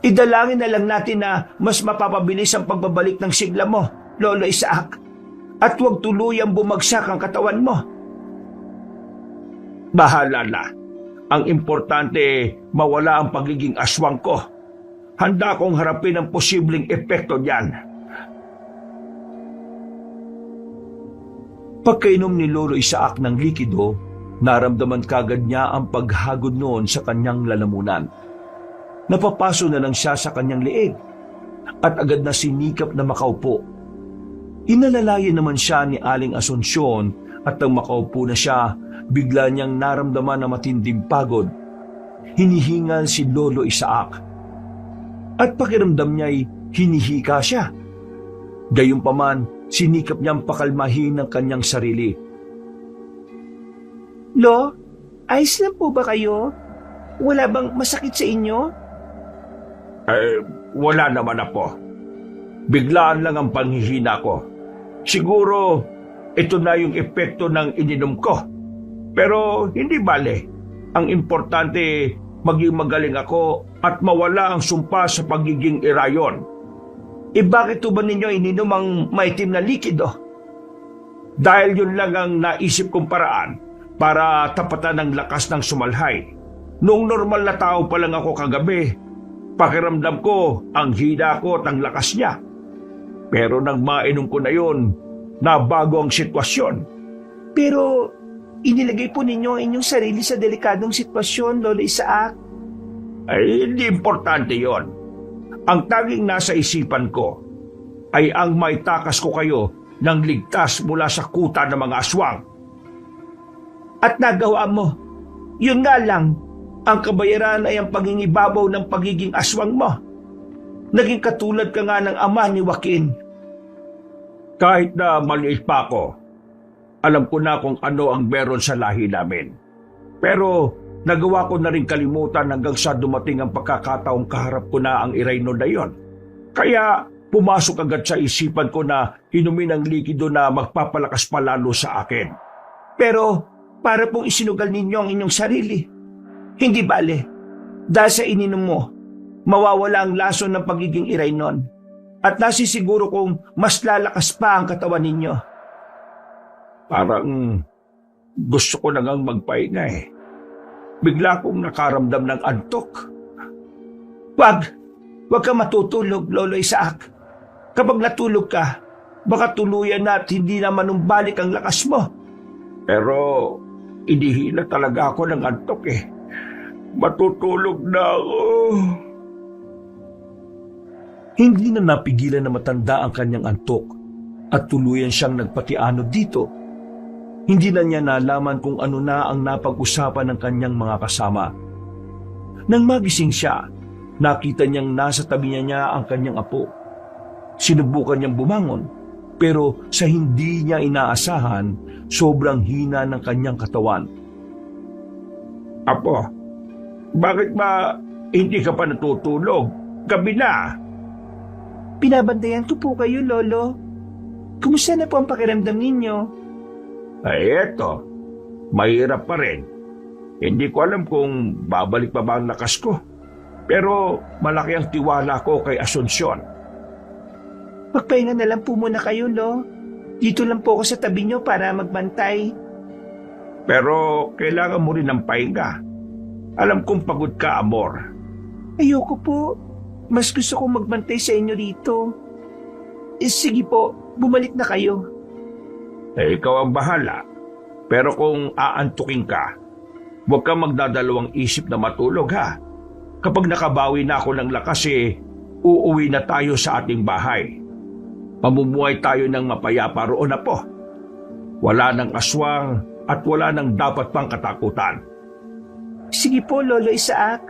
A: Idalangin na lang natin na mas mapapabilis ang pagbabalik ng sigla mo, Lolo Isaac. At huwag tuluyang bumagsak ang katawan mo.
B: Bahala na. Ang importante, mawala ang pagiging aswang ko. Handa akong harapin ang posibleng epekto niyan.
C: Pagkainom ni Lolo Isaac ng likido, naramdaman kagad niya ang paghagod noon sa kanyang lalamunan. Napapaso na lang siya sa kanyang leeg at agad na sinikap na makaupo. Inalalayan naman siya ni Aling Asunsyon at nang makaupo na siya, bigla niyang naramdaman na matinding pagod. Hinihingal si Lolo Isaac. At pakiramdam niya'y hinihika siya. Gayunpaman, sinikap niyang pakalmahin ang kanyang sarili.
A: Lo, ayos lang po ba kayo? Wala bang masakit sa inyo?
B: Wala naman ako. Biglaan lang ang panghihina ko. Siguro, ito na yung epekto ng ininom ko. Pero hindi bale. Ang importante, maging magaling ako at mawala ang sumpa sa pagiging irayon.
A: Bakit ba ninyo ininom ang maitim na likido?
B: Dahil yun lang ang naisip kong paraan para tapatan ng lakas ng sumalhay. Noong normal na tao pa lang ako kagabi, pakiramdam ko ang hina ko at ang lakas niya. Pero nang mainom ko na yun, nabago ang sitwasyon.
A: Pero inilagay po ninyo ang inyong sarili sa delikadong sitwasyon, Lolo Isaac.
B: Ay, hindi importante yon. Ang tanging nasa isipan ko ay ang maitakas ko kayo ng ligtas mula sa kuta ng mga aswang.
A: At nagawa mo. Yun nga lang, ang kabayaran ay ang pangingibabaw ng pagiging aswang mo. Naging katulad ka nga ng ama ni Joaquin.
B: Kahit na maliit pa ako, alam ko na kung ano ang meron sa lahi namin. Pero nagawa ko na rin kalimutan hanggang sa dumating ang pagkakataong kaharap ko na ang irayno na yon. Kaya pumasok agad sa isipan ko na inumin ang likido na magpapalakas pa lalo sa akin.
A: Pero para pong isinugal ninyo ang inyong sarili. Hindi bale. Dahil sa ininom mo, mawawala ang lason ng pagiging iraynon. At nasisiguro kong mas lalakas pa ang katawan ninyo.
B: Parang gusto ko na ngang magpahinga eh. Bigla kong nakaramdam ng antok.
A: Huwag ka matutulog, Lolo Isaac. Kapag natulog ka, baka tuluyan na at hindi na manumbalik ang lakas mo.
B: Pero inihila talaga ako ng antok eh. Matutulog na ako.
C: Hindi na napigilan na matanda ang kanyang antok at tuluyan siyang nagpatiano dito. Hindi na niya nalaman kung ano na ang napag-usapan ng kanyang mga kasama. Nang magising siya, nakita niyang nasa tabi niya ang kanyang apo. Sinubukan niyang bumangon, pero sa hindi niya inaasahan, sobrang hina ng kanyang katawan.
B: Apo, bakit ba hindi ka pa natutulog? Gabi na.
A: Pinabantayan ko po kayo, Lolo. Kumusta na po ang pakiramdam ninyo?
B: Ay eto, mahirap pa rin. Hindi ko alam kung babalik pa ba ang lakas ko. Pero malaki ang tiwala ko kay Asunsyon.
A: Magpahinga na lang po muna kayo, Lo. Dito lang po ako sa tabi nyo para magbantay.
B: Pero kailangan mo rin ng pahinga. Alam kong pagod ka, Amor.
A: Ayoko po. Mas gusto kong magbantay sa inyo rito. Sige po, bumalik na kayo.
B: Ikaw ang bahala. Pero kung aantukin ka, huwag kang magdadalawang isip na matulog ha. Kapag nakabawi na ako ng lakas uuwi na tayo sa ating bahay. Pamumuhay tayo ng mapayapa roon na po. Wala ng aswang at wala ng dapat pang katakutan.
A: Sige po, Lolo Isaac.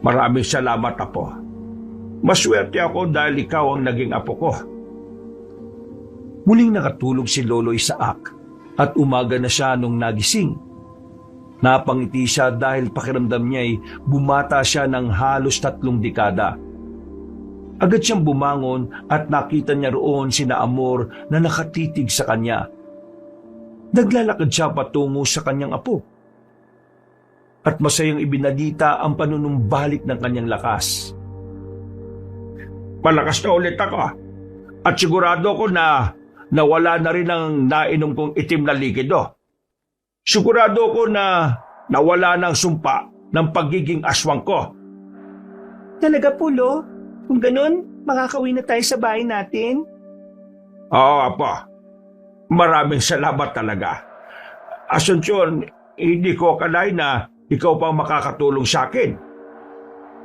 B: Maraming salamat, Apo. Maswerte ako dahil ikaw ang naging apo ko.
C: Muling nakatulog si Lolo Isaac at umaga na siya nung nagising. Napangiti siya dahil pakiramdam niya'y bumata siya ng halos 3 dekada. Agad siyang bumangon at nakita niya roon sina Amor na nakatitig sa kanya. Naglalakad siya patungo sa kanyang apo. At masayang ibinalita ang panunumbalik ng kanyang lakas.
B: Malakas na ulit ako. At sigurado ko na nawala na rin ang nainom kong itim na likido. Sigurado ko na nawala na ang sumpa ng pagiging aswang ko.
A: Talaga po, Lo? Kung ganun, makakauwi na tayo sa bahay natin?
B: Oo, Apo. Maraming salamat talaga. Asunsyon, hindi ko akalain na ikaw pa makakatulong sa akin.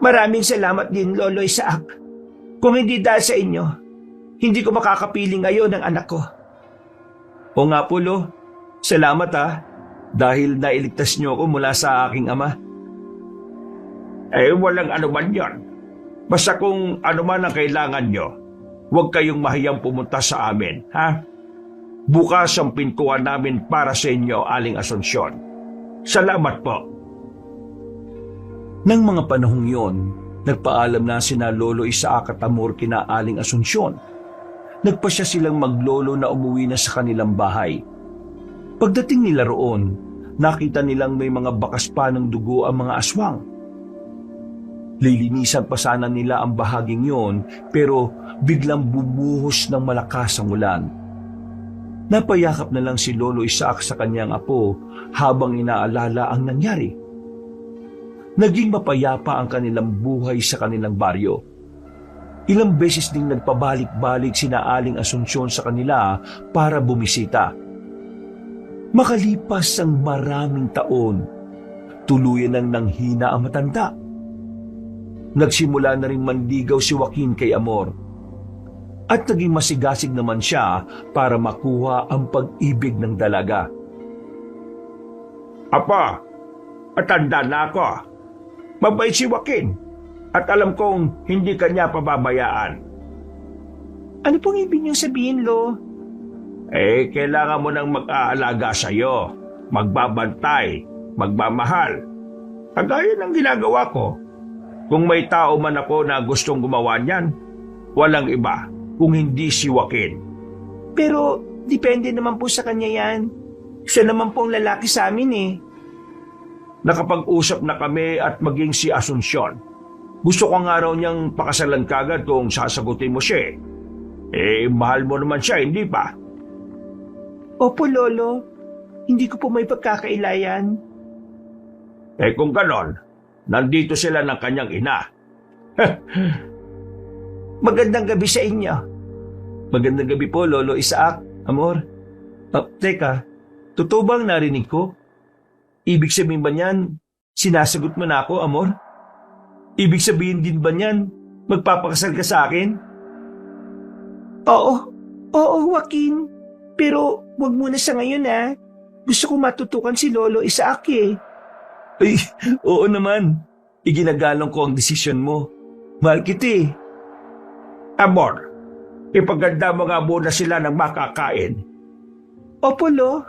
A: Maraming salamat din, Lolo Isaac. Kung hindi dahil sa inyo, hindi ko makakapiling ngayon ng anak ko.
C: O nga po, Lo. Salamat dahil nailigtas niyo ako mula sa aking ama.
B: Walang anuman yon. Basta kung anuman ang kailangan nyo, huwag kayong mahiyang pumunta sa amin, ha? Bukas ang pintuan namin para sa inyo, Aling Asunsyon. Salamat po.
C: Nang mga panahong yon, nagpaalam na sina Lolo Isaac at Amor kina Aling Asunsyon. Nagpasya silang maglolo na umuwi na sa kanilang bahay. Pagdating nila roon, nakita nilang may mga bakas pa ng dugo ang mga aswang. Lilinisan pa sana nila ang bahaging yon, pero biglang bumuhos ng malakas ang ulan. Napayakap na lang si Lolo Isaac sa kanyang apo habang inaalala ang nangyari. Naging mapayapa ang kanilang buhay sa kanilang baryo. Ilang beses ding nagpabalik-balik sina Aling Asunsyon sa kanila para bumisita. Makalipas ang maraming taon, tuluyan nang nanghina ang matanda. Nagsimula na ring manligaw si Joaquin kay Amor. At naging masigasig naman siya para makuha ang pag-ibig ng dalaga.
B: Apa, matanda na ako. Mabait si Joaquin at alam kong hindi kanya pababayaan.
A: Ano pong ibig niyong sabihin, Lo?
B: Kailangan mo nang mag-aalaga sa'yo, magbabantay, magmamahal. Kagaya ng ginagawa ko. Kung may tao man ako na gustong gumawa niyan, walang iba kung hindi si Joaquin.
A: Pero depende naman po sa kanya yan. Siya naman po ang lalaki sa amin eh.
B: Nakapag-usap na kami at maging si Asunsyon. Gusto ko nga raw niyang pakasalan kagad kung sasagutin mo siya. Mahal mo naman siya, hindi ba?
A: Opo, Lolo. Hindi ko po may pagkakailayan.
B: Kung ganon, nandito sila ng kanyang ina.
A: Magandang gabi sa inyo.
C: Magandang gabi po, Lolo Isaac, Amor. Teka, totoo bang narinig ko? Ibig sabihin ba niyan, sinasagot mo na ako, Amor? Ibig sabihin din ba niyan, magpapakasal ka sa akin?
A: Oo, Joaquin. Pero wag muna sa ngayon ha. Gusto ko matutukan si Lolo Isaac eh.
C: Ay, oo naman. Iginagalang ko ang desisyon mo. Mahal kita eh.
B: Amor, ipaganda mo nga muna sila ng makakain.
A: Opo, Lo.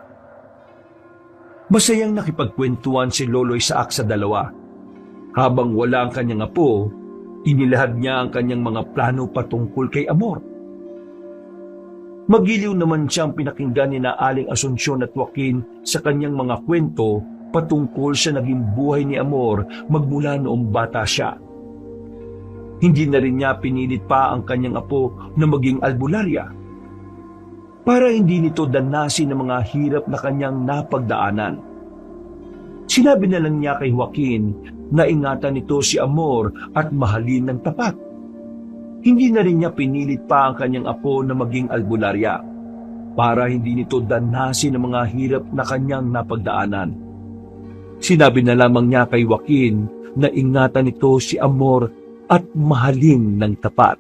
C: Masayang nakipagkwentuhan si Lolo Isaac sa dalawa. Habang wala ang kanyang apo, inilahad niya ang kanyang mga plano patungkol kay Amor. Magiliw naman siyang pinakinggan ni na Aling Asunsyon at Joaquin sa kanyang mga kwento patungkol sa naging buhay ni Amor magmula noong bata siya. Hindi na rin niya pinilit pa ang kanyang apo na maging albularya para hindi nito danasin ang mga hirap na kanyang napagdaanan. Sinabi na lang niya kay Joaquin na ingatan nito si Amor at mahalin ng tapat. Hindi na rin niya pinilit pa ang kanyang apo na maging albularya para hindi nito danasin ang mga hirap na kanyang napagdaanan. Sinabi na lamang niya kay Joaquin na ingatan nito si Amor at mahalin ng tapat.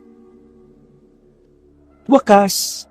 A: Wakas,